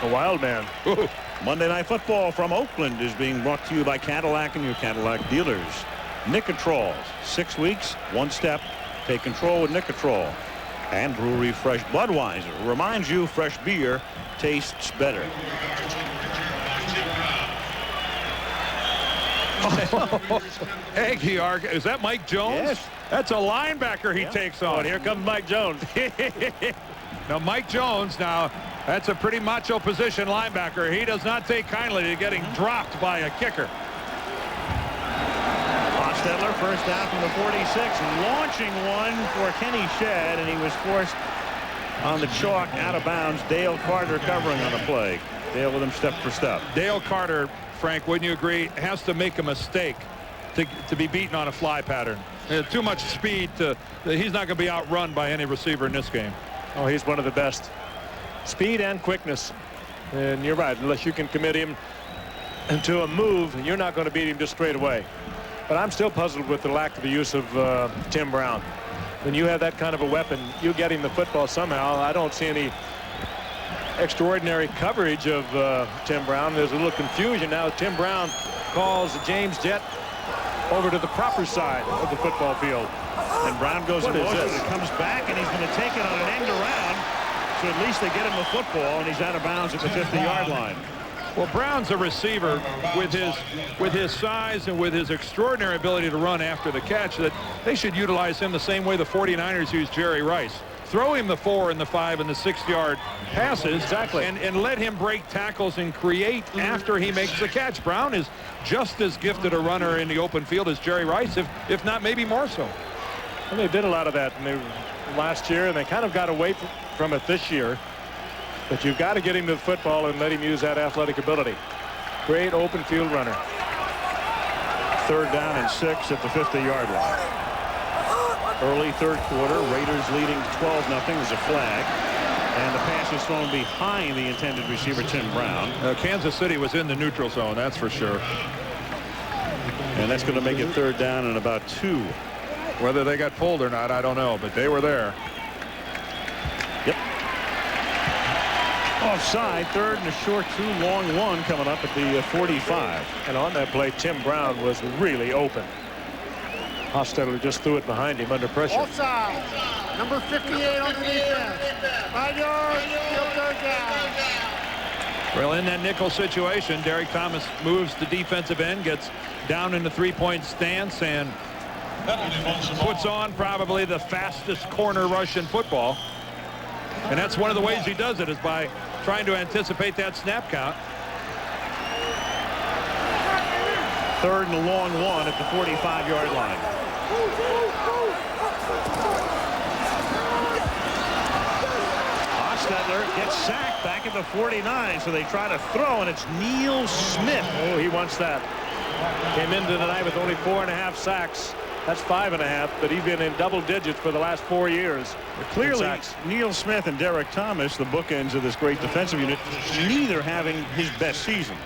A wild man. Monday Night Football from Oakland is being brought to you by Cadillac and your Cadillac dealers. Nicotrol. 6 weeks, 1 step. Take control with Nicotrol. And Brewery Fresh Budweiser reminds you fresh beer tastes better. Aguiar, is that Mike Jones? Yes. That's a linebacker he takes on. Oh, and here comes Mike Jones. Now, Mike Jones, now, that's a pretty macho position linebacker. He does not take kindly to getting dropped by a kicker. Hostetler, first down from the 46, launching one for Kenny Shedd, and he was forced on the chalk out of bounds. Dale Carter covering on the play. Dale with him step for step. Dale Carter, Frank, wouldn't you agree, has to make a mistake to be beaten on a fly pattern. Too much speed. He's not going to be outrun by any receiver in this game. Oh, he's one of the best. Speed and quickness. And you're right, unless you can commit him to a move, you're not going to beat him just straight away. But I'm still puzzled with the lack of the use of Tim Brown. When you have that kind of a weapon, you get him the football somehow. I don't see any extraordinary coverage of Tim Brown. There's a little confusion now. Tim Brown calls James Jett over to the proper side of the football field. And Brown goes in motion and comes back, and he's going to take it on an end around. So at least they get him the football, and he's out of bounds at the 50-yard line. Well, Brown's a receiver with his size and with his extraordinary ability to run after the catch that they should utilize him the same way the 49ers used Jerry Rice. Throw him the 4 and the 5 and the 6-yard passes. Exactly. And let him break tackles and create after he makes the catch. Brown is just as gifted a runner in the open field as Jerry Rice, if not maybe more so. And they did a lot of that last year, and they kind of got away from it this year. But you've got to get him to the football and let him use that athletic ability. Great open field runner. 3rd down and 6 at the 50-yard line. Early 3rd quarter, Raiders leading 12-0. There's a flag. And the pass is thrown behind the intended receiver, Tim Brown. Kansas City was in the neutral zone, that's for sure. And that's going to make it 3rd down and about 2. Whether they got pulled or not, I don't know, but they were there. Yep. Offside, 3rd and a short 2, long 1 coming up at the 45. And on that play, Tim Brown was really open. Hostetler just threw it behind him under pressure. Offside. Number 58 on the defense. 5 yards. 3rd down. Well, in that nickel situation, Derek Thomas moves the defensive end, gets down in the 3-point stance, and puts on probably the fastest corner rush in football. And that's one of the ways he does it, is by trying to anticipate that snap count. 3rd and a long 1 at the 45-yard line. Hostetler gets sacked back at the 49, so they try to throw, and it's Neil Smith. Oh, he wants that. Came into the night with only 4.5 sacks. That's 5.5, but he's been in double digits for the last 4 years. Clearly, Neil Smith and Derek Thomas, the bookends of this great defensive unit, neither having his best season.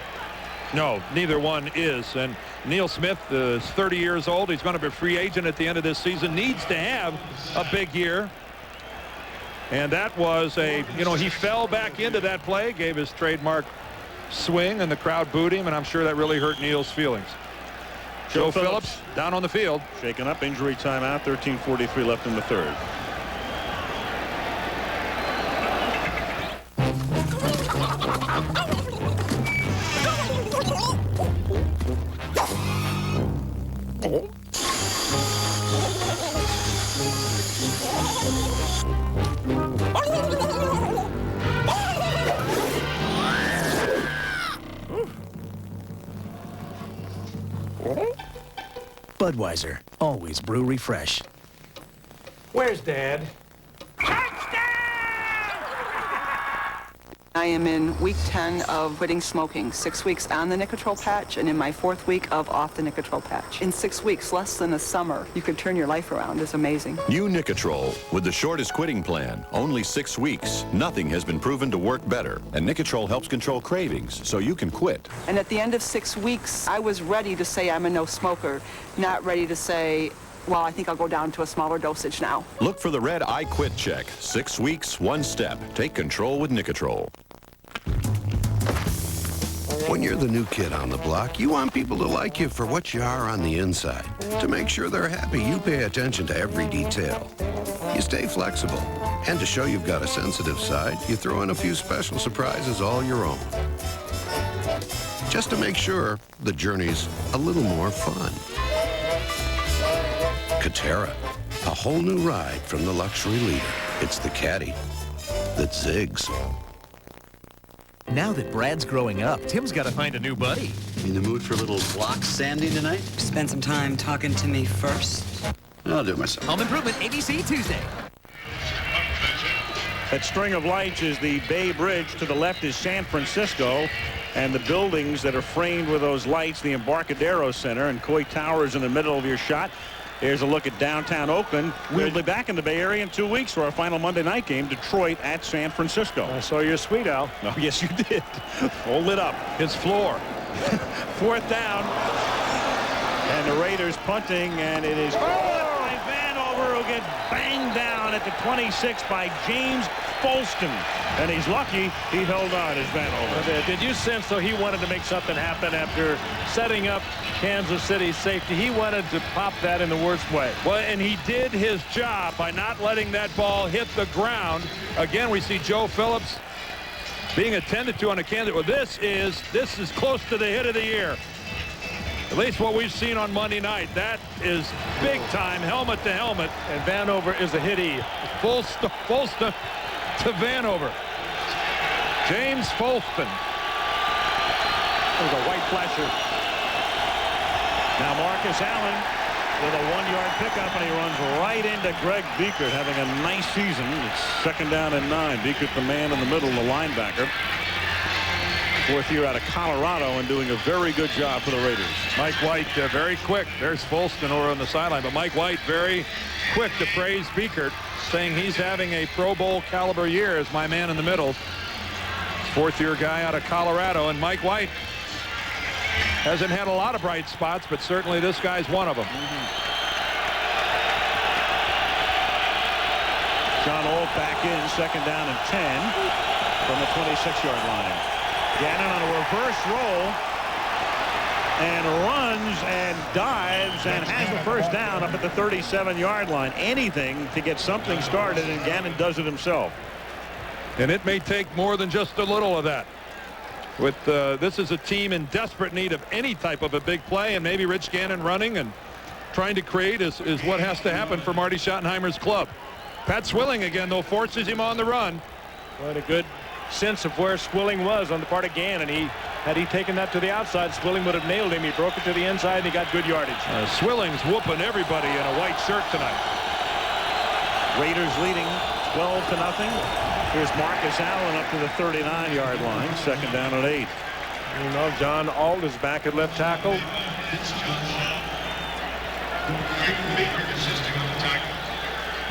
No, neither one is. And Neil Smith is 30 years old. He's going to be a free agent at the end of this season. Needs to have a big year. And that was he fell back into that play, gave his trademark swing, and the crowd booed him, and I'm sure that really hurt Neil's feelings. Joe Phillips down on the field. Shaken up, injury timeout, 13:43 left in the 3rd. Budweiser, always brew refresh. Where's Dad? I am in week 10 of quitting smoking, 6 weeks on the Nicotrol patch, and in my 4th week of off the Nicotrol patch. In 6 weeks, less than a summer, you could turn your life around. It's amazing. New Nicotrol, with the shortest quitting plan, only 6 weeks. Nothing has been proven to work better, and Nicotrol helps control cravings so you can quit. And at the end of 6 weeks, I was ready to say I'm a no smoker, not ready to say, well, I think I'll go down to a smaller dosage now. Look for the red I Quit check. 6 weeks, 1 step. Take control with Nicotrol. When you're the new kid on the block, you want people to like you for what you are on the inside. To make sure they're happy, you pay attention to every detail. You stay flexible. And to show you've got a sensitive side, you throw in a few special surprises all your own. Just to make sure the journey's a little more fun. Katera, a whole new ride from the luxury leader. It's the caddy that zigs. Now that Brad's growing up, Tim's got to find a new buddy. In the mood for a little block sanding tonight? Spend some time talking to me first. I'll do it myself. Home Improvement, ABC Tuesday. That string of lights is the Bay Bridge. To the left is San Francisco. And the buildings that are framed with those lights, the Embarcadero Center and Coit Towers in the middle of your shot. Here's a look at downtown Oakland. We'll be back in the Bay Area in 2 weeks for our final Monday night game, Detroit at San Francisco. I saw your suite, Al. Oh, yes, you did. All lit up. His floor. 4th down. And the Raiders punting, and it is by Vanover, who gets banged down at the 26 by James Folston. And he's lucky he held on as Vanover. Did you sense, though, he wanted to make something happen after setting up Kansas City's safety? He wanted to pop that in the worst way. Well, and he did his job by not letting that ball hit the ground. Again, we see Joe Phillips being attended to on the Kansas. Well, this is close to the hit of the year. At least what we've seen on Monday night. That is big time, helmet to helmet. And Vanover is a hitty. Folston to Vanover. James Folston. There's a white flasher. Now Marcus Allen with a 1-yard pickup, and he runs right into Greg Biekert, having a nice season. It's 2nd down and 9. Biekert, the man in the middle, the linebacker. 4th year out of Colorado and doing a very good job for the Raiders. Mike White very quick. There's Folston over on the sideline, but Mike White very quick to praise Biekert, saying he's having a Pro Bowl caliber year as my man in the middle. 4th year guy out of Colorado, and Mike White hasn't had a lot of bright spots, but certainly this guy's one of them. John Old back in, 2nd down and 10 from the 26-yard line. Ganon on a reverse roll and runs and dives and has the 1st down up at the 37-yard line. Anything to get something started, and Ganon does it himself. And it may take more than just a little of that. With this is a team in desperate need of any type of a big play, and maybe Rich Gannon running and trying to create is what has to happen for Marty Schottenheimer's club. Pat Swilling again, though, forces him on the run. What a good sense of where Swilling was on the part of Gannon. Had he taken that to the outside, Swilling would have nailed him. He broke it to the inside, and he got good yardage. Swilling's whooping everybody in a white shirt tonight. Raiders leading 12-0. Here's Marcus Allen up to the 39-yard line. 2nd down and 8. You know, John Ault is back at left tackle.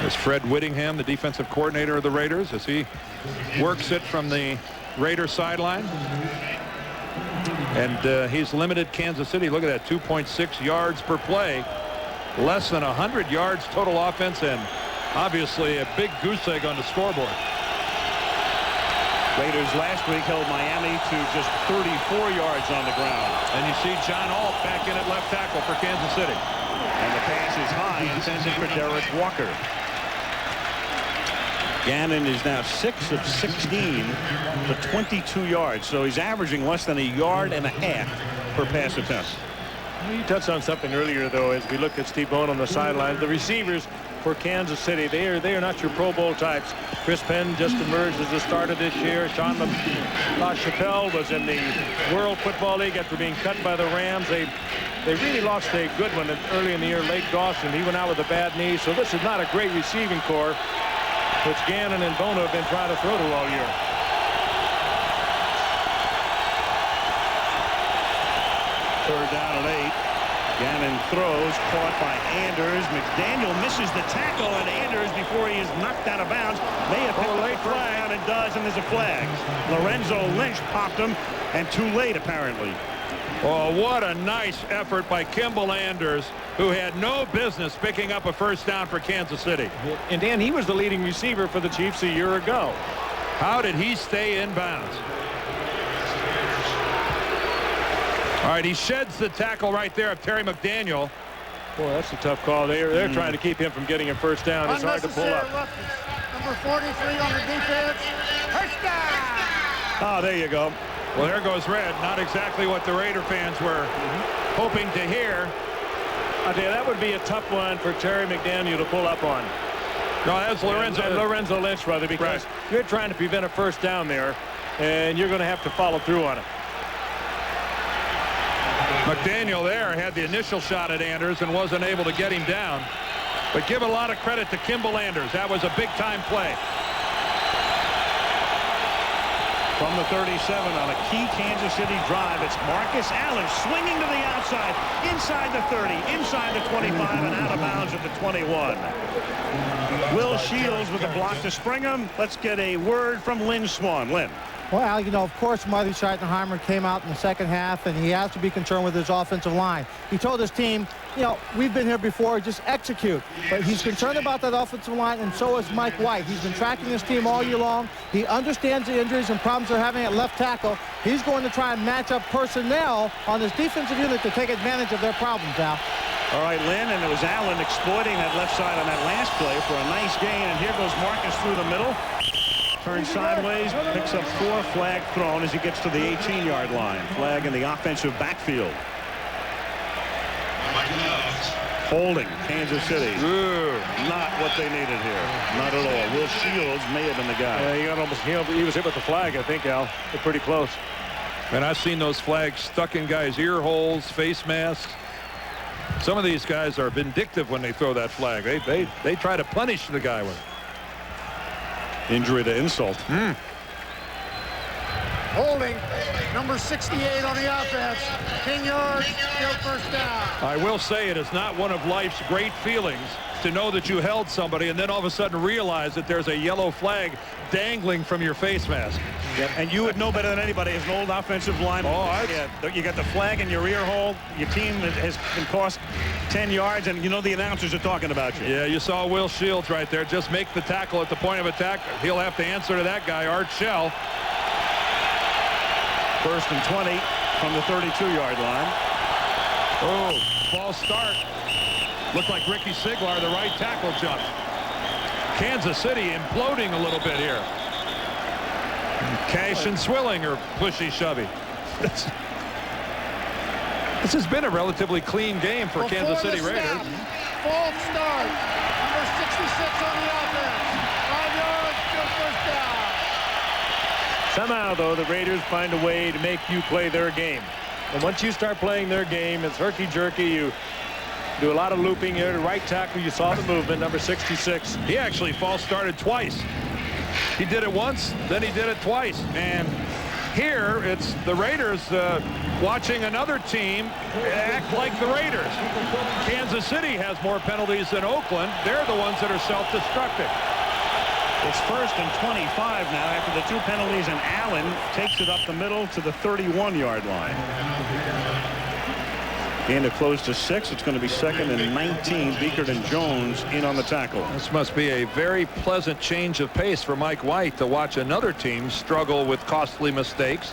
There's Fred Whittingham, the defensive coordinator of the Raiders, as he works it from the Raider sideline. And he's limited Kansas City. Look at that, 2.6 yards per play. Less than 100 yards total offense, and obviously a big goose egg on the scoreboard. Raiders last week held Miami to just 34 yards on the ground. And you see John Ault back in at left tackle for Kansas City. And the pass is high, intended for Derek Walker. Gannon is now 6 of 16 for 22 yards, so he's averaging less than 1.5 yards per pass attempt. You touched on something earlier, though, as we look at Steve Bone on the sideline. The receivers for Kansas City, they are not your Pro Bowl types. Chris Penn just emerged as the starter this year. Sean LaChapelle was in the World Football League after being cut by the Rams. They really lost a good one early in the year. Lake Dawson, he went out with a bad knee, so this is not a great receiving corps, which Gannon and Bono have been trying to throw to all year. Third down and 8. Gannon throws, caught by Anders. McDaniel misses the tackle, and Anders, before he is knocked out of bounds, may have picked up the flag, and does, and there's a flag. Lorenzo Lynch popped him, and too late, apparently. Oh, what a nice effort by Kimball Anders, who had no business picking up a 1st down for Kansas City. And Dan, he was the leading receiver for the Chiefs a year ago. How did he stay in bounds? All right, he sheds the tackle right there of Terry McDaniel. Boy, that's a tough call. They're trying to keep him from getting a first down. It's hard to pull up. Number 43 on the defense. First down. Oh, there you go. Well, there goes red. Not exactly what the Raider fans were hoping to hear. I'll tell you, that would be a tough one for Terry McDaniel to pull up on. No, that's Lorenzo Lynch, brother, because you're trying to prevent a first down there, and you're going to have to follow through on it. McDaniel there had the initial shot at Anders and wasn't able to get him down. But give a lot of credit to Kimball Anders. That was a big-time play. From the 37 on a key Kansas City drive, it's Marcus Allen swinging to the outside, inside the 30, inside the 25, and out of bounds at the 21. Will Shields with the block to spring him. Let's get a word from Lynn Swan. Lynn. Well, Al, you know, of course, Marty Schottenheimer came out in the second half, and he has to be concerned with his offensive line. He told his team, you know, we've been here before, just execute. But he's concerned about that offensive line, and so is Mike White. He's been tracking this team all year long. He understands the injuries and problems they're having at left tackle. He's going to try and match up personnel on this defensive unit to take advantage of their problems, Al. All right, Lynn, and it was Allen exploiting that left side on that last play for a nice gain, and here goes Marcus through the middle. Turns sideways, picks up 4, flag thrown as he gets to the 18-yard line. Flag in the offensive backfield. Holding Kansas City. Not what they needed here. Not at all. Will Shields may have been the guy. Yeah, he was hit with the flag, I think, Al. They're pretty close. And I've seen those flags stuck in guys' ear holes, face masks. Some of these guys are vindictive when they throw that flag. They try to punish the guy with it. Injury to insult. Holding, number 68 on the offense. 10 yards, still first down. I will say it is not one of life's great feelings to know that you held somebody and then all of a sudden realize that there's a yellow flag dangling from your face mask. Yep. And you would know better than anybody as an old offensive lineman. You got the flag in your ear hole. Your team has been cost 10 yards, and you know the announcers are talking about you. Yeah, you saw Will Shields right there. Just make the tackle at the point of attack. He'll have to answer to that guy, Art Shell. 1st and 20 from the 32-yard line. Oh, false start. Looked like Ricky Siglar, the right tackle, jumped. Kansas City imploding a little bit here. Cash and Swilling are pushy-shovey. This has been a relatively clean game for Kansas City Raiders. False start. Number 66 on the offense. 5 yards, still first down. Somehow, though, the Raiders find a way to make you play their game. And once you start playing their game, it's herky-jerky. You do a lot of looping here. The right tackle, you saw the movement, number 66. He actually false started twice. He did it once, then he did it twice. And here, it's the Raiders watching another team act like the Raiders. Kansas City has more penalties than Oakland. They're the ones that are self-destructive. It's 1st and 25 now after the 2 penalties, and Allen takes it up the middle to the 31-yard line. Gain to close to 6. It's going to be 2nd and 19. Beekert and Jones in on the tackle. This must be a very pleasant change of pace for Mike White to watch another team struggle with costly mistakes.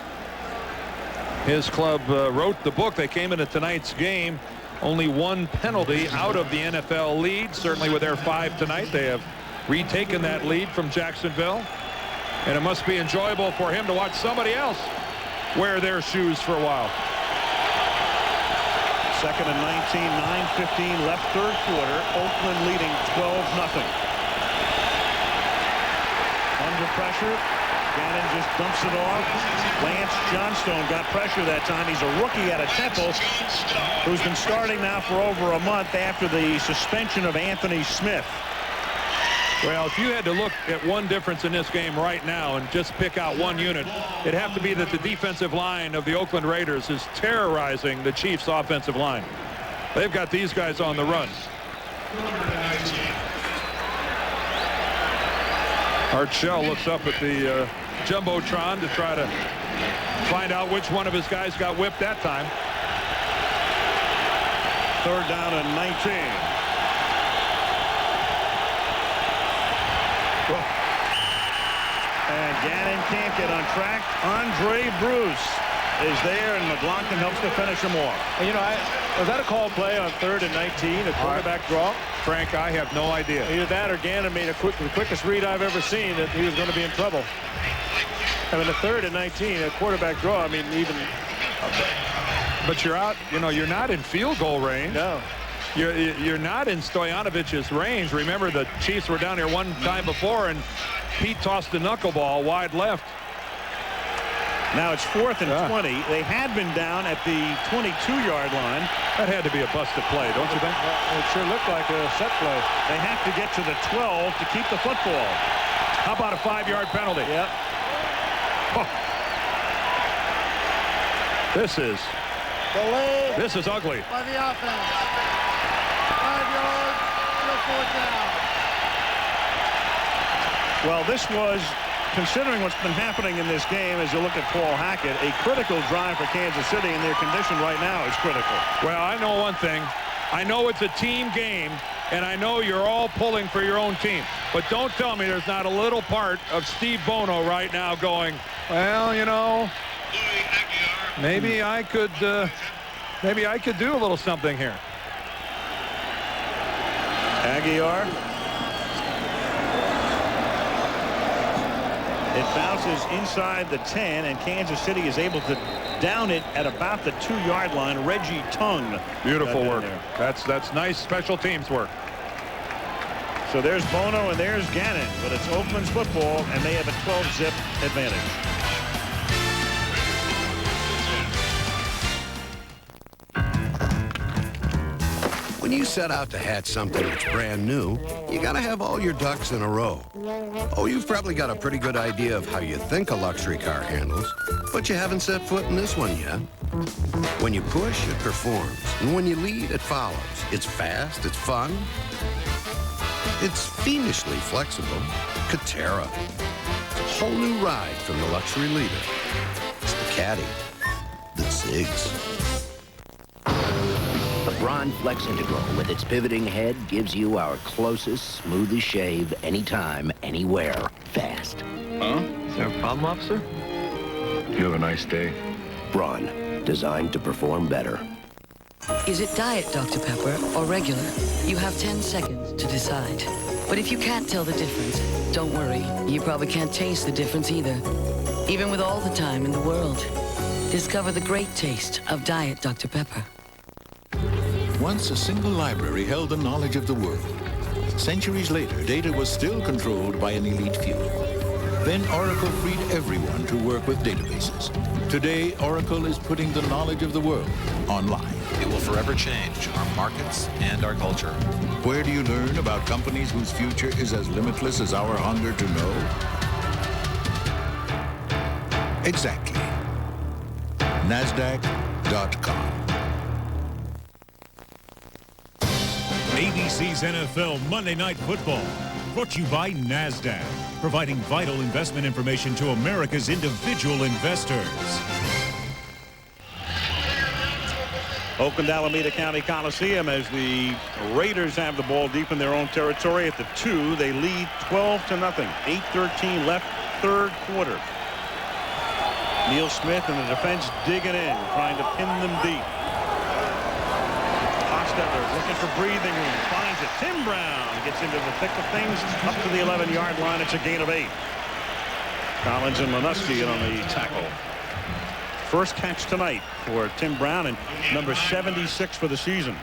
His club wrote the book. They came into tonight's game only 1 penalty out of the NFL lead. Certainly with their 5 tonight, they have retaken that lead from Jacksonville. And it must be enjoyable for him to watch somebody else wear their shoes for a while. 2nd and 19, 9:15 left, 3rd quarter. Oakland leading 12-0. Under pressure. Ganon just dumps it off. Lance Johnstone got pressure that time. He's a rookie out of Temple who's been starting now for over a month after the suspension of Anthony Smith. Well, if you had to look at one difference in this game right now and just pick out one unit, it'd have to be that the defensive line of the Oakland Raiders is terrorizing the Chiefs' offensive line. They've got these guys on the run. Art Shell looks up at the Jumbotron to try to find out which one of his guys got whipped that time. 3rd down and 19. And Gannon can't get on track. Andre Bruce is there, and McLaughlin helps to finish him off. And, you know, was that a called play on 3rd and 19, a quarterback draw? Frank, I have no idea. Either that or Ganon made the quickest read I've ever seen that he was going to be in trouble. I mean, the 3rd and 19, a quarterback draw, I mean, even... But you're out, you know, you're not in field goal range. No. You're not in Stoyanovich's range. Remember, the Chiefs were down here one time before, and Pete tossed the knuckleball wide left. Now it's 4th and 20. They had been down at the 22-yard line. That had to be a busted play, don't you think? It sure looked like a set play. They have to get to the 12 to keep the football. How about a 5-yard penalty? Yep. Oh. This is ugly. By the offense. 5 yards, 4th down. Well, this was, considering what's been happening in this game, as you look at Paul Hackett, a critical drive for Kansas City, and their condition right now is critical. Well, I know one thing. I know it's a team game, and I know you're all pulling for your own team. But don't tell me there's not a little part of Steve Bono right now going, well, you know, maybe I could do a little something here. Aguiar. It bounces inside the 10, and Kansas City is able to down it at about the 2-yard line. Reggie Tung. Beautiful work. That's nice special teams work. So there's Bono and there's Gannon, but it's Oakland's football, and they have a 12-zip advantage. When you set out to hatch something that's brand new, you gotta have all your ducks in a row. Oh, you've probably got a pretty good idea of how you think a luxury car handles, but you haven't set foot in this one yet. When you push, it performs, and when you lead, it follows. It's fast, it's fun, it's fiendishly flexible. Catera. It's a whole new ride from the luxury leader. It's the Caddy that zigs. The Braun Flex Integral with its pivoting head gives you our closest, smoothest shave anytime, anywhere, fast. Huh? Is there a problem, officer? You have a nice day. Braun, designed to perform better. Is it diet Dr. Pepper or regular? You have 10 seconds to decide. But if you can't tell the difference, don't worry. You probably can't taste the difference either. Even with all the time in the world. Discover the great taste of diet Dr. Pepper. Once a single library held the knowledge of the world. Centuries later, data was still controlled by an elite few. Then Oracle freed everyone to work with databases. Today, Oracle is putting the knowledge of the world online. It will forever change our markets and our culture. Where do you learn about companies whose future is as limitless as our hunger to know? Exactly. NASDAQ.com. ABC's NFL Monday Night Football, brought to you by NASDAQ, providing vital investment information to America's individual investors. Oakland-Alameda County Coliseum as the Raiders have the ball deep in their own territory at the 2. They lead 12-0. 8:13 left, third quarter. Neil Smith and the defense digging in, trying to pin them deep. Hostetler looking for breathing room, finds it. Tim Brown gets into the thick of things up to the 11-yard line. It's a gain of 8. Collins and Lanuski on the tackle. First catch tonight for Tim Brown, and number 76 for the season.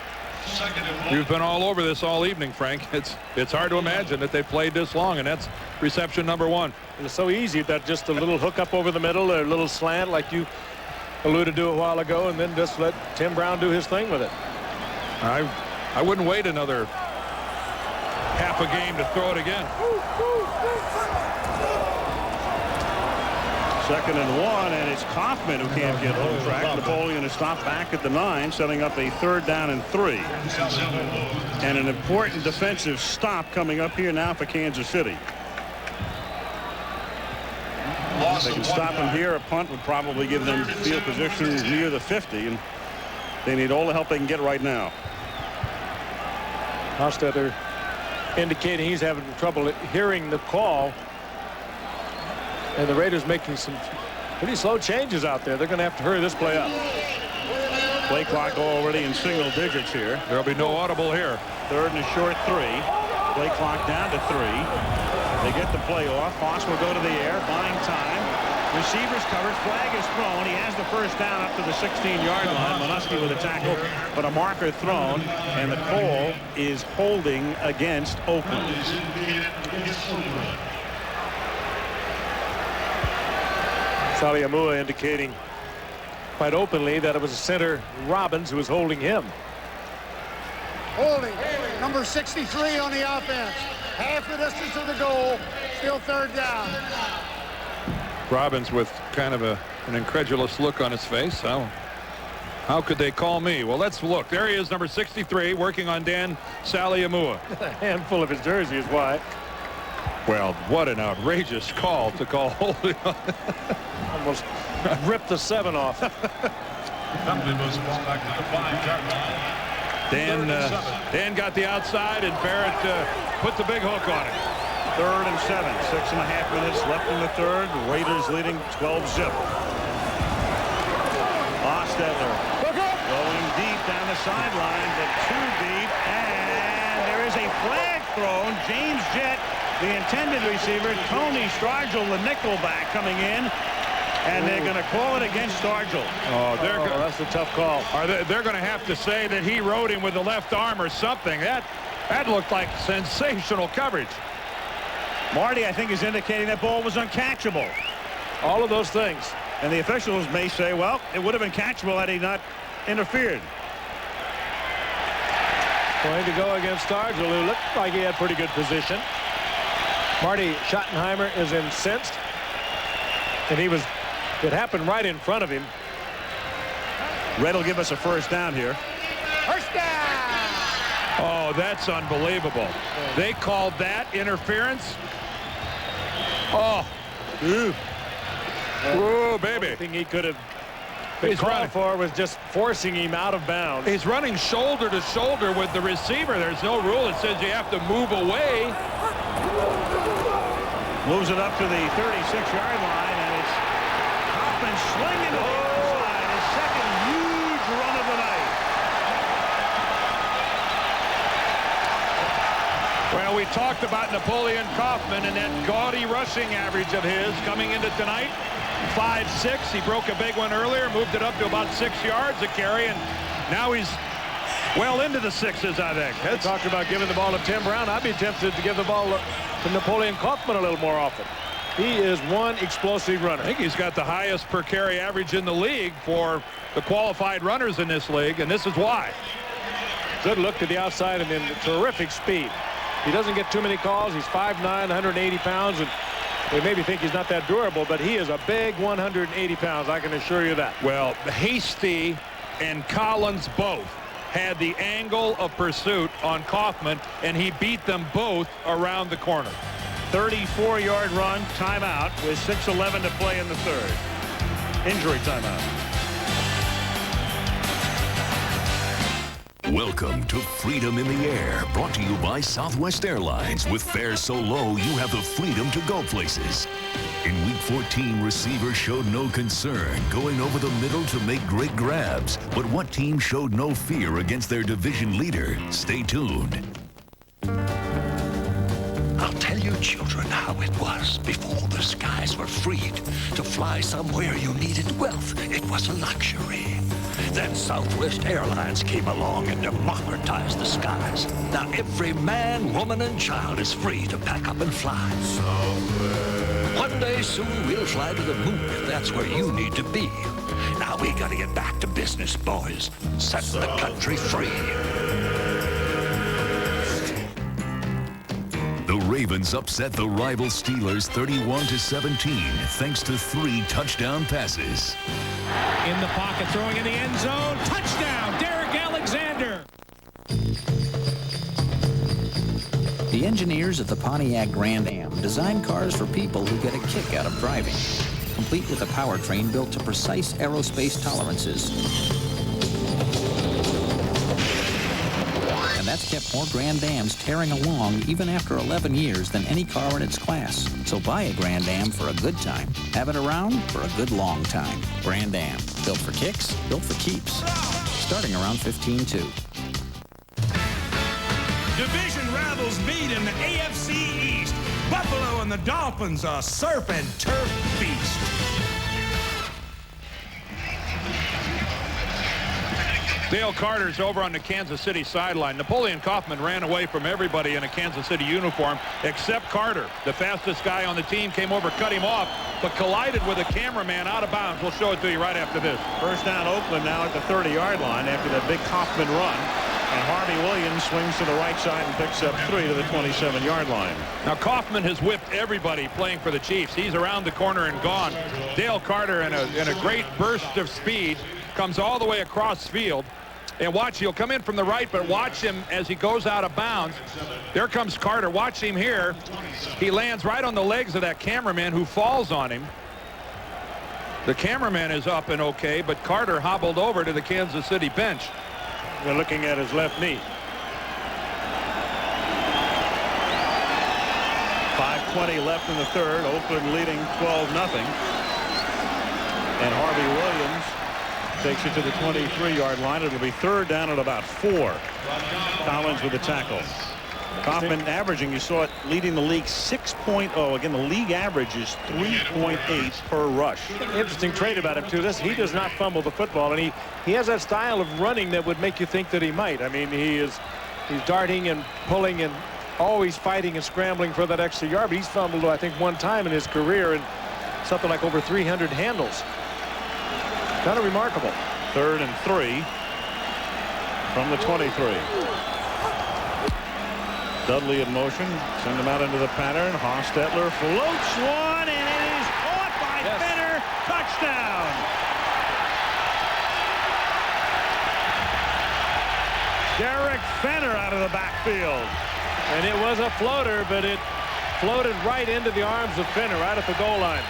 You've been all over this all evening, Frank. It's hard to imagine that they played this long, and that's reception number 1. And it's so easy that just a little hook up over the middle, or a little slant like you alluded to a while ago, and then just let Tim Brown do his thing with it. I wouldn't wait another half a game to throw it again. 2nd and 1, and it's Kaufman who can't get on track. Napoleon is stopped back at the 9, setting up a 3rd down and 3. And an important defensive stop coming up here now for Kansas City. If they can stop him here, a punt would probably give them field position near the 50, and they need all the help they can get right now. Hostetler indicating he's having trouble hearing the call, and the Raiders making some Pretty slow changes out there. They're going to have to hurry this play up. Play clock already in single digits here. There'll be no audible here. 3rd and a short 3. Play clock down to 3. They get the play off. Foss will go to the air, buying time. Receivers covered. Flag is thrown. He has the first down up to the 16-yard line. Minuski with a tackle, but a marker thrown, and the call is holding against Oakland. Stoyanovich indicating quite openly that it was center Robbins who was holding him. Holding. Number 63 on the offense. Half the distance to the goal. Still 3rd down. Robbins with kind of an incredulous look on his face. How could they call me? Well, let's look. There he is, number 63, working on Dan Stoyanovich. A handful of his jersey is why. Well, what an outrageous call to call holding on. Almost ripped the 7 off. Dan got the outside, and Barrett put the big hook on it. 3rd and 7. 6.5 minutes left in the 3rd. Raiders leading 12-zip. Hostetler going deep down the sideline, but too deep, and there is a flag thrown. James Jett, the intended receiver. Tony Stargell, the nickelback, coming in. And they're going to call it against Stargell. That's a tough call. They're going to have to say that he rode him with the left arm or something. That looked like sensational coverage. Marty, I think, is indicating that ball was uncatchable. All of those things. And the officials may say, well, it would have been catchable had he not interfered. Going to go against Stargell, who looked like he had pretty good position. Marty Schottenheimer is incensed. And it happened right in front of him. Red will give us a first down here. First down! Oh, that's unbelievable. They called that interference. Oh. Oh, baby. The thing he could have been called for was just forcing him out of bounds. He's running shoulder to shoulder with the receiver. There's no rule that says you have to move away. Moves it up to the 36-yard line, and it's Hoffman slinging to the inside. His second huge run of the night. Well, we talked about Napoleon Kaufman and that gaudy rushing average of his coming into tonight. 5'6". He broke a big one earlier, moved it up to about 6 yards a carry, and now he's well into the 6s, I think. They talked about giving the ball to Tim Brown. I'd be tempted to give the ball to Napoleon Kaufman a little more often. He is one explosive runner. I think he's got the highest per carry average in the league for the qualified runners in this league, and this is why. Good look to the outside and then terrific speed. He doesn't get too many calls. He's 5'9", 180 pounds, and they maybe think he's not that durable, but he is a big 180 pounds, I can assure you that. Well, Hasty and Collins both had the angle of pursuit on Kaufman, and he beat them both around the corner. 34-yard run, timeout, with 6:11 to play in the 3rd. Injury timeout. Welcome to Freedom in the Air, brought to you by Southwest Airlines. With fares so low, you have the freedom to go places. In Week 14, receivers showed no concern going over the middle to make great grabs. But what team showed no fear against their division leader? Stay tuned. I'll tell you, children, how it was before the skies were freed. To fly somewhere you needed wealth, it was a luxury. Then Southwest Airlines came along and democratized the skies. Now every man, woman, and child is free to pack up and fly. One day soon we'll fly to the moon if that's where you need to be. Now we gotta get back to business, boys. Set the country free. The Ravens upset the rival Steelers 31-17 thanks to 3 touchdown passes. In the pocket, throwing in the end zone. Touchdown, Derrick Alexander. The engineers at the Pontiac Grand Am design cars for people who get a kick out of driving, complete with a powertrain built to precise aerospace tolerances. And that's kept more Grand Ams tearing along even after 11 years than any car in its class. So buy a Grand Am for a good time. Have it around for a good long time. Grand Am. Built for kicks, built for keeps. Starting around 15.2. Division rivals meet in the AFC East. Buffalo and the Dolphins, a surf and turf feast. Dale Carter's over on the Kansas City sideline. Napoleon Kaufman ran away from everybody in a Kansas City uniform except Carter. The fastest guy on the team came over, cut him off, but collided with a cameraman out of bounds. We'll show it to you right after this. First down, Oakland now at the 30-yard line after that big Kaufman run. And Harvey Williams swings to the right side and picks up 3 to the 27-yard line. Now, Kaufman has whipped everybody playing for the Chiefs. He's around the corner and gone. Dale Carter, in a great burst of speed, comes all the way across field. And watch, he'll come in from the right, but watch him as he goes out of bounds. There comes Carter. Watch him here. He lands right on the legs of that cameraman who falls on him. The cameraman is up and okay, but Carter hobbled over to the Kansas City bench. They're looking at his left knee. 5:20 left in the third. Oakland leading 12-0. And Harvey Williams takes it to the 23-yard line. It'll be third down at about 4. Collins with the tackle. Kaufman averaging, you saw it, leading the league 6.0. Again, the league average is 3.8 per rush. Interesting trait about him, too. He does not fumble the football, and he has that style of running that would make you think that he might. I mean, he's darting and pulling and always fighting and scrambling for that extra yard. But he's fumbled, I think, one time in his career, and something like over 300 handles. Kind of remarkable. 3rd and 3 from the 23. Dudley in motion. Send him out into the pattern. Hostetler floats one, and it is caught by Fenner. Touchdown. Derrick Fenner out of the backfield. And it was a floater, but it floated right into the arms of Fenner, right at the goal line.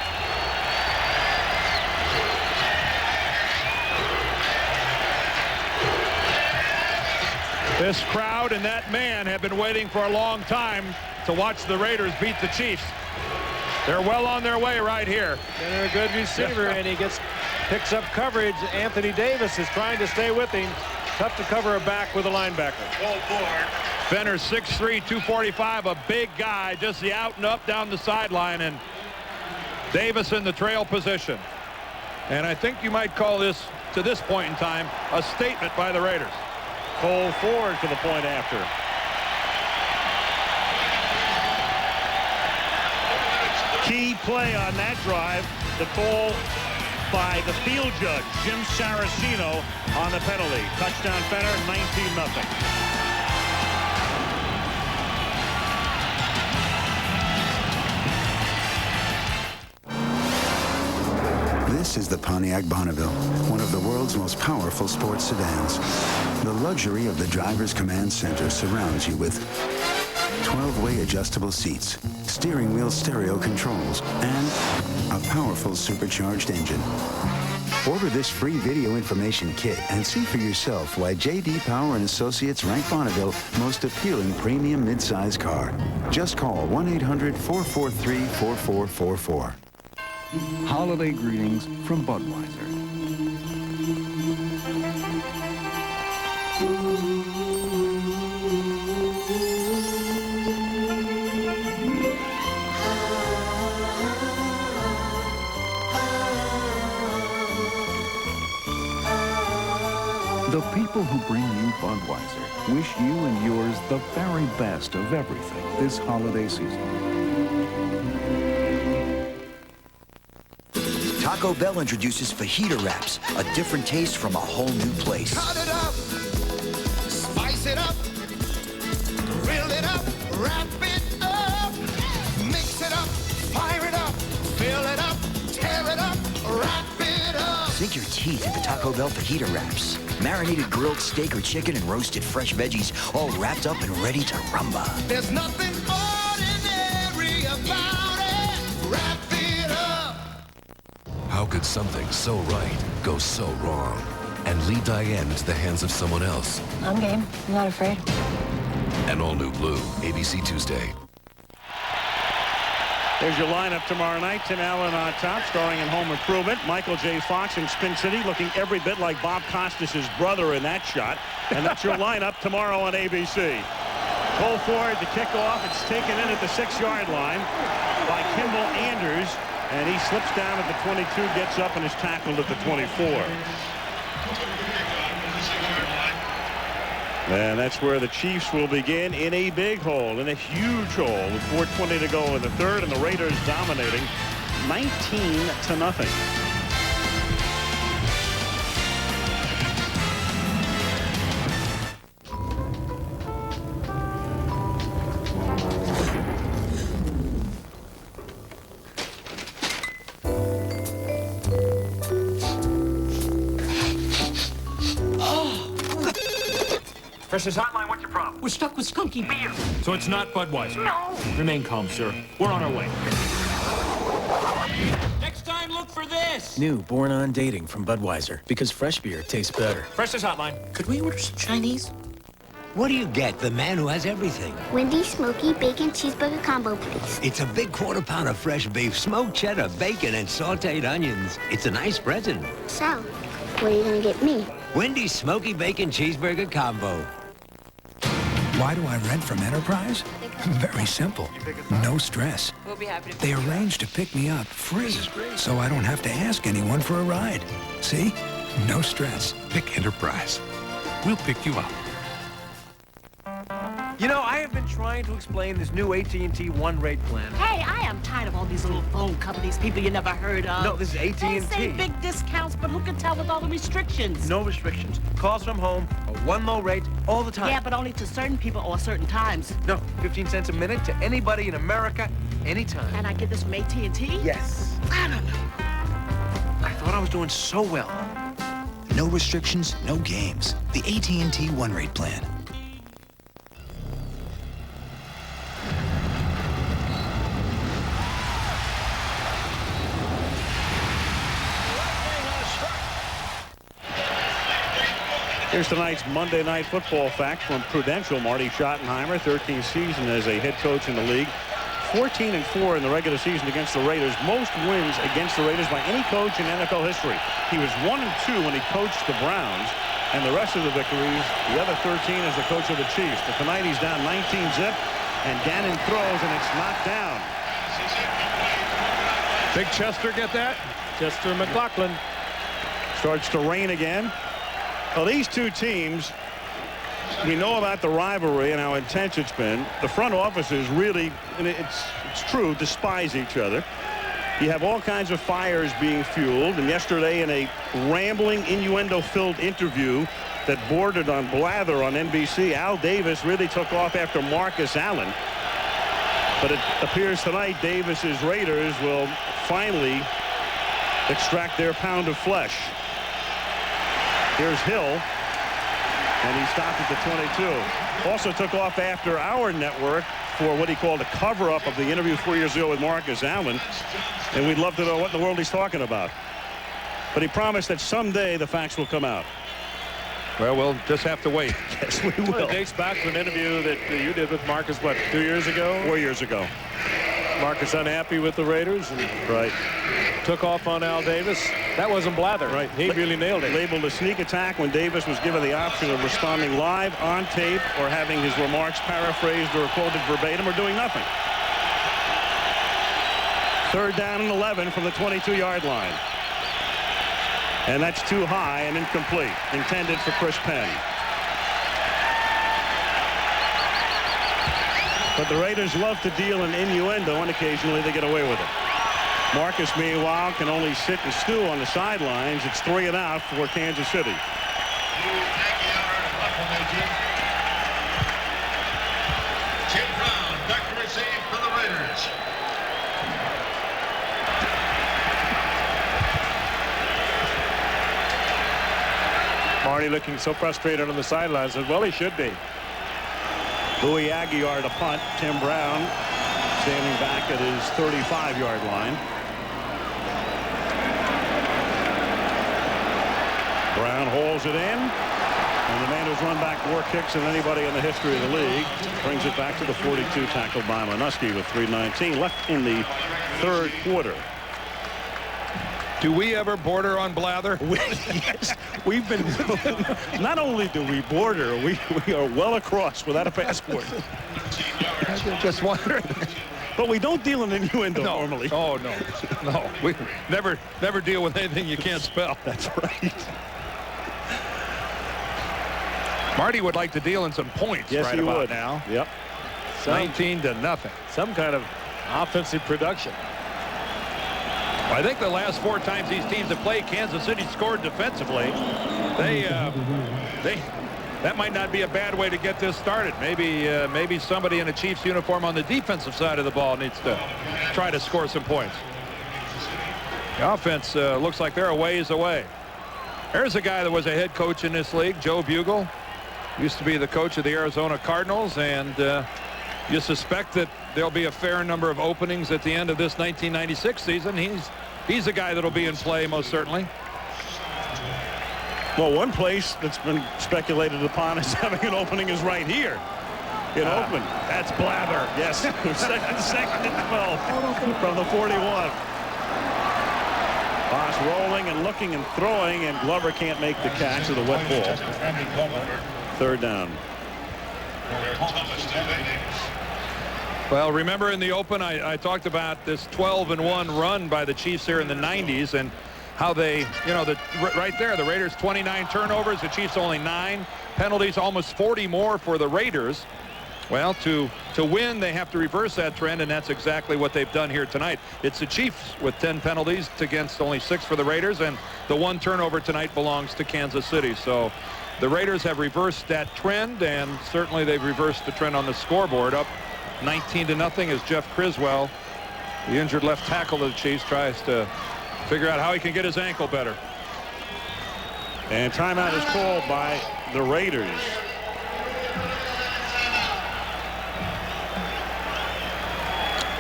This crowd and that man have been waiting for a long time to watch the Raiders beat the Chiefs. They're well on their way right here. And they're a good receiver, and he picks up coverage. Anthony Davis is trying to stay with him. Tough to cover a back with a linebacker. Fenner 6'3", 245, a big guy, just the out and up down the sideline, and Davis in the trail position. And I think you might call this, to this point in time, a statement by the Raiders. Cole Ford for the point after. Key play on that drive, the call by the field judge, Jim Saraceno, on the penalty. Touchdown Fenner, 19-0. This is the Pontiac Bonneville, one of the world's most powerful sports sedans. The luxury of the driver's command center surrounds you with 12-way adjustable seats, steering wheel stereo controls, and a powerful supercharged engine. Order this free video information kit and see for yourself why J.D. Power and Associates rank Bonneville most appealing premium midsize car. Just call 1-800-443-4444. Holiday greetings from Budweiser. The people who bring you Budweiser wish you and yours the very best of everything this holiday season. Taco Bell introduces fajita wraps, a different taste from a whole new place. Cut it up, spice it up, grill it up, wrap it up, mix it up, fire it up, fill it up, tear it up, wrap it up. Sink your teeth into Taco Bell fajita wraps. Marinated grilled steak or chicken and roasted fresh veggies, all wrapped up and ready to rumba. There's nothing ordinary about it. Wrap it up. How could something so right go so wrong and lead Diane into the hands of someone else? I'm game. I'm not afraid. An all-new blue, ABC Tuesday. There's your lineup tomorrow night. Tim Allen on top, starring in Home Improvement. Michael J. Fox in Spin City, looking every bit like Bob Costas' brother in that shot. And that's your lineup tomorrow on ABC. Pull forward to kick off. It's taken in at the 6-yard line by Kimball Anders. And he slips down at the 22, gets up, and is tackled at the 24. And that's where the Chiefs will begin, in a big hole, in a huge hole, with 4:20 to go in the third, and the Raiders dominating 19-0. Precious Hotline, what's your problem? We're stuck with skunky beer. So it's not Budweiser? No. Remain calm, sir. We're on our way. Next time, look for this. New Born on Dating from Budweiser, because fresh beer tastes better. Precious Hotline. Could we order some Chinese? What do you get? The man who has everything. Wendy's Smoky Bacon Cheeseburger Combo, please. It's a big quarter-pound of fresh beef, smoked cheddar, bacon, and sautéed onions. It's a nice present. So, what are you going to get me? Wendy's Smoky Bacon Cheeseburger Combo. Why do I rent from Enterprise? Very simple. No stress. We'll be happy to They arrange to pick me up free, so I don't have to ask anyone for a ride. See? No stress. Pick Enterprise. We'll pick you up. You know, I have been trying to explain this new AT&T One Rate plan. Hey, I am tired of all these little phone companies, people you never heard of. No, this is AT&T. They say big discounts, but who can tell with all the restrictions? No restrictions. Calls from home, a one low rate, all the time. Yeah, but only to certain people or certain times. No, 15 cents a minute to anybody in America, anytime. And I get this from AT&T? Yes. I don't know. I thought I was doing so well. No restrictions, no games. The AT&T One Rate plan. Here's tonight's Monday Night Football fact from Prudential. Marty Schottenheimer, 13th season as a head coach in the league. 14-4 in the regular season against the Raiders. Most wins against the Raiders by any coach in NFL history. He was 1-2 when he coached the Browns. And the rest of the victories, the other 13 as the coach of the Chiefs. But tonight he's down 19-zip. And Ganon throws, and it's knocked down. Big Chester get that? Chester McLaughlin. Starts to rain again. Well, these two teams, we know about the rivalry and how intense it's been. The front offices really, and it's true, despise each other. You have all kinds of fires being fueled. And yesterday, in a rambling, innuendo-filled interview that bordered on blather on NBC, Al Davis really took off after Marcus Allen. But it appears tonight Davis's Raiders will finally extract their pound of flesh. Here's Hill, and he stopped at the 22. Also took off after our network for what he called a cover-up of the interview 4 years ago with Marcus Allen, and we'd love to know what in the world he's talking about. But he promised that someday the facts will come out. Well, we'll just have to wait. Yes, we will. It dates back to an interview that you did with Marcus, what, 2 years ago? 4 years ago. Marcus unhappy with the Raiders. And right. Took off on Al Davis. That wasn't blather. Right. He really nailed it. Labeled a sneak attack when Davis was given the option of responding live on tape or having his remarks paraphrased or quoted verbatim or doing nothing. Third down and 11 from the 22-yard line. And that's too high and incomplete. Intended for Chris Penn. But the Raiders love to deal in innuendo, and occasionally they get away with it. Marcus, meanwhile, can only sit and stew on the sidelines. It's 3 and out for Kansas City. Tim Brown back to receive for the Raiders. Marty looking so frustrated on the sidelines. Well, he should be. Louis Aguiar to punt. Tim Brown standing back at his 35-yard line. Brown hauls it in. And the man who's run back more kicks than anybody in the history of the league brings it back to the 42, tackled by Minuski with 3:19 left in the third quarter. Do we ever border on blather? Yes, we've been. Not only do we border, we are well across without a passport. Just wondering. But we don't deal in innuendo normally. Oh, no. We never deal with anything you can't spell. That's right. Marty would like to deal in some points yes, right he about would. now. Yep. 19-0. Some kind of offensive production. I think the last 4 times these teams have played, Kansas City scored defensively. That might not be a bad way to get this started. Maybe somebody in a Chiefs uniform on the defensive side of the ball needs to try to score some points. The offense looks like they're a ways away. There's a guy that was a head coach in this league, Joe Bugle. Used to be the coach of the Arizona Cardinals, and you suspect that there'll be a fair number of openings at the end of this 1996 season. He's a guy that'll be in play most certainly. Well, one place that's been speculated upon as having an opening is right here in Oakland. That's Blather. Yes, second and 12 from the 41. Boss rolling and looking and throwing, and Glover can't make the catch of the wet ball. Third down. Well, remember in the open, I talked about this 12-1 run by the Chiefs here in the 90s and how they, right there, the Raiders 29 turnovers, the Chiefs only 9 penalties, almost 40 more for the Raiders. Well, to win, they have to reverse that trend, and that's exactly what they've done here tonight. It's the Chiefs with 10 penalties against only 6 for the Raiders, and the 1 turnover tonight belongs to Kansas City. So the Raiders have reversed that trend, and certainly they've reversed the trend on the scoreboard, up 19-0 as Jeff Criswell, the injured left tackle of the Chiefs, tries to figure out how he can get his ankle better. And timeout is called by the Raiders.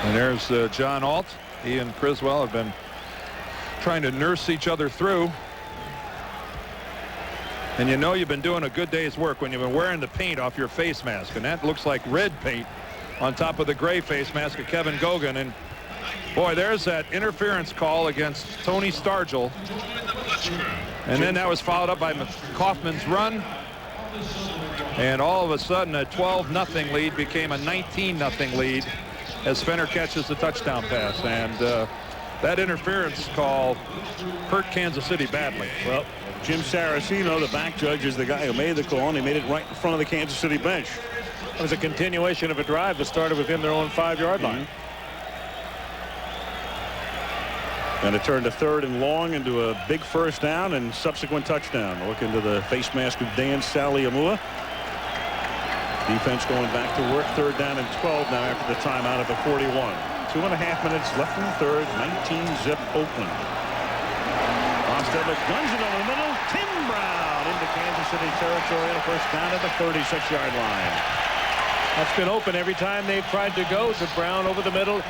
And there's John Alt. He and Criswell have been trying to nurse each other through. And you've been doing a good day's work when you've been wearing the paint off your face mask. And that looks like red paint on top of the gray face mask of Kevin Gogan. And boy, there's that interference call against Tony Stargell. And then that was followed up by Kaufman's run. And all of a sudden a 12-0 lead became a 19-0 lead as Fenner catches the touchdown pass. And that interference call hurt Kansas City badly. Well, Jim Saraceno, the back judge, is the guy who made the call, and he made it right in front of the Kansas City bench. It was a continuation of a drive that started within their own 5-yard line. And it turned a 3rd and long into a big first down and subsequent touchdown. Look into the face mask of Dan Saliamua. Defense going back to work. 3rd down and 12 now after the timeout at the 41. 2.5 minutes left in the third. 19-zip Oakland. Hostetler guns it over the middle. Tim Brown into Kansas City territory, and a first down at the 36-yard line. That's been open every time they've tried to go to Brown over the middle.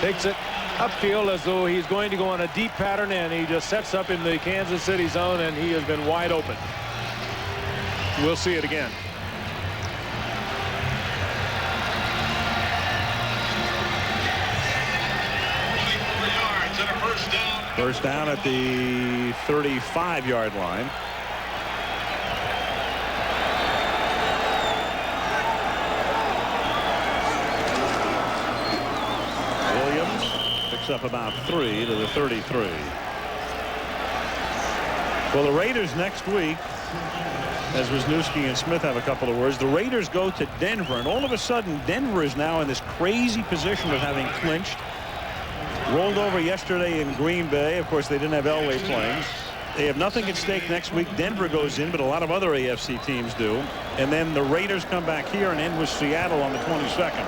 Takes it upfield as though he's going to go on a deep pattern, and he just sets up in the Kansas City zone, and he has been wide open. We'll see it again. First down at the 35-yard line. Williams picks up about 3 to the 33. Well, the Raiders next week, as Wisniewski and Smith have a couple of words, the Raiders go to Denver, and all of a sudden Denver is now in this crazy position of having clinched. Rolled over yesterday in Green Bay. Of course, they didn't have Elway playing. They have nothing at stake next week. Denver goes in, but a lot of other AFC teams do. And then the Raiders come back here and end with Seattle on the 22nd.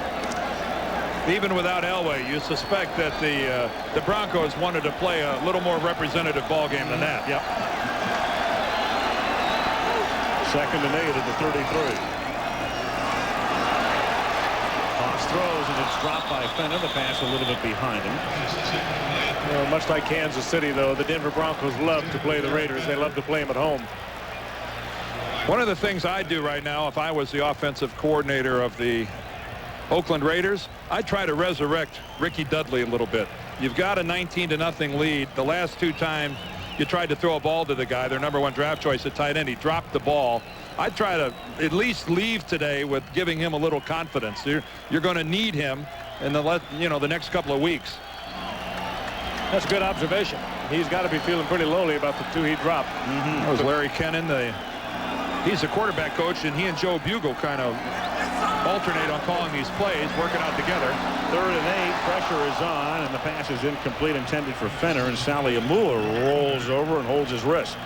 Even without Elway, you suspect that the Broncos wanted to play a little more representative ball game than that. Yep. 2nd and 8 at the 33. Throws, and it's dropped by Fenner. The pass a little bit behind him. Well, much like Kansas City, though, the Denver Broncos love to play the Raiders. They love to play them at home. One of the things I'd do right now, if I was the offensive coordinator of the Oakland Raiders, I'd try to resurrect Ricky Dudley a little bit. You've got a 19-0 lead. The last 2 times you tried to throw a ball to the guy, their #1 draft choice at tight end, he dropped the ball. I'd try to at least leave today with giving him a little confidence. You're going to need him in the next couple of weeks. That's a good observation. He's got to be feeling pretty lowly about the 2 he dropped. That was Larry Kennan. He's the quarterback coach, and he and Joe Bugle kind of alternate on calling these plays, working out together. 3rd and 8. Pressure is on, and the pass is incomplete, intended for Fenner, and Stoyanovich rolls over and holds his wrist.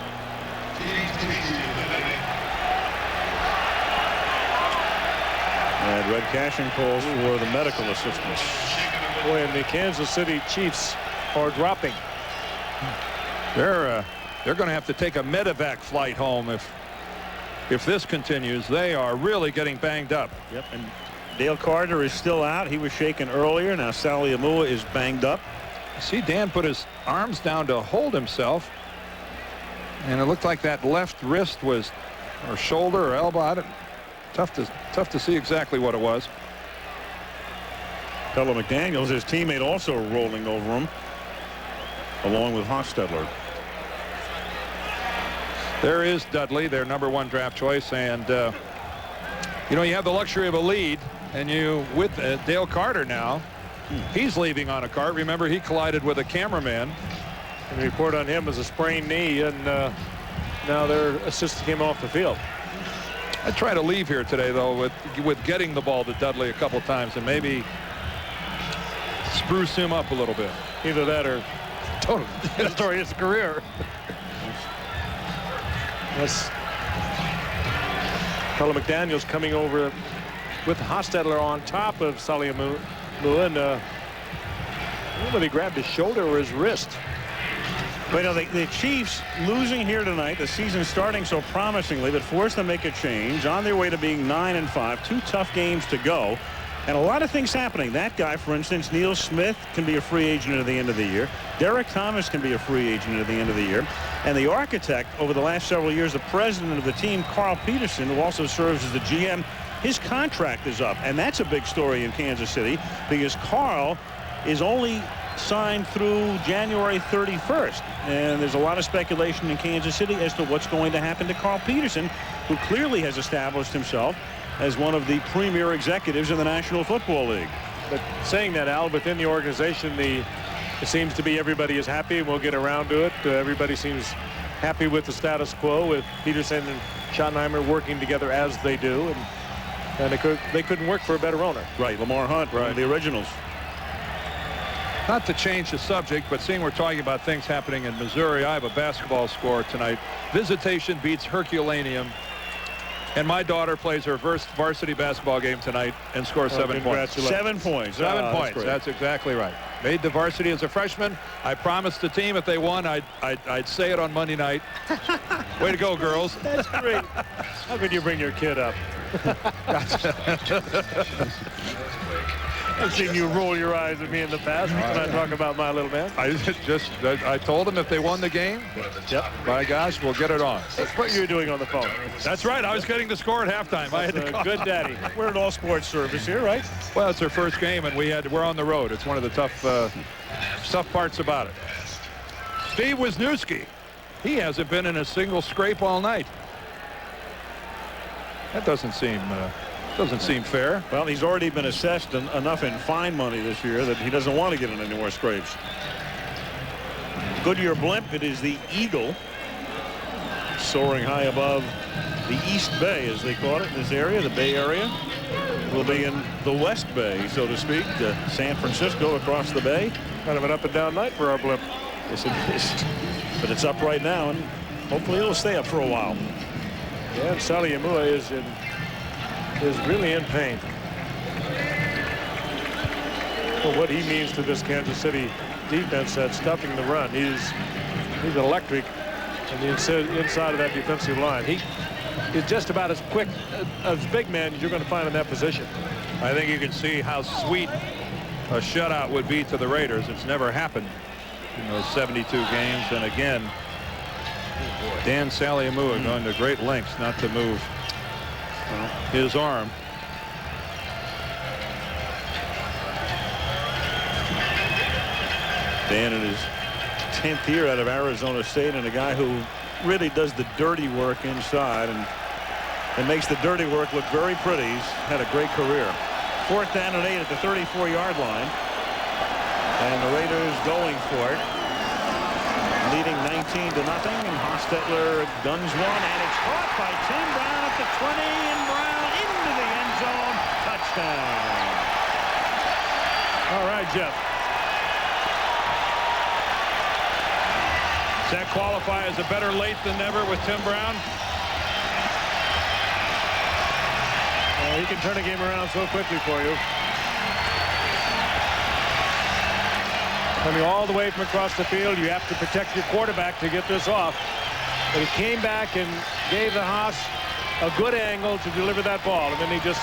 And Red Cashin calls for the medical assistance. Boy, and the Kansas City Chiefs are dropping. They're going to have to take a medevac flight home if this continues. They are really getting banged up. Yep, and Dale Carter is still out. He was shaken earlier. Now Stoyanovich is banged up. See, Dan put his arms down to hold himself, and it looked like that left wrist was, or shoulder or elbow. Tough to see exactly what it was. Fellow McDaniels, his teammate, also rolling over him, along with Hostetler. There is Dudley, their #1 draft choice, and you have the luxury of a lead, and with Dale Carter now. He's leaving on a cart. Remember, he collided with a cameraman. And the report on him was a sprained knee, and now they're assisting him off the field. I try to leave here today, though, with getting the ball to Dudley a couple times and maybe spruce him up a little bit. Either that or totally destroy his career. That's Colin McDaniels coming over with Hostetler on top of Stoyanovich, and whether he grabbed his shoulder or his wrist. But the Chiefs losing here tonight, the season starting so promisingly, that forced them to make a change on their way to being 9-5. 2 tough games to go, and a lot of things happening. That guy, for instance, Neil Smith, can be a free agent at the end of the year. Derek Thomas can be a free agent at the end of the year. And the architect over the last several years, the president of the team, Carl Peterson, who also serves as the GM, his contract is up. And that's a big story in Kansas City, because Carl is only signed through January 31st. And there's a lot of speculation in Kansas City as to what's going to happen to Carl Peterson, who clearly has established himself as one of the premier executives in the National Football League. But saying that, Al, within the organization, it seems to be everybody is happy, and we'll get around to it. Everybody seems happy with the status quo, with Peterson and Schottenheimer working together as they do, and they couldn't work for a better owner. Right, Lamar Hunt, one of the originals. Not to change the subject, but seeing we're talking about things happening in Missouri, I have a basketball score tonight. Visitation beats Herculaneum, and my daughter plays her first varsity basketball game tonight and scores 7 points. 7 points. 7 points. That's exactly right. Made the varsity as a freshman. I promised the team if they won, I'd say it on Monday night. Way to go, girls. That's great. How could you bring your kid up? I've seen you roll your eyes at me in the past when I talk about my little man. I told them if they won the game, yep, by gosh, we'll get it on. That's what you were doing on the phone. That's right. I was getting the score at halftime. I had to call. Good daddy. We're an all-sports service here, right? Well, it's our first game, and we're on the road. It's one of the tough parts about it. Steve Wisniewski, he hasn't been in a single scrape all night. That doesn't seem fair. Well, he's already been assessed enough in fine money this year that he doesn't want to get in any more scrapes. Goodyear blimp, it is the Eagle, soaring high above the East Bay, as they call it in this area, the Bay Area. We'll be in the West Bay, so to speak, San Francisco across the bay. Kind of an up and down night for our blimp. Yes, it is. But it's up right now, and hopefully it'll stay up for a while. Yeah, and Stoyanovich is really in pain for what he means to this Kansas City defense that's stuffing the run. He's electric on the inside of that defensive line. He is just about as quick as big man as you're going to find in that position. I think you can see how sweet a shutout would be to the Raiders. It's never happened in those 72 games, and again, Dan Saliamua going to great lengths not to move his arm. Dan in his 10th year out of Arizona State, and a guy who really does the dirty work inside and makes the dirty work look very pretty. He's had a great career. 4th down and 8 at the 34-yard line. And the Raiders going for it. Leading 19-0. And Hostetler guns one, and it's caught by Tim Brown at the 20, and Brown into the end zone. Touchdown. All right, Jeff. Does that qualify as a better late than never with Tim Brown? He can turn a game around so quickly for you. Coming all the way from across the field, you have to protect your quarterback to get this off. But he came back and gave the Haas a good angle to deliver that ball, and then he just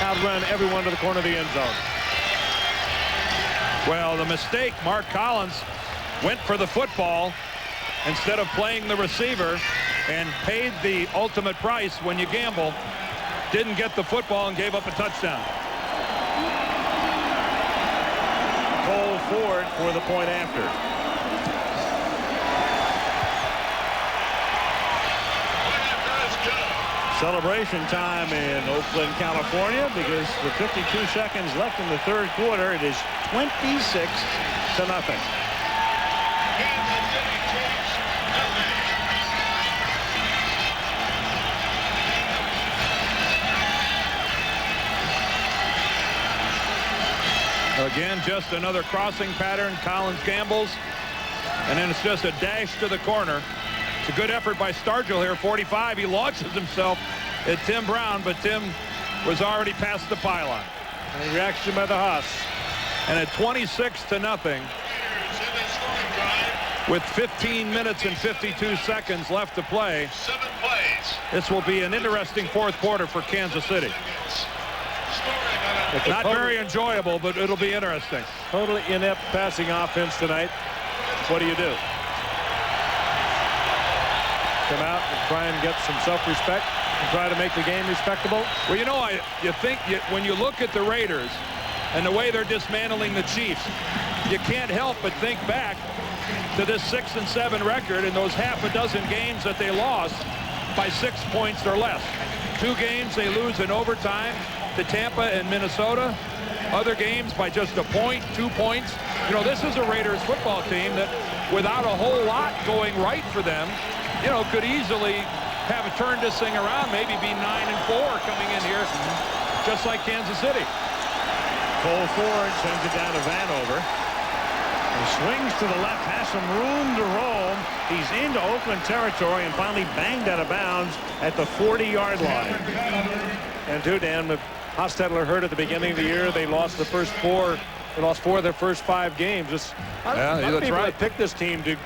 outrun everyone to the corner of the end zone. Well, the mistake, Mark Collins went for the football instead of playing the receiver and paid the ultimate price when you gamble. Didn't get the football and gave up a touchdown. Cole Ford for the point after. Celebration time in Oakland, California, because with 52 seconds left in the third quarter, it is 26-0. Again, just another crossing pattern. Collins gambles, and then it's just a dash to the corner. It's a good effort by Stargell here. 45. He launches himself at Tim Brown, but Tim was already past the pylon. And reaction by the Haas. And at 26-0, with 15 minutes and 52 seconds left to play, this will be an interesting fourth quarter for Kansas City. Not very enjoyable, but it'll be interesting. Totally inept passing offense tonight. What do you do? Come out and try and get some self-respect and try to make the game respectable? Well, you know, you think when you look at the Raiders and the way they're dismantling the Chiefs, you can't help but think back to this 6-7 record and those half a dozen games that they lost by 6 points or less. 2 games they lose in overtime to Tampa and Minnesota. Other games by just a point, 2 points. You know, this is a Raiders football team that, without a whole lot going right for them, you know, could easily have turned this thing around, maybe be 9-4 coming in here, just like Kansas City. Cole Ford sends it down to Vanover. He swings to the left, has some room to roam. He's into Oakland territory and finally banged out of bounds at the 40-yard line. And too, Dan, with Hostetler hurt at the beginning of the year, they lost the first 4. They lost 4 of their first 5 games. That's right. Picked this team to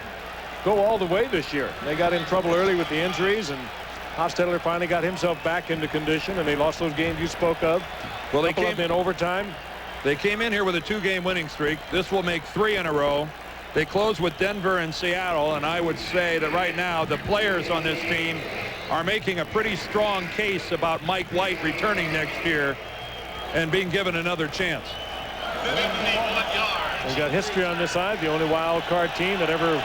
go all the way this year. They got in trouble early with the injuries, and Hostetler finally got himself back into condition, and they lost those games you spoke of. Well, they came in overtime. They came in here with a 2-game winning streak. This will make 3 in a row. They close with Denver and Seattle, and I would say that right now the players on this team are making a pretty strong case about Mike White returning next year and being given another chance. We've got history on this side, the only wild card team that ever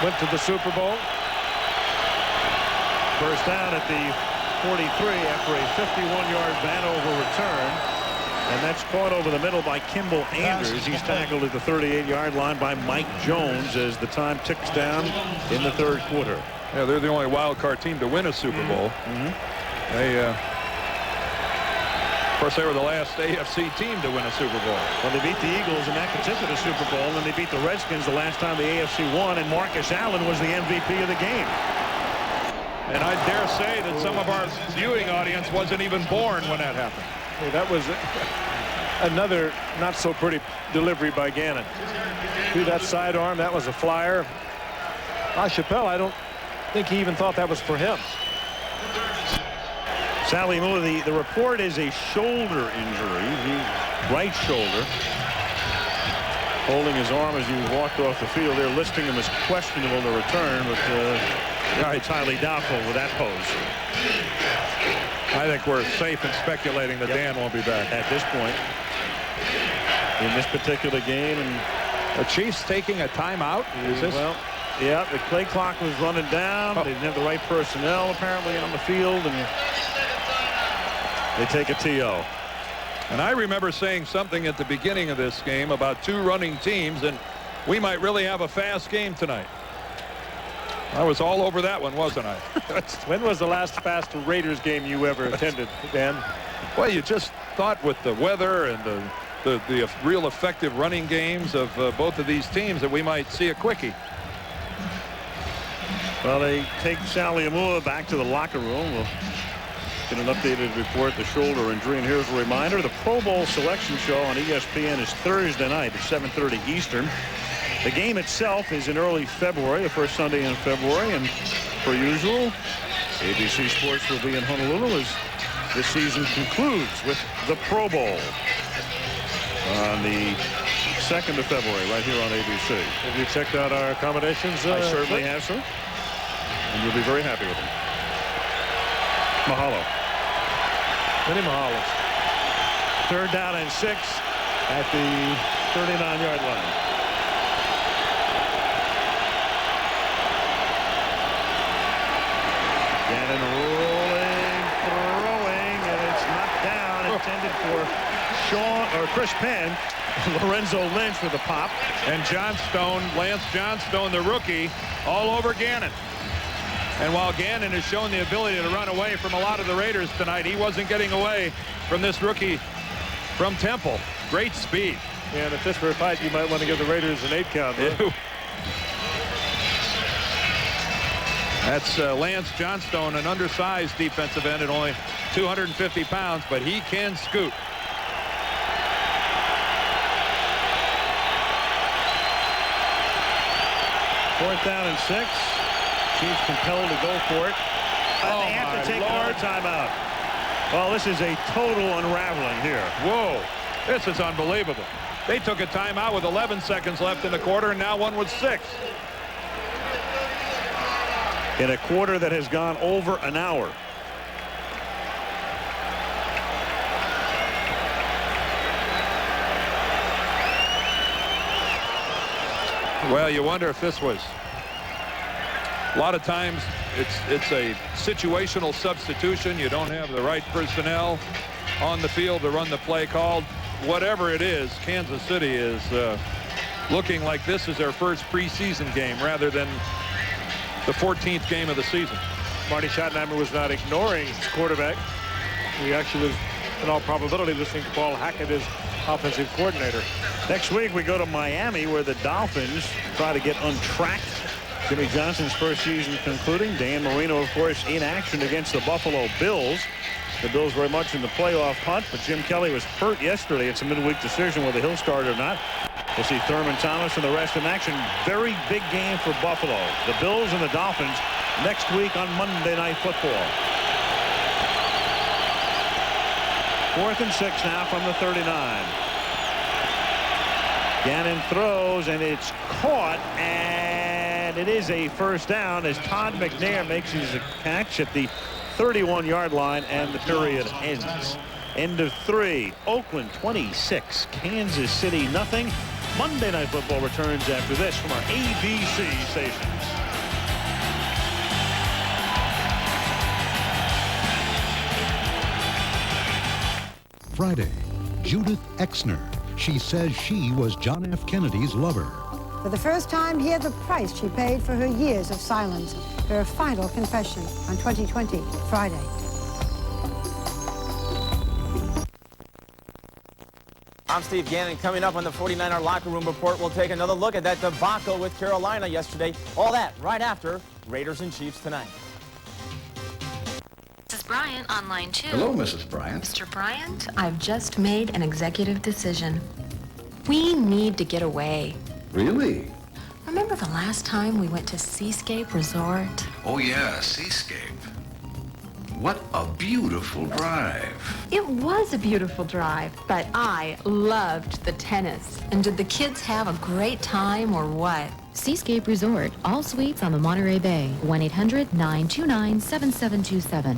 went to the Super Bowl. First down at the 43 after a 51-yard Vanover return. And that's caught over the middle by Kimball Andrews. He's tackled at the 38-yard line by Mike Jones as the time ticks down in the third quarter. Yeah, they're the only wild card team to win a Super Bowl. They, of course, they were the last AFC team to win a Super Bowl. Well, they beat the Eagles in that particular Super Bowl, and they beat the Redskins the last time the AFC won, and Marcus Allen was the MVP of the game. And I dare say that some of our viewing audience wasn't even born when that happened. Hey, that was another not so pretty delivery by Ganon. Through that sidearm, that was a flyer. LaChapelle, I don't think he even thought that was for him. Saliamua, the report is a shoulder injury, the right shoulder. Holding his arm as he walked off the field. They're listing him as questionable to return, but It's highly doubtful with that pose. I think we're safe in speculating that Dan won't be back at this point in this particular game. And the Chiefs taking a timeout. Is this? Well, yeah, the play clock was running down. They didn't have the right personnel apparently on the field, and they take a TO. And I remember saying something at the beginning of this game about 2 running teams, and we might really have a fast game tonight. I was all over that one, wasn't I? When was the last fast Raiders game you ever attended, Dan? Well, you just thought with the weather and the real effective running games of both of these teams that we might see a quickie. Well, they take Stoyanovich back to the locker room. We'll get an updated report, the shoulder injury. And here's a reminder, the Pro Bowl selection show on ESPN is Thursday night at 7:30 Eastern. The game itself is in early February, the first Sunday in February. And per usual, ABC Sports will be in Honolulu as this season concludes with the Pro Bowl on the 2nd of February right here on ABC. Have you checked out our accommodations? I certainly have, sir. And you'll be very happy with them. Mahalo. Many mahalos. 3rd down and 6 at the 39-yard line. Gannon rolling, throwing, and it's knocked down. Intended for Chris Penn. Lorenzo Lynch with the pop. And Lance Johnstone, the rookie, all over Ganon. And while Ganon has shown the ability to run away from a lot of the Raiders tonight, he wasn't getting away from this rookie from Temple. Great speed. And if this were a fight, you might want to give the Raiders an 8 count. That's Lance Johnstone, an undersized defensive end at only 250 pounds, but he can scoot. Fourth down and 6. Chiefs compelled to go for it. They have to take another timeout. Well, this is a total unraveling here. Whoa, this is unbelievable. They took a timeout with 11 seconds left in the quarter, and now one with 6. In a quarter that has gone over an hour. Well, you wonder if this was. A lot of times it's a situational substitution. You don't have the right personnel on the field to run the play called. Whatever it is, Kansas City is looking like this is their first preseason game rather than the 14th game of the season. Marty Schottenheimer was not ignoring his quarterback. He actually was, in all probability, listening to Paul Hackett, his offensive coordinator. Next week we go to Miami, where the Dolphins try to get untracked. Jimmy Johnson's first season concluding. Dan Marino, of course, in action against the Buffalo Bills. The Bills very much in the playoff hunt, but Jim Kelly was hurt yesterday. It's a midweek decision whether he'll start or not. We'll see Thurman Thomas and the rest in action. Very big game for Buffalo. The Bills and the Dolphins next week on Monday Night Football. 4th and 6 now from the 39. Gannon throws, and it's caught, and it is a first down as Todd McNair makes his catch at the 31-yard line, and the period ends. End of 3. Oakland 26, Kansas City nothing. Monday Night Football returns after this from our ABC stations. Friday, Judith Exner. She says she was John F. Kennedy's lover. For the first time, hear the price she paid for her years of silence. Her final confession on 2020 Friday. I'm Steve Gannon. Coming up on the 49er Locker Room Report, we'll take another look at that debacle with Carolina yesterday. All that right after Raiders and Chiefs tonight. Mrs. Bryant on line 2. Hello, Mrs. Bryant. Mr. Bryant, I've just made an executive decision. We need to get away. Really? Remember the last time we went to Seascape Resort? Oh, yeah, Seascape. What a beautiful drive. It was a beautiful drive, but I loved the tennis. And did the kids have a great time or what? Seascape Resort, all suites on the Monterey Bay. 1-800-929-7727.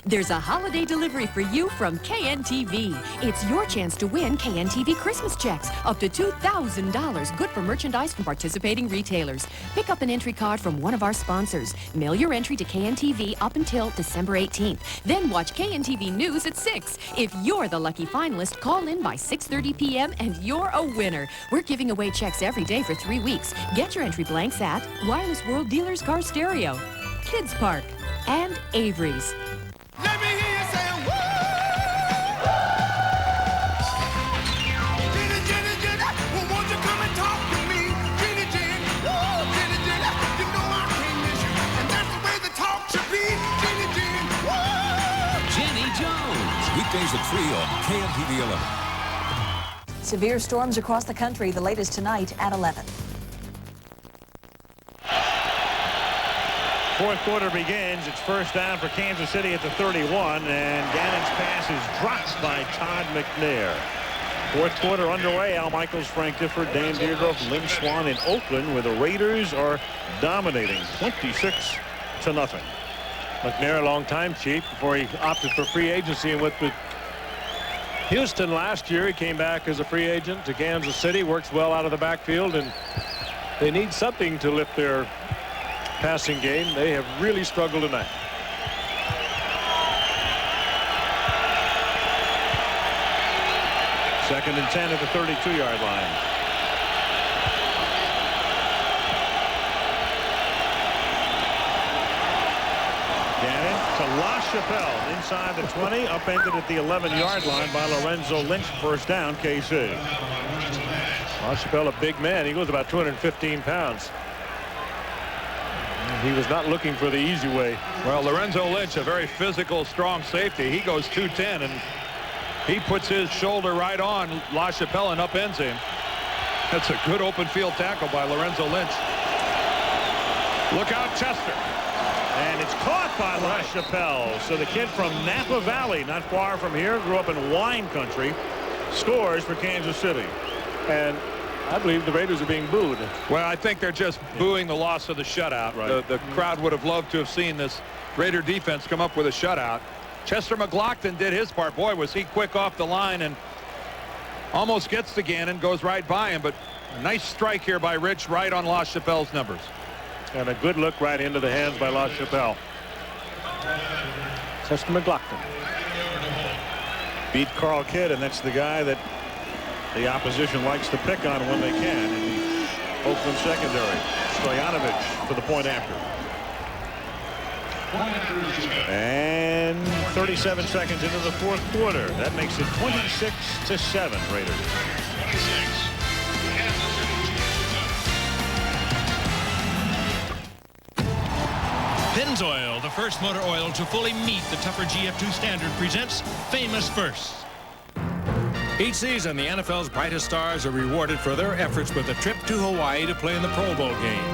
There's a holiday delivery for you from KNTV. It's your chance to win KNTV Christmas checks, up to $2,000, good for merchandise from participating retailers. Pick up an entry card from one of our sponsors. Mail your entry to KNTV up until December 18th. Then watch KNTV News at 6. If you're the lucky finalist, call in by 6:30 p.m. and you're a winner. We're giving away checks every day for 3 weeks. Get your entry blanks at Wireless World Dealers Car Stereo, Kids Park, and Avery's. Let me hear you say, woo! Jenny, Jenny, Jenny, well, won't you come and talk to me? Jenny, Jenny, woo! Jenny, Jenny, you know I can't miss you, and that's the way the talk should be. Jenny, Jenny, woo! Jenny Jones. Weekdays at 3 on KNTV 11. Severe storms across the country, the latest tonight at 11. Fourth quarter begins. It's first down for Kansas City at the 31, and Gannon's pass is dropped by Todd McNair. Fourth quarter underway. Al Michaels, Frank Gifford, Dan Deerdorff, Lynn Swan in Oakland, where the Raiders are dominating 26-0. McNair, a long time chief before he opted for free agency and went with Houston last year. He came back as a free agent to Kansas City, works well out of the backfield, and they need something to lift their passing game. They have really struggled tonight. Second and 10 at the 32-yard line. Gannon to LaChapelle inside the 20, upended at the 11-yard line by Lorenzo Lynch. First down, KC. LaChapelle, a big man. He was about 215 pounds. He was not looking for the easy way. Well, Lorenzo Lynch, a very physical, strong safety. He goes 210, and he puts his shoulder right on LaChapelle and upends him. That's a good open field tackle by Lorenzo Lynch. Look out, Chester. And it's caught by LaChapelle. So the kid from Napa Valley, not far from here, grew up in wine country, scores for Kansas City. And I believe the Raiders are being booed. Well, I think they're just booing the loss of the shutout. Right. The crowd would have loved to have seen this Raider defense come up with a shutout. Chester McLaughlin did his part. Boy, was he quick off the line and almost gets to Gannon, goes right by him. But a nice strike here by Rich right on LaChapelle's numbers. And a good look right into the hands by LaChapelle. Chester McLaughlin beat Carl Kidd, and that's the guy that the opposition likes to pick on when they can in the Oakland secondary. Stoyanovich for the point after. And 37 seconds into the fourth quarter. That makes it 26-7 Raiders. Pennzoil, the first motor oil to fully meet the tougher GF2 standard, presents Famous First. Each season, the NFL's brightest stars are rewarded for their efforts with a trip to Hawaii to play in the Pro Bowl game.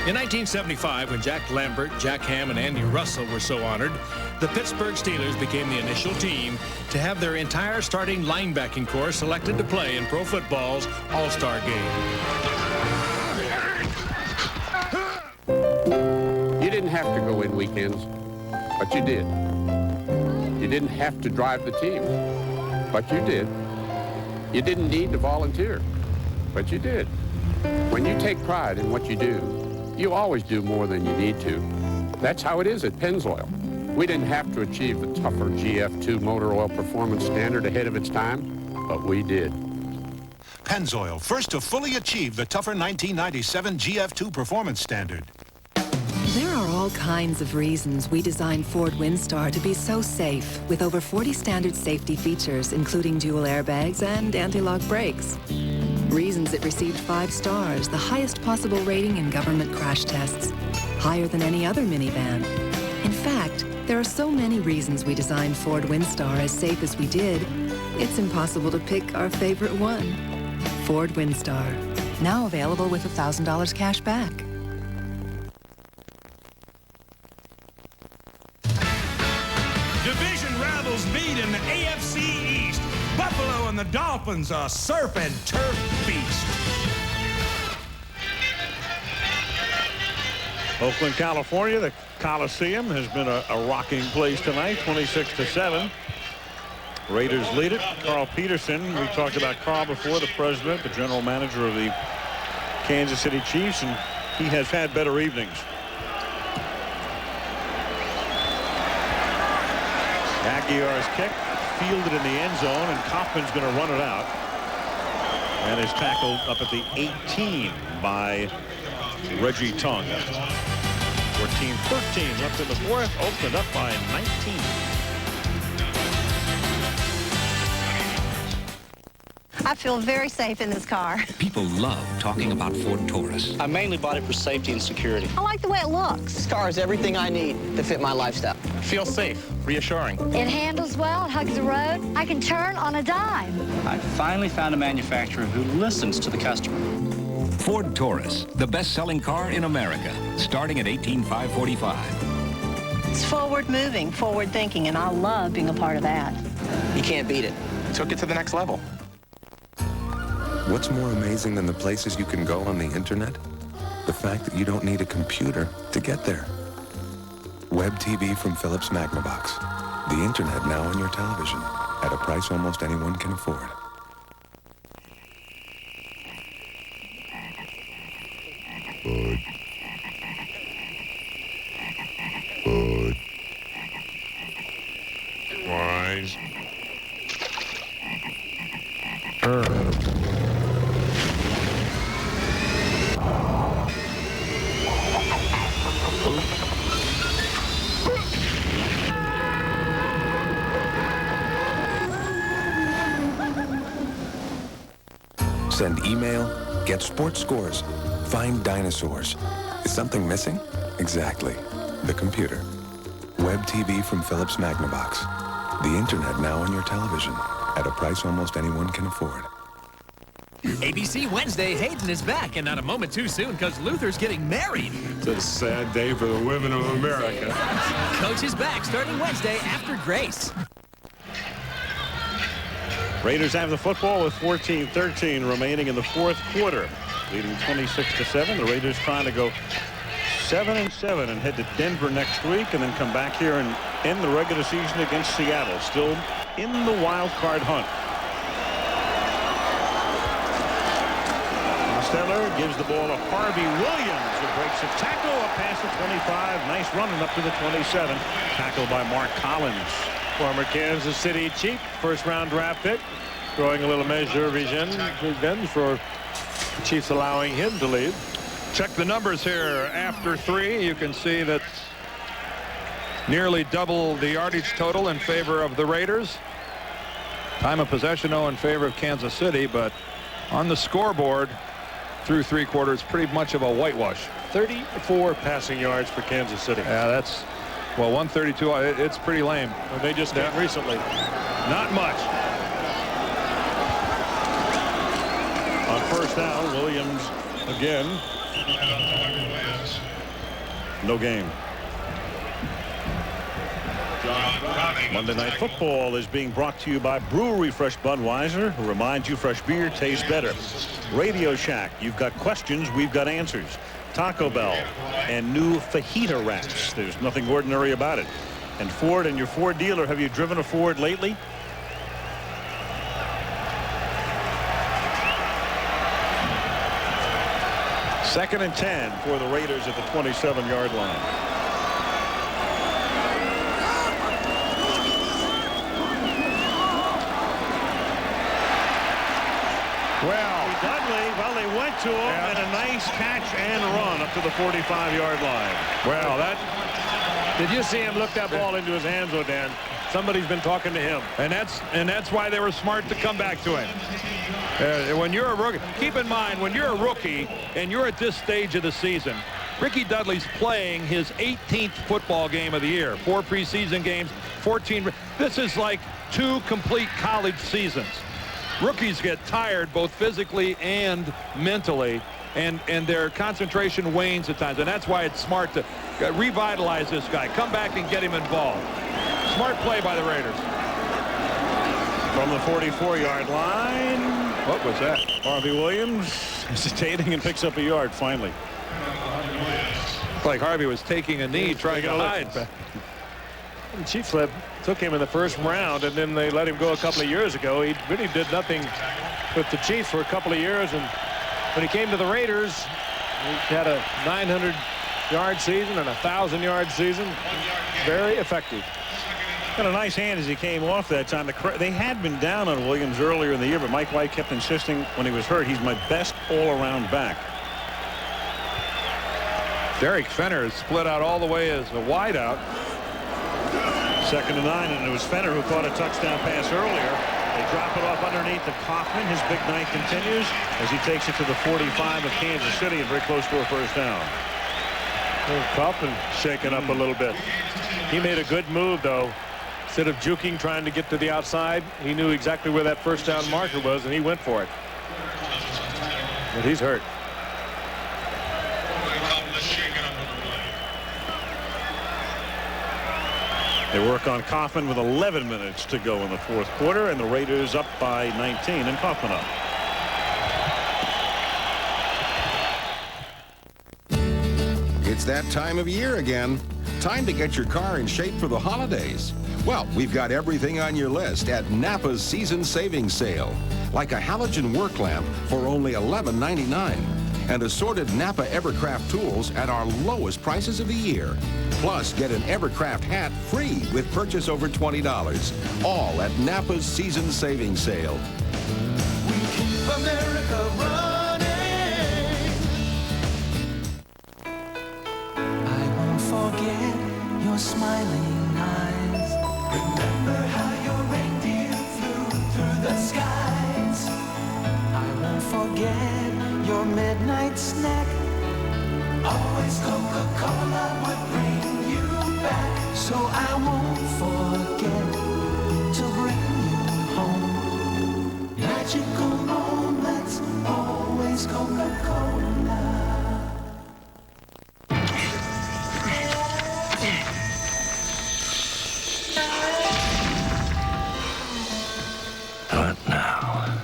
In 1975, when Jack Lambert, Jack Ham, and Andy Russell were so honored, the Pittsburgh Steelers became the initial team to have their entire starting linebacking corps selected to play in pro football's All-Star game. You didn't have to go in weekends, but you did. You didn't have to drive the team, but you did. You didn't need to volunteer, but you did. When you take pride in what you do, you always do more than you need to. That's how it is at Pennzoil. We didn't have to achieve the tougher GF2 motor oil performance standard ahead of its time, but we did. Pennzoil, first to fully achieve the tougher 1997 GF2 performance standard. There are all kinds of reasons we designed Ford Windstar to be so safe, with over 40 standard safety features, including dual airbags and anti-lock brakes. Reasons it received 5 stars, the highest possible rating in government crash tests, higher than any other minivan. In fact, there are so many reasons we designed Ford Windstar as safe as we did, it's impossible to pick our favorite one. Ford Windstar, now available with $1,000 cash back. Division rivals meet in the AFC East. Buffalo and the Dolphins, a surf and turf feast. Oakland, California, the Coliseum has been a rocking place tonight, 26-7. Raiders lead it. Carl Peterson, we talked about Carl before, the president, the general manager of the Kansas City Chiefs, and he has had better evenings. Aguiar's kick fielded in the end zone, and Kaufman's going to run it out. And is tackled up at the 18 by Reggie Tung. 14-13 left in the fourth. Oakland up by 19. I feel very safe in this car. People love talking about Ford Taurus. I mainly bought it for safety and security. I like the way it looks. This car has everything I need to fit my lifestyle. Feels safe, reassuring. It handles well, it hugs the road. I can turn on a dime. I finally found a manufacturer who listens to the customer. Ford Taurus, the best-selling car in America, starting at $18,545. It's forward-moving, forward-thinking, and I love being a part of that. You can't beat it. Took it to the next level. What's more amazing than the places you can go on the internet? The fact that you don't need a computer to get there. Web TV from Philips Magnavox. The internet now on your television at a price almost anyone can afford. Good. Good. Wise. Send email, get sports scores, find dinosaurs. Is something missing? Exactly. The computer. Web TV from Philips Magnavox. The internet now on your television at a price almost anyone can afford. ABC Wednesday, Hayden is back, and not a moment too soon because Luther's getting married. It's a sad day for the women of America. Coach is back starting Wednesday after Grace. Raiders have the football with 14-13 remaining in the fourth quarter, leading 26-7. The Raiders trying to go 7-7 and head to Denver next week, and then come back here and end the regular season against Seattle, still in the wild card hunt. Hostetler gives the ball to Harvey Williams, who breaks a tackle, a pass to 25. Nice running up to the 27. Tackled by Mark Collins. Former Kansas City Chief, first-round draft pick, throwing a little measure of revenge for the Chiefs allowing him to leave. Check the numbers here. After 3, you can see that nearly double the yardage total in favor of the Raiders. Time of possession, though, in favor of Kansas City, but on the scoreboard through 3 quarters, pretty much of a whitewash. 34 passing yards for Kansas City. Yeah, that's, well, 132. It's pretty lame. Well, they just came recently. Not much. On first down, Williams again. No game. Monday Night Football is being brought to you by Brewery Fresh Budweiser, who reminds you fresh beer tastes better. Radio Shack, you've got questions, we've got answers. Taco Bell and new fajita wraps. There's nothing ordinary about it. And Ford and your Ford dealer, have you driven a Ford lately? Second and 10 for the Raiders at the 27-yard line. Dudley, well, they went to him, and a nice catch and run up to the 45-yard line. Well, did you see him look that ball into his hands, O'Dan? Somebody's been talking to him. And that's why they were smart to come back to him. When you're a rookie, keep in mind, when you're a rookie and you're at this stage of the season, Ricky Dudley's playing his 18th football game of the year. 4 preseason games, 14. This is like 2 complete college seasons. Rookies get tired both physically and mentally, and their concentration wanes at times, and that's why it's smart to revitalize this guy. Come back and get him involved. Smart play by the Raiders. From the 44-yard line. What was that? Harvey Williams hesitating and picks up a yard finally. Like Harvey was taking a knee, trying to hide. And Chiefs took him in the first round, and then they let him go a couple of years ago. He really did nothing with the Chiefs for a couple of years, and when he came to the Raiders, he had a 900-yard season and a 1,000-yard season. Very effective. Got a nice hand as he came off that time. They had been down on Williams earlier in the year, but Mike White kept insisting when he was hurt, he's my best all-around back. Derrick Fenner is split out all the way as a wideout. 2nd and 9, and it was Fenner who caught a touchdown pass earlier. They drop it off underneath to Kaufman. His big night continues as he takes it to the 45 of Kansas City and very close to a first down. Well, Kaufman shaken up a little bit. He made a good move, though. Instead of juking, trying to get to the outside, he knew exactly where that first down marker was, and he went for it. But he's hurt. They work on Kaufman with 11 minutes to go in the 4th quarter, and the Raiders up by 19 and Kaufman up. It's that time of year again. Time to get your car in shape for the holidays. Well, we've got everything on your list at Napa's Season Savings Sale. Like a halogen work lamp for only $11.99. And assorted Napa Evercraft tools at our lowest prices of the year. Plus, get an Evercraft hat free with purchase over $20. All at Napa's Season Savings Sale. We keep America running. I won't forget your smiling eyes. Remember how your reindeer flew through the skies. I won't forget your midnight snack. Always Coca-Cola would bring you back. So I won't forget to bring you home. Magical moments, always Coca-Cola. Not now.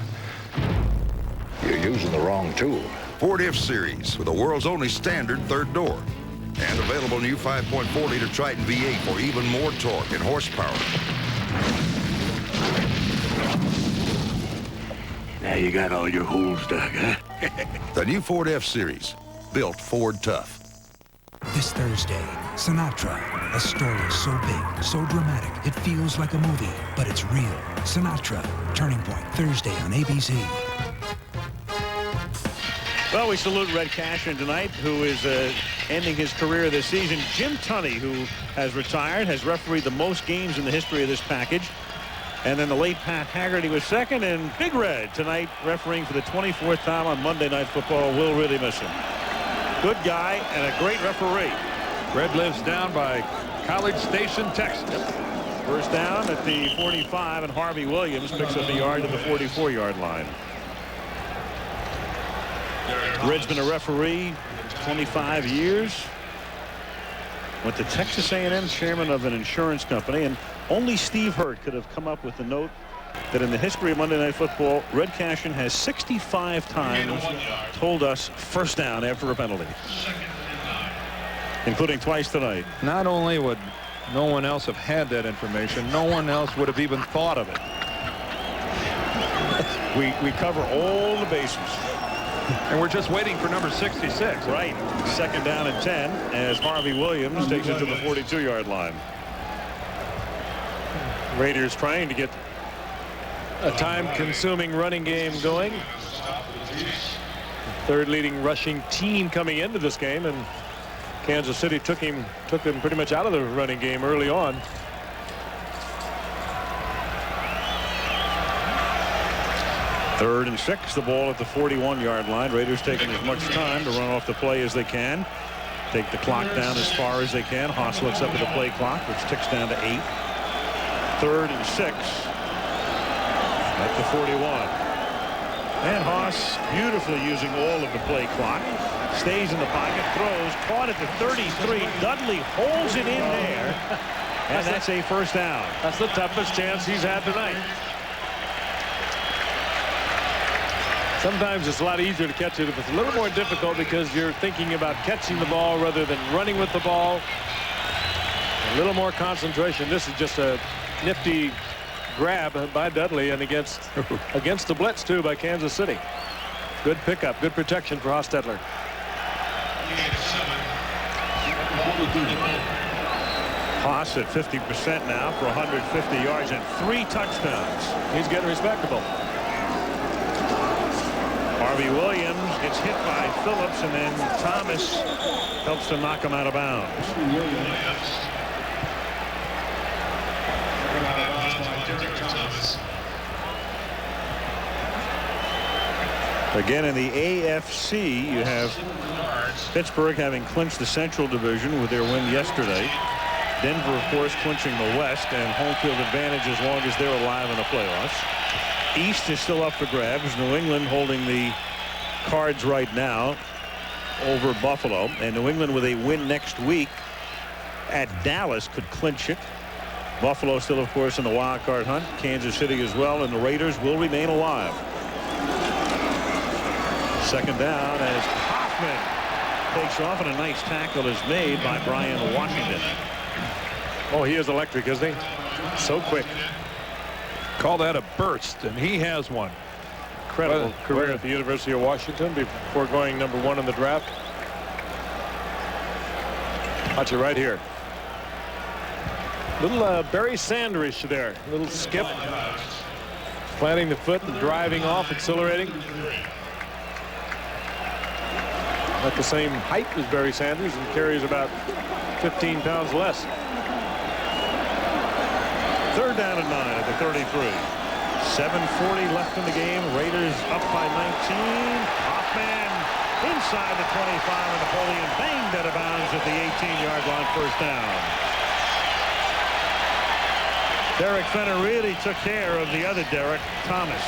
You're using the wrong tool. Ford F-Series with the world's only standard third door. And available new 5.4-liter Triton V8 for even more torque and horsepower. Now you got all your holes dug, huh? The new Ford F-Series, built Ford tough. This Thursday, Sinatra, a story so big, so dramatic, it feels like a movie, but it's real. Sinatra, Turning Point, Thursday on ABC. Well, we salute Red Cashin tonight, who is ending his career this season. Jim Tunney, who has retired, has refereed the most games in the history of this package. And then the late Pat Haggerty was second, and Big Red tonight refereeing for the 24th time on Monday Night Football. We'll really miss him. Good guy and a great referee. Red lives down by College Station, Texas. First down at the 45, and Harvey Williams picks up a yard to the 44-yard line. Red's been a referee 25 years. Went to Texas A&M, chairman of an insurance company, and only Steve Hurt could have come up with the note that in the history of Monday Night Football, Red Cashin has 65 times told us first down after a penalty, including twice tonight. Not only would no one else have had that information, no one else would have even thought of it. We cover all the bases. And we're just waiting for number 66. Right. Second down and 10 as Harvey Williams takes it to the 42-yard line. Raiders trying to get a time-consuming running game going. Third leading rushing team coming into this game, and Kansas City took them pretty much out of the running game early on. Third and 6, the ball at the 41-yard line. Raiders taking as much time to run off the play as they can. Take the clock down as far as they can. Haas looks up at the play clock, which ticks down to 8. Third and 6 at the 41. And Haas beautifully using all of the play clock. Stays in the pocket, throws, caught at the 33. Dudley holds it in there, and that's a first down. That's the toughest chance he's had tonight. Sometimes it's a lot easier to catch it if it's a little more difficult because you're thinking about catching the ball rather than running with the ball. A little more concentration. This is just a nifty grab by Dudley and against the blitz too by Kansas City. Good pickup, good protection for Hostetler. Haas at 50% now for 150 yards and 3 touchdowns. He's getting respectable. Harvey Williams gets hit by Phillips, and then Thomas helps to knock him out of bounds. Again, in the AFC, you have Pittsburgh having clinched the Central Division with their win yesterday. Denver, of course, clinching the West and home field advantage as long as they're alive in the playoffs. East is still up for grabs. New England holding the cards right now over Buffalo. And New England with a win next week at Dallas could clinch it. Buffalo still, of course, in the wild card hunt. Kansas City as well, and the Raiders will remain alive. Second down as Hoffman takes off, and a nice tackle is made by Brian Washington. Oh, he is electric, isn't he? So quick. Call that a burst, and he has one. Incredible career at the University of Washington before going #1 in the draft. Watch it right here. Little Barry Sanders there. Little skip. Planting the foot and driving off, accelerating. Not the same height as Barry Sanders and carries about 15 pounds less. Third down and 9 at the 33. 7:40 left in the game. Raiders up by 19. Hoffman inside the 25, and Napoleon banged out of bounds at the 18-yard line. First down. Derrick Fenner really took care of the other Derrick, Thomas.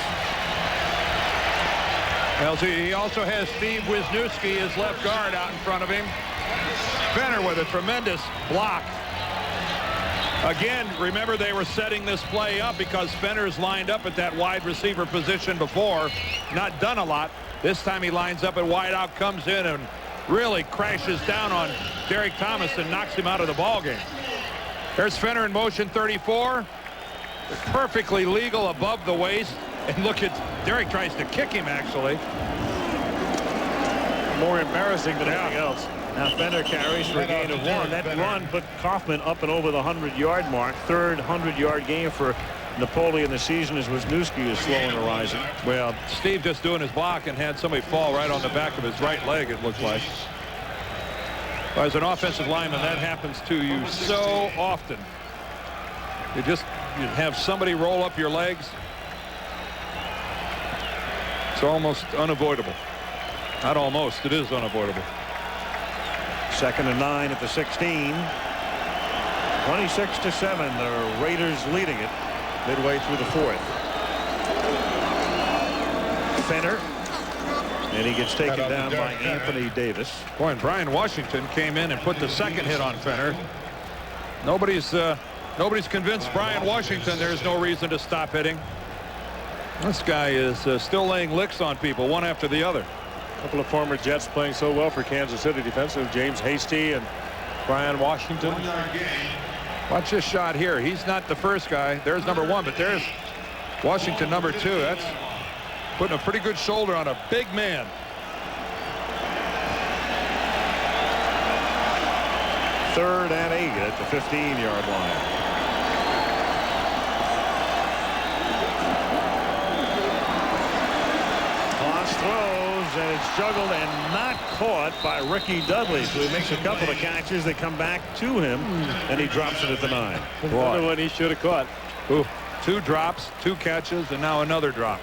Well, he also has Steve Wisniewski, his left guard, out in front of him. Fenner with a tremendous block. Again, remember they were setting this play up because Fenner's lined up at that wide receiver position before. Not done a lot. This time he lines up at wide out, comes in and really crashes down on Derrick Thomas and knocks him out of the ballgame. There's Fenner in motion, 34. Perfectly legal above the waist. And look at Derrick tries to kick him, actually. More embarrassing than anything else. Now Fenner carries for a gain of 1. That run put Kaufman up and over the 100-yard mark. Third 100-yard game for Napoleon this season as Wisniewski is slow and rising. Well, Steve just doing his block and had somebody fall right on the back of his right leg, it looked like. Well, as an offensive lineman, that happens to you so often. You have somebody roll up your legs. It's almost unavoidable. Not almost, it is unavoidable. Second and 9 at the 16. 26-7. The Raiders leading it midway through the 4th. Fenner. And he gets taken down by Anthony Davis. Boy, and Brian Washington came in and put the second hit on Fenner. Nobody's convinced Brian Washington there's no reason to stop hitting. This guy is still laying licks on people one after the other. A couple of former Jets playing so well for Kansas City defensive. James Hasty and Brian Washington. Watch this shot here. He's not the first guy. There's #1, but there's Washington #2. That's putting a pretty good shoulder on a big man. Third and 8 at the 15-yard line. Throws, and it's juggled and not caught by Ricky Dudley. So he makes a couple of catches. They come back to him, and he drops it at the 9. Another one he should have caught. Ooh, 2 drops, 2 catches, and now another drop.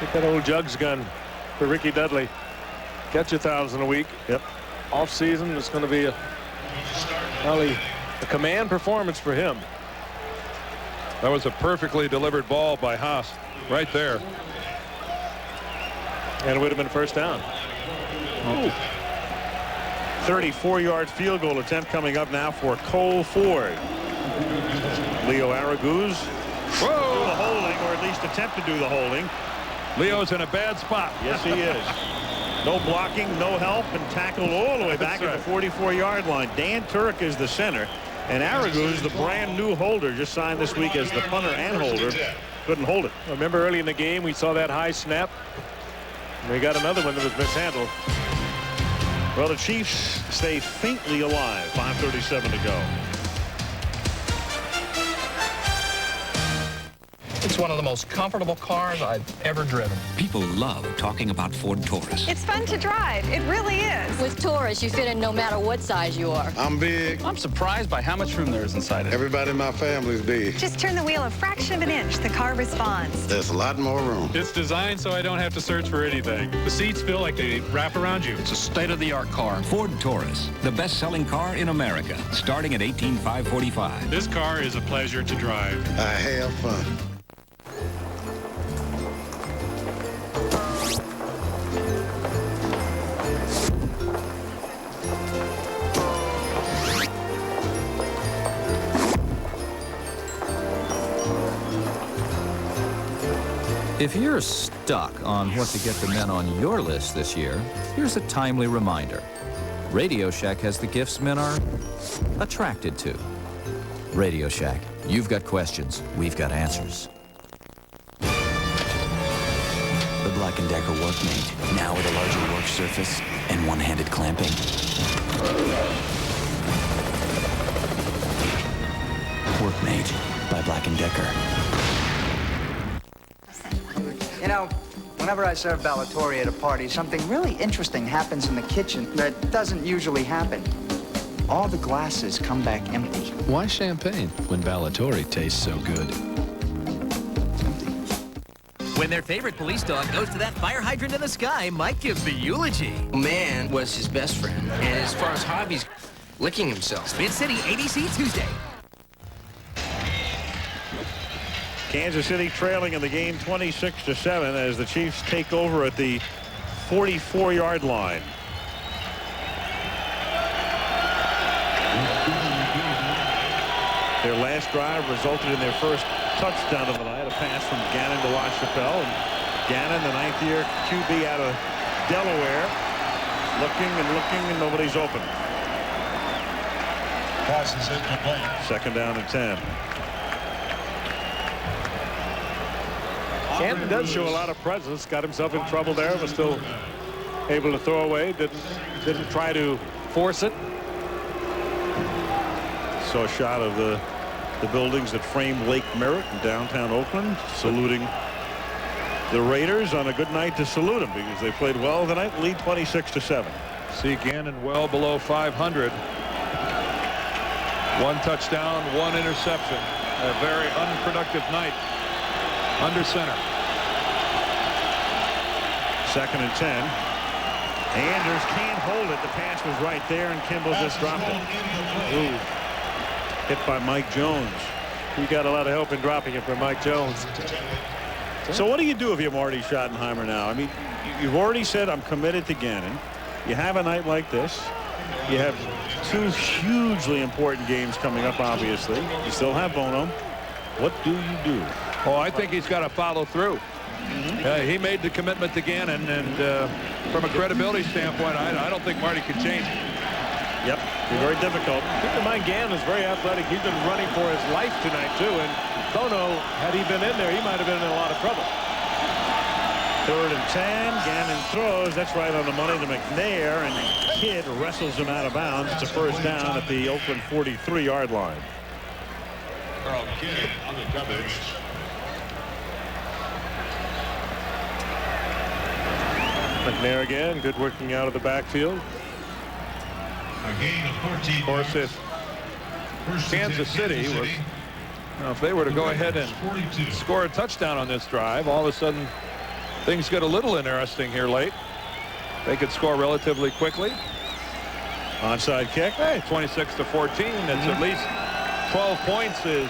Get that old jugs gun for Ricky Dudley. Catch 1,000 a week. Yep. Off season, it's going to be probably a command performance for him. That was a perfectly delivered ball by Haas right there. And it would have been first down. 34-yard field goal attempt coming up now for Cole Ford. Leo Araguz do the holding, or at least attempt to do the holding. Leo's in a bad spot. Yes, he is. No blocking, no help, and tackled all the way back at the 44-yard line. Dan Turk is the center, and Aragouz, the brand new holder, just signed this week as the punter and holder. Couldn't hold it. Remember early in the game we saw that high snap. We got another one that was mishandled. Well, the Chiefs stay faintly alive. 5:37 to go. It's one of the most comfortable cars I've ever driven. People love talking about Ford Taurus. It's fun to drive. It really is. With Taurus, you fit in no matter what size you are. I'm big. I'm surprised by how much room there is inside it. Everybody in my family's big. Just turn the wheel a fraction of an inch. The car responds. There's a lot more room. It's designed so I don't have to search for anything. The seats feel like they wrap around you. It's a state-of-the-art car. Ford Taurus, the best-selling car in America, starting at $18,545. This car is a pleasure to drive. I have fun. If you're stuck on what to get the men on your list this year, here's a timely reminder. Radio Shack has the gifts men are attracted to. Radio Shack, you've got questions, we've got answers. The Black & Decker Workmate, now with a larger work surface and one-handed clamping. Workmate by Black & Decker. You know, whenever I serve Ballatori at a party, something really interesting happens in the kitchen that doesn't usually happen. All the glasses come back empty. Why champagne when Ballatori tastes so good? When their favorite police dog goes to that fire hydrant in the sky, Mike gives the eulogy. Man was his best friend, and as far as hobbies, licking himself. Spin City, ABC, Tuesday. Kansas City trailing in the game 26-7 as the Chiefs take over at the 44-yard line. Their last drive resulted in their first touchdown of the night, a pass from Ganon to LaChapelle. And Ganon, the ninth-year QB out of Delaware, looking and nobody's open. Pass is incomplete. Second down and 10. Canton does show a lot of presence. Got himself in trouble there, but still able to throw away. Didn't try to force it. Saw a shot of the buildings that frame Lake Merritt in downtown Oakland, saluting the Raiders on a good night to salute them because they played well tonight. Lead 26-7. See Gannon well below 500. One touchdown, one interception. A very unproductive night. Under center. Second and 10. Anders can't hold it. The pass was right there, and Kimball just dropped it. Ooh. Hit by Mike Jones. He got a lot of help in dropping it from Mike Jones. So what do you do if you're Marty Schottenheimer now? I mean, you've already said I'm committed to Gannon. You have a night like this. You have two hugely important games coming up, obviously. You still have Bono. What do you do? Oh, I think he's got to follow through. He made the commitment to Gannon, and from a credibility standpoint, I don't think Marty could change it. Yep, very difficult. Keep in mind, Gannon is very athletic. He's been running for his life tonight, too. And Bono, had he been in there, he might have been in a lot of trouble. Third and 10. Gannon throws. That's right on the money to McNair, and Kidd wrestles him out of bounds. It's a first down at the Oakland 43-yard line. Carl Kidd on the coverage. McNair again, good working out of the backfield. A gain of 14. Of course, if Kansas City was, if they were to go ahead and score a touchdown on this drive, all of a sudden things get a little interesting here late. They could score relatively quickly. Onside kick. Hey, 26-14. It's at least 12 points is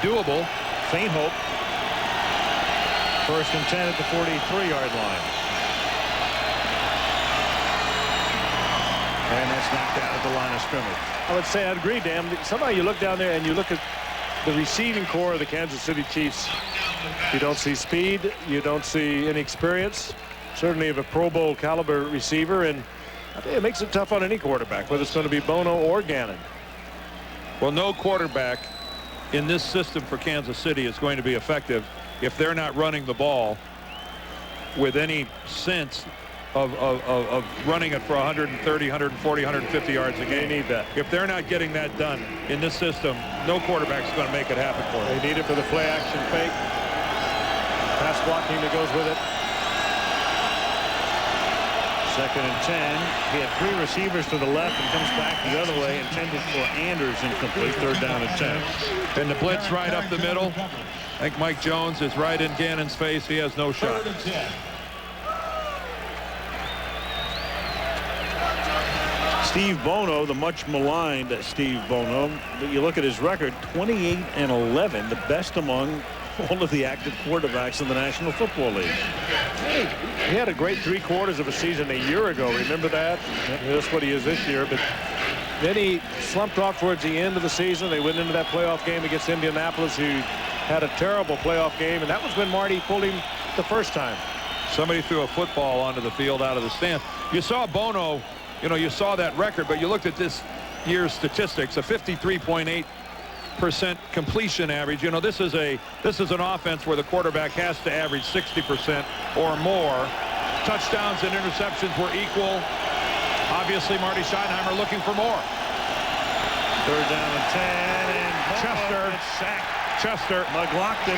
doable. Faint hope. First and 10 at the 43-yard line. And that's knocked out at the line of scrimmage. I would say I'd agree, Dan. Somehow you look down there and you look at the receiving core of the Kansas City Chiefs. You don't see speed. You don't see any experience. Certainly of a Pro Bowl caliber receiver, and I think it makes it tough on any quarterback, whether it's going to be Bono or Gannon. Well, no quarterback in this system for Kansas City is going to be effective if they're not running the ball with any sense of running it for 130, 140, 150 yards a game. They need that. If they're not getting that done in this system, no quarterback's going to make it happen for them. They need it for the play action fake. Pass blocking that goes with it. 2nd and 10. He had 3 receivers to the left and comes back the other way, intended for Anders, incomplete. 3rd down and 10. And the blitz right up the middle. I think Mike Jones is right in Gannon's face. He has no shot. Steve Bono, the much maligned Steve Bono, but you look at his record, 28-11, the best among all of the active quarterbacks in the National Football League. He had a great 3 quarters of a season a year ago. Remember that? That's what he is this year. But then he slumped off towards the end of the season. They went into that playoff game against Indianapolis, who had a terrible playoff game, and that was when Marty pulled him the first time. Somebody threw a football onto the field out of the stand. You saw Bono, you know, you saw that record, but you looked at this year's statistics, a 53.8% completion average. You know, this is an offense where the quarterback has to average 60% or more. Touchdowns and interceptions were equal. Obviously, Marty Schottenheimer looking for more. 3rd down and 10, and Chester McLaughlin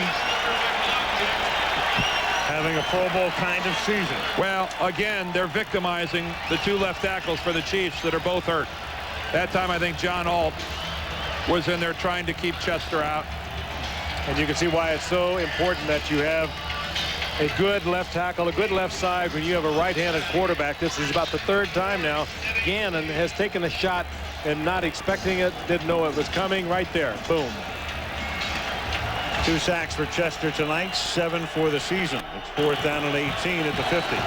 having a Pro Bowl kind of season. Well, again, they're victimizing the 2 left tackles for the Chiefs that are both hurt. That time, I think John Alt was in there trying to keep Chester out. And you can see why it's so important that you have a good left tackle, a good left side when you have a right-handed quarterback. This is about the 3rd time now. Gannon has taken a shot and not expecting it, didn't know it was coming. Right there, boom. 2 sacks for Chester tonight, 7 for the season. It's 4th down and 18 at the 50.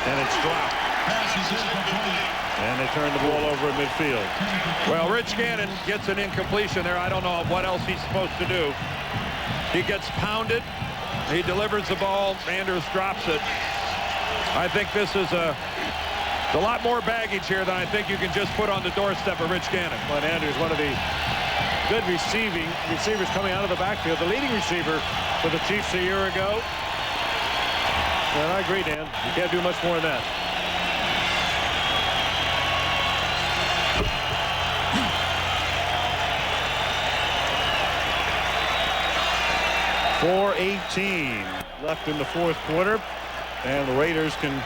And it's dropped. And they turn the ball over at midfield. Well, Rich Gannon gets an incompletion there. I don't know what else he's supposed to do. He gets pounded. He delivers the ball. Anders drops it. I think this is a lot more baggage here than I think you can just put on the doorstep of Rich Gannon. But Anders, one of the good receivers coming out of the backfield, the leading receiver for the Chiefs a year ago. And I agree, Dan. You can't do much more than that. .418 left in the 4th quarter, and the Raiders can,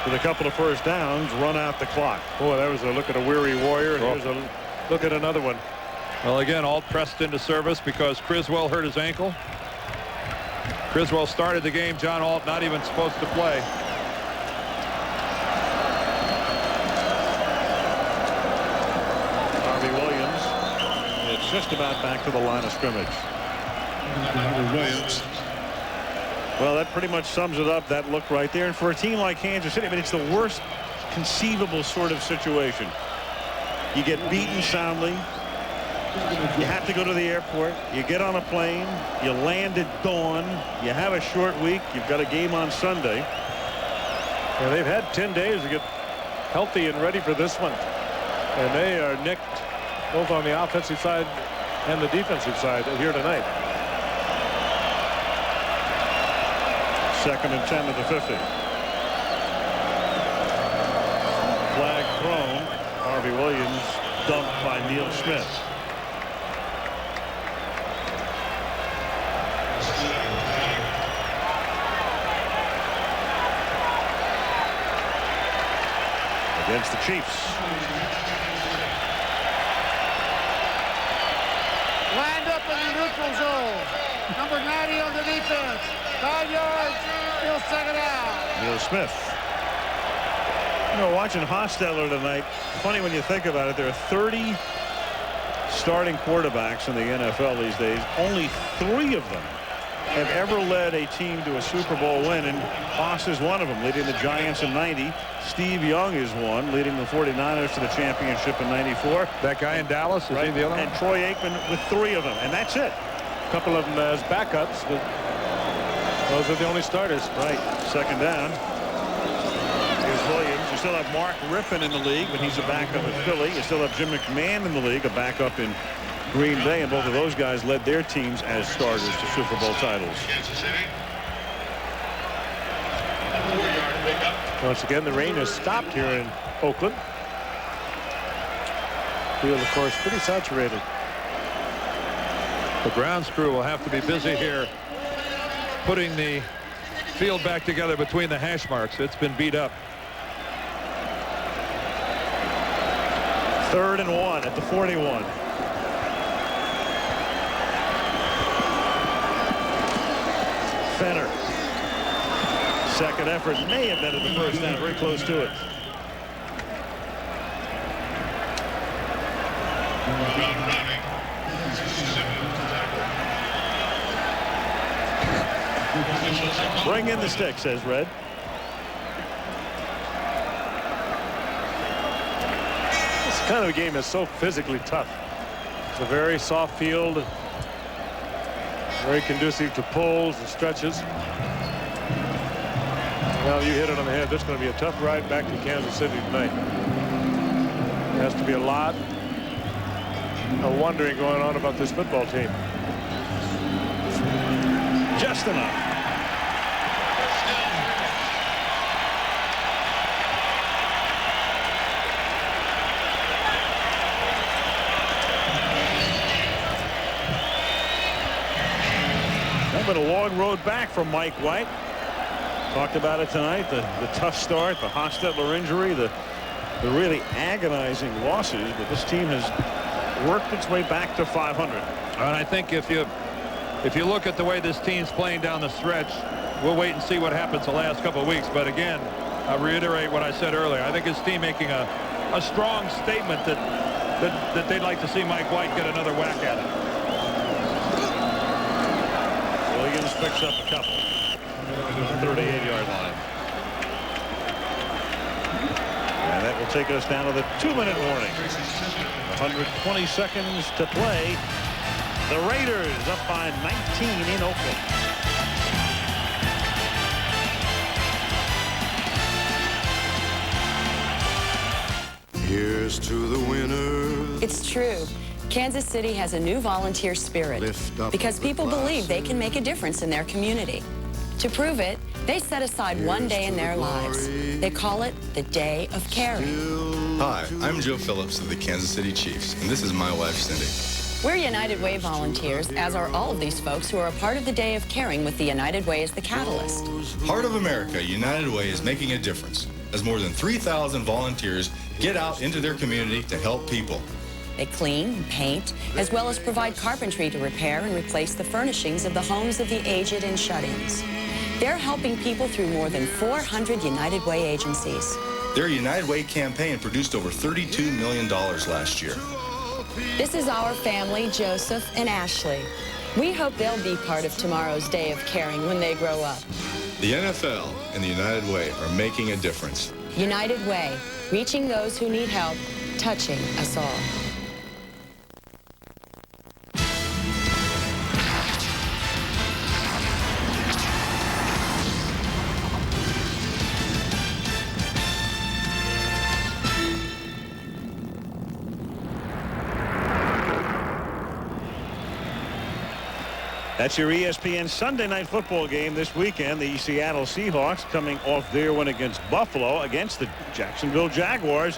with a couple of first downs, run out the clock. Boy, that was a look at a weary Warrior. Here's a look at another one. Well, again, Alt pressed into service because Criswell hurt his ankle. Criswell started the game. John Alt not even supposed to play. Harvey Williams, it's just about back to the line of scrimmage. Williams. Well, that pretty much sums it up, that look right there. And for a team like Kansas City, I mean, it's the worst conceivable sort of situation. You get beaten soundly. You have to go to the airport. You get on a plane. You land at dawn. You have a short week. You've got a game on Sunday. Yeah, they've had 10 days to get healthy and ready for this one. And they are nicked both on the offensive side and the defensive side here tonight. 2nd and 10 at the 50. Flag thrown. Harvey Williams dumped by Neil Smith. Against the Chiefs. Lined up in the neutral zone. Number 90 on the defense. 5 yards. He'll second out. Neil Smith. You know, watching Hostetler tonight, funny when you think about it, there are 30 starting quarterbacks in the NFL these days. Only 3 of them have ever led a team to a Super Bowl win, and Haas is one of them, leading the Giants in '90. Steve Young is one, leading the 49ers to the championship in '94. That guy in Dallas, is he the other one? And Troy Aikman with 3 of them, and that's it. A couple of them as backups, but those are the only starters. Right. Second down. Here's Williams. You still have Mark Rippon in the league, but he's a backup at Philly. You still have Jim McMahon in the league, a backup in Green Bay, and both of those guys led their teams as starters to Super Bowl titles. Once again, the rain has stopped here in Oakland. Field, of course, pretty saturated. The grounds crew will have to be busy here putting the field back together between the hash marks. It's been beat up. 3rd and 1 at the 41. Fenner. Second effort may have netted the first down, very close to it. Bring in the stick, says Red. This kind of a game is so physically tough. It's a very soft field, very conducive to pulls and stretches. Well, you hit it on the head. This is going to be a tough ride back to Kansas City tonight. There has to be a lot of wondering going on about this football team. Just enough. Been a long road back from Mike White. Talked about it tonight, the tough start, the Hostetler injury, the really agonizing losses, but this team has worked its way back to 500. And I think if you look at the way this team's playing down the stretch, we'll wait and see what happens the last couple of weeks. But again, I reiterate what I said earlier. I think his team making a strong statement that they'd like to see Mike White get another whack at it. Williams picks up a couple. 38-yard line. And that will take us down to the 2-minute warning. 120 seconds to play. The Raiders up by 19 in Oakland. Here's to the winner. It's true. Kansas City has a new volunteer spirit because people believe they can make a difference in their community. To prove it, they set aside one day in their lives. They call it the Day of Caring. Hi, I'm Joe Phillips of the Kansas City Chiefs, and this is my wife, Cindy. We're United Way volunteers, as are all of these folks who are a part of the Day of Caring with the United Way as the catalyst. Heart of America, United Way is making a difference as more than 3,000 volunteers get out into their community to help people. They clean and paint, as well as provide carpentry to repair and replace the furnishings of the homes of the aged and shut-ins. They're helping people through more than 400 United Way agencies. Their United Way campaign produced over $32 million last year. This is our family, Joseph and Ashley. We hope they'll be part of tomorrow's Day of Caring when they grow up. The NFL and the United Way are making a difference. United Way, reaching those who need help, touching us all. That's your ESPN Sunday night football game this weekend. The Seattle Seahawks coming off their win against Buffalo against the Jacksonville Jaguars.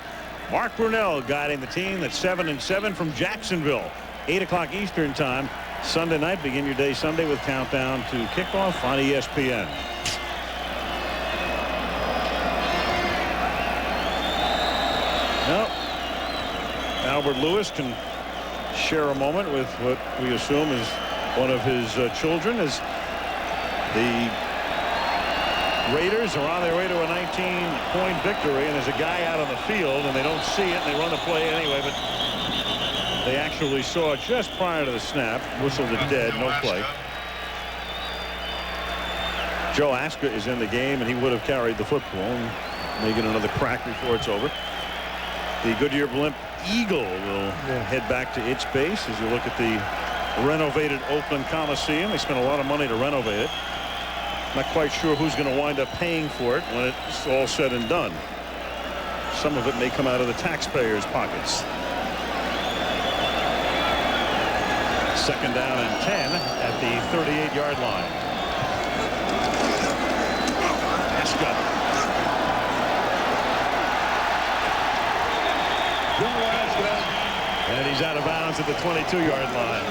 Mark Brunell guiding the team that's 7-7 from Jacksonville. 8 o'clock Eastern time Sunday night. Begin your day Sunday with countdown to kickoff on ESPN. Well, Albert Lewis can share a moment with what we assume is one of his children, as the Raiders are on their way to a 19-point victory, and there's a guy out on the field and they don't see it and they run the play anyway, but they actually saw it just prior to the snap. Whistled it dead, no play. Joe Aska is in the game, and he would have carried the football. And may get another crack before it's over. The Goodyear Blimp Eagle will head back to its base as you look at the renovated Oakland Coliseum. They spent a lot of money to renovate it. Not quite sure who's going to wind up paying for it when it's all said and done. Some of it may come out of the taxpayers' pockets. 2nd down and 10 at the 38-yard line. Aska. And he's out of bounds at the 22-yard line.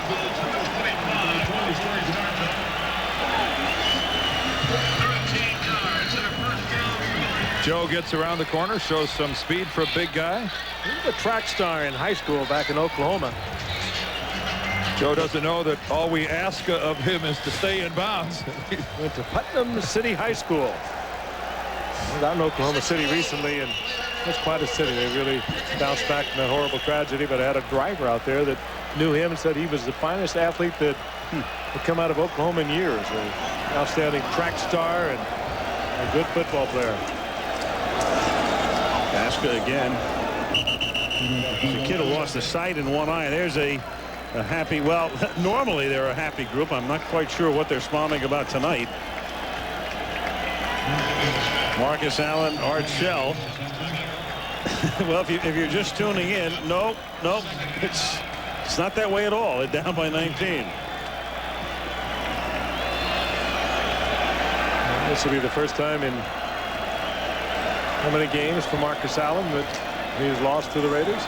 Joe gets around the corner, shows some speed for a big guy. He was a track star in high school back in Oklahoma. Joe doesn't know that all we ask of him is to stay in bounds. He went to Putnam City High School. I was out in Oklahoma City recently, and it's quite a city. They really bounced back from that horrible tragedy, but I had a driver out there that knew him and said he was the finest athlete that had come out of Oklahoma in years. An outstanding track star and a good football player. Aska again. The kid who lost the sight in one eye. There's a happy, well, normally they're a happy group. I'm not quite sure what they're smiling about tonight. Marcus Allen, Art Shell. Well, if you're just tuning in, nope, it's not that way at all. They're down by 19. This will be the first time in how many games for Marcus Allen that he's lost to the Raiders?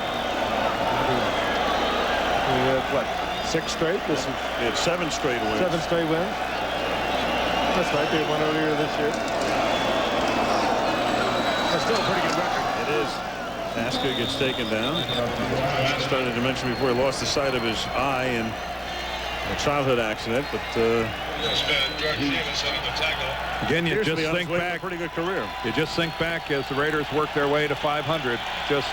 We had, what, 6 straight? This is it's 7 straight wins. 7 straight wins. That's right. They won earlier this year. That's still a pretty good record. It is. Aska gets taken down. Started to mention before he lost the sight of his eye in a childhood accident, but again, you just think back. Pretty good career. You just think back as the Raiders work their way to 500, just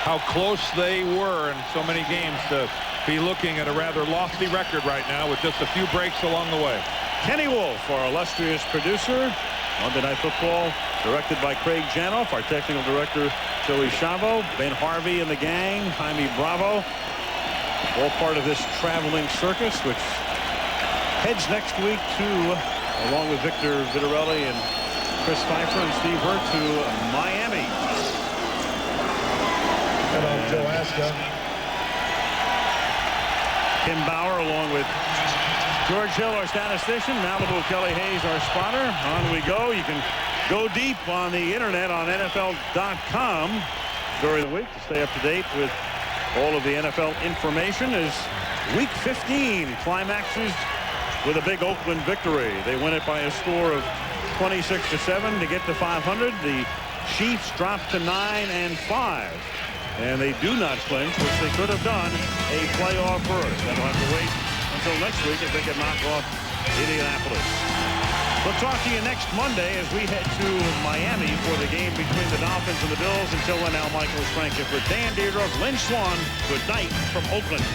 how close they were in so many games to be looking at a rather lofty record right now with just a few breaks along the way. Kenny Wolf, our illustrious producer. Monday Night Football, directed by Craig Janoff. Our technical director, Joey Chavo. Ben Harvey and the gang, Jaime Bravo. All part of this traveling circus, which heads next week to, along with Victor Vitarelli and Chris Pfeiffer and Steve Hurt, to Miami. Hello, Joe Aska. Tim Bauer, along with George Hill, our statistician. Malibu Kelly Hayes, our spotter. On we go. You can go deep on the internet on NFL.com during the week to stay up to date with all of the NFL information as Week 15 climaxes with a big Oakland victory. They win it by a score of 26-7 to get to 500. The Chiefs drop to 9-5. And they do not clinch, which they could have done, a playoff berth. They'll have to wait until next week if they can knock off Indianapolis. We'll talk to you next Monday as we head to Miami for the game between the Dolphins and the Bills. Until then, Al Michaels, Frank Gifford, Dan Deirdre, Lynn Swan. Good night from Oakland.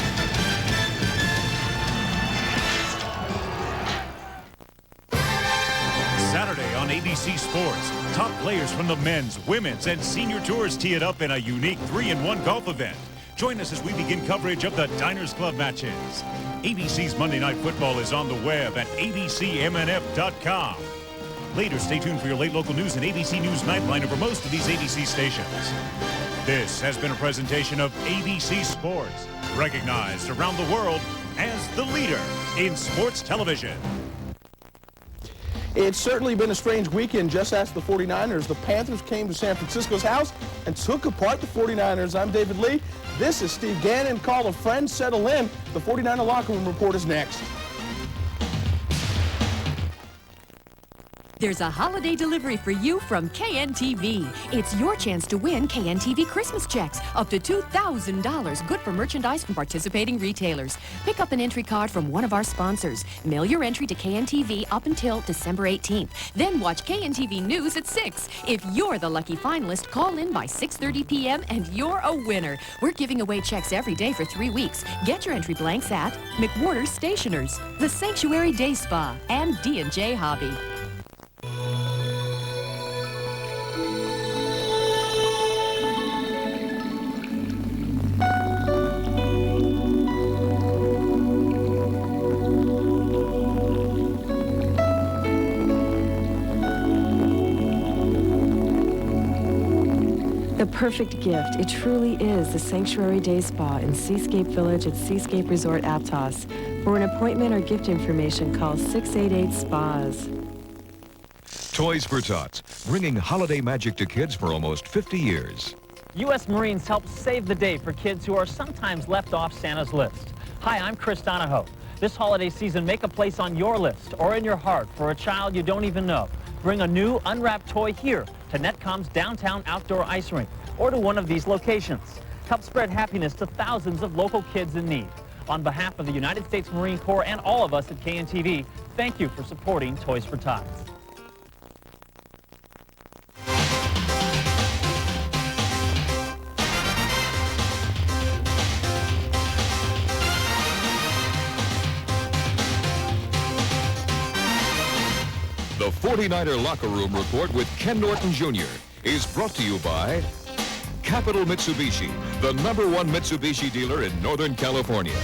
Saturday on ABC Sports, top players from the men's, women's, and senior tours tee it up in a unique 3-in-1 golf event. Join us as we begin coverage of the Diners Club matches. ABC's Monday Night Football is on the web at abcmnf.com. Later, stay tuned for your late local news and ABC News Nightline over most of these ABC stations. This has been a presentation of ABC Sports, recognized around the world as the leader in sports television. It's certainly been a strange weekend. Just ask the 49ers. The Panthers came to San Francisco's house and took apart the 49ers. I'm David Lee. This is Steve Gannon. Call a friend, settle in. The 49er locker room report is next. There's a holiday delivery for you from KNTV. It's your chance to win KNTV Christmas checks, up to $2,000, good for merchandise from participating retailers. Pick up an entry card from one of our sponsors. Mail your entry to KNTV up until December 18th. Then watch KNTV News at 6. If you're the lucky finalist, call in by 6:30 p.m. and you're a winner. We're giving away checks every day for 3 weeks. Get your entry blanks at McWhorter's Stationers, The Sanctuary Day Spa, and D&J Hobby. The perfect gift. It truly is the Sanctuary Day Spa in Seascape Village at Seascape Resort Aptos. For an appointment or gift information, call 688-SPAS. Toys for Tots, bringing holiday magic to kids for almost 50 years. U.S. Marines help save the day for kids who are sometimes left off Santa's list. Hi, I'm Chris Donahoe. This holiday season, make a place on your list or in your heart for a child you don't even know. Bring a new unwrapped toy here to Netcom's downtown outdoor ice rink or to one of these locations. Help spread happiness to thousands of local kids in need. On behalf of the United States Marine Corps and all of us at KNTV, thank you for supporting Toys for Tots. The 49er Locker Room Report with Ken Norton Jr. is brought to you by Capital Mitsubishi, the #1 Mitsubishi dealer in Northern California.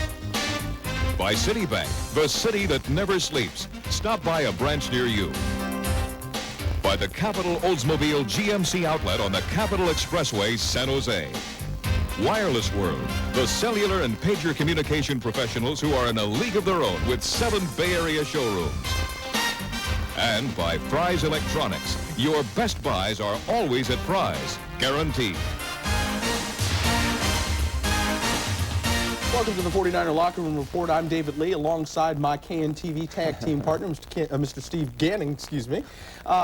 By Citibank, the city that never sleeps. Stop by a branch near you. By the Capital Oldsmobile GMC outlet on the Capital Expressway, San Jose. Wireless World, the cellular and pager communication professionals who are in a league of their own with 7 Bay Area showrooms. And by Fry's Electronics. Your best buys are always at Fry's, guaranteed. Welcome to the 49er Locker Room Report. I'm David Lee, alongside my KNTV tag team partner, Mr. Steve Gannon, excuse me.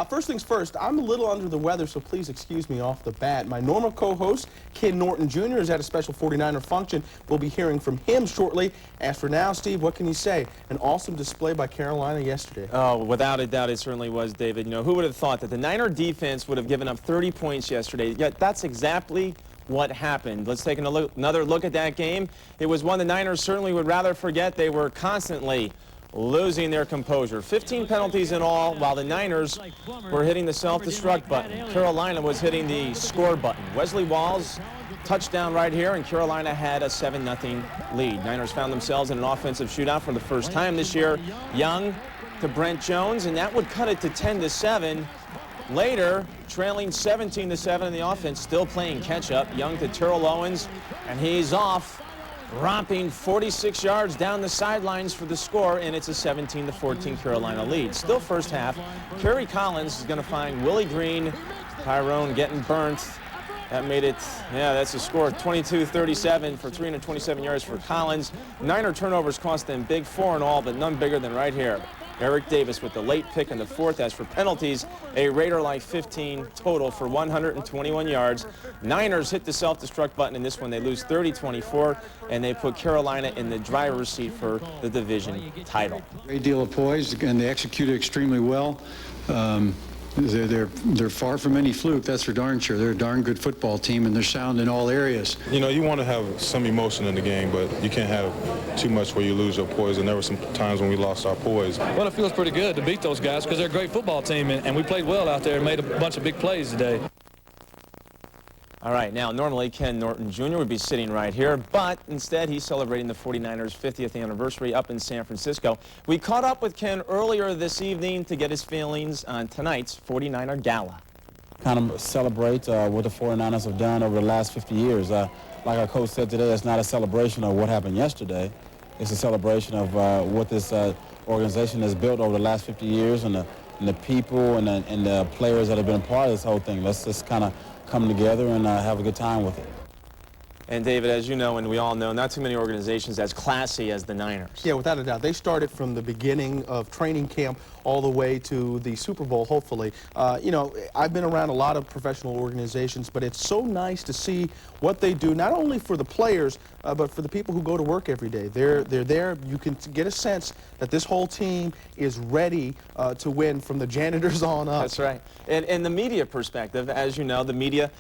First things first, I'm a little under the weather, so please excuse me off the bat. My normal co-host, Ken Norton Jr., is at a special 49er function. We'll be hearing from him shortly. As for now, Steve, what can you say? An awesome display by Carolina yesterday. Oh, without a doubt, it certainly was, David. You know, who would have thought that the Niner defense would have given up 30 points yesterday? Yet that's exactly what happened. Let's take another look at that game. It was one the Niners certainly would rather forget. They were constantly losing their composure. 15 penalties in all, while the Niners were hitting the self-destruct button. Carolina was hitting the score button. Wesley Walls, touchdown right here, and Carolina had a 7-0 lead. Niners found themselves in an offensive shootout for the first time this year. Young to Brent Jones, and that would cut it to 10-7. Later, trailing 17-7 in the offense, still playing catch-up. Young to Terrell Owens, and he's off, romping 46 yards down the sidelines for the score, and it's a 17-14 Carolina lead. Still first half. Kerry Collins is going to find Willie Green. Tyrone getting burnt. That made it, yeah, that's a score, 22-37 for 327 yards for Collins. Niner turnovers cost them big, 4 in all, but none bigger than right here. Eric Davis with the late pick in the 4th. As for penalties, a Raider-like 15 total for 121 yards. Niners hit the self-destruct button in this one. They lose 30-24, and they put Carolina in the driver's seat for the division title. Great deal of poise, and they executed extremely well. They're far from any fluke, that's for darn sure. They're a darn good football team, and they're sound in all areas. You know, you want to have some emotion in the game, but you can't have too much where you lose your poise, and there were some times when we lost our poise. Well, it feels pretty good to beat those guys because they're a great football team, and we played well out there and made a bunch of big plays today. All right, now normally Ken Norton Jr. would be sitting right here, but instead he's celebrating the 49ers' 50th anniversary up in San Francisco. We caught up with Ken earlier this evening to get his feelings on tonight's 49er Gala. Kind of celebrate what the 49ers have done over the last 50 years. Like our coach said today, it's not a celebration of what happened yesterday. It's a celebration of what this organization has built over the last 50 years and the people and the players that have been a part of this whole thing. Let's just kind of come together and have a good time with it. And David, as you know and we all know, not too many organizations as classy as the Niners. Yeah, without a doubt. They started from the beginning of training camp all the way to the Super Bowl, hopefully. You know, I've been around a lot of professional organizations, but it's so nice to see what they do, not only for the players, but for the people who go to work every day. They're there. You can get a sense that this whole team is ready to win from the janitors on up. That's right. And the media perspective, as you know, the media,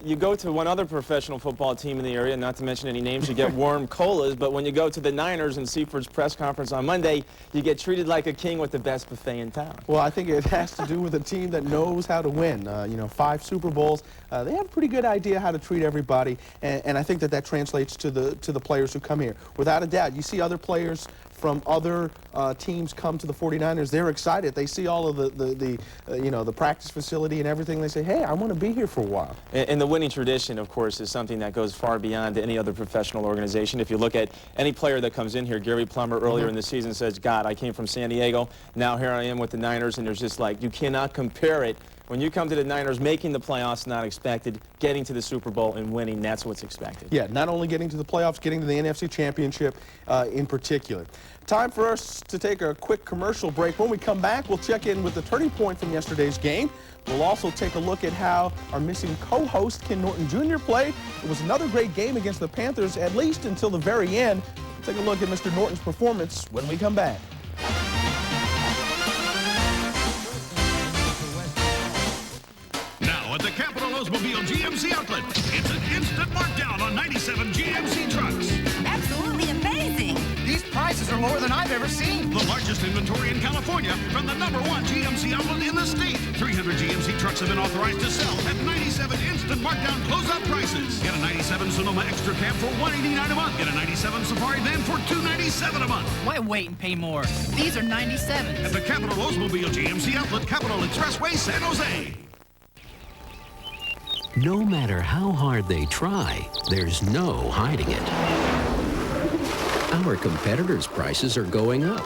you go to one other professional football team in the area, not to mention any names, you get warm colas, but when you go to the Niners and Seaford's press conference on Monday, you get treated like a king with the best buffet in town. Well, I think it has to do with a team that knows how to win. You know, 5 Super Bowls. They have a pretty good idea how to treat everybody, and I think that translates to the players who come here. Without a doubt, you see other players from other teams come to the 49ers. They're excited. They see all of the practice facility and everything. They say, hey, I want to be here for a while. And the winning tradition, of course, is something that goes far beyond any other professional organization. If you look at any player that comes in here, Gary Plummer earlier in the season says, God, I came from San Diego. Now here I am with the Niners, and there's just like, you cannot compare it. When you come to the Niners, making the playoffs not expected, getting to the Super Bowl and winning, that's what's expected. Yeah, not only getting to the playoffs, getting to the NFC Championship in particular. Time for us to take a quick commercial break. When we come back, we'll check in with the turning point from yesterday's game. We'll also take a look at how our missing co-host, Ken Norton Jr., played. It was another great game against the Panthers, at least until the very end. We'll take a look at Mr. Norton's performance when we come back. At the Capital Oldsmobile GMC outlet, it's an instant markdown on 97 GMC trucks. Absolutely amazing. These prices are lower than I've ever seen. The largest inventory in California from the #1 GMC outlet in the state. 300 GMC trucks have been authorized to sell at 97 instant markdown closeout prices. Get a 97 Sonoma Extra Cab for $189 a month. Get a 97 Safari Van for $297 a month. Why wait and pay more? These are 97s. At the Capital Oldsmobile GMC outlet, Capital Expressway, San Jose. No matter how hard they try, there's no hiding it. Our competitors' prices are going up.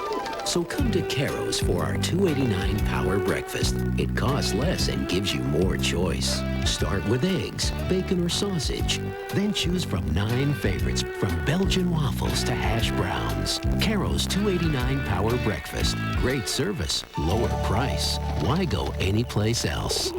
So come to Caro's for our $2.89 Power Breakfast. It costs less and gives you more choice. Start with eggs, bacon, or sausage. Then choose from 9 favorites, from Belgian waffles to hash browns. Caro's $2.89 Power Breakfast. Great service, lower price. Why go anyplace else?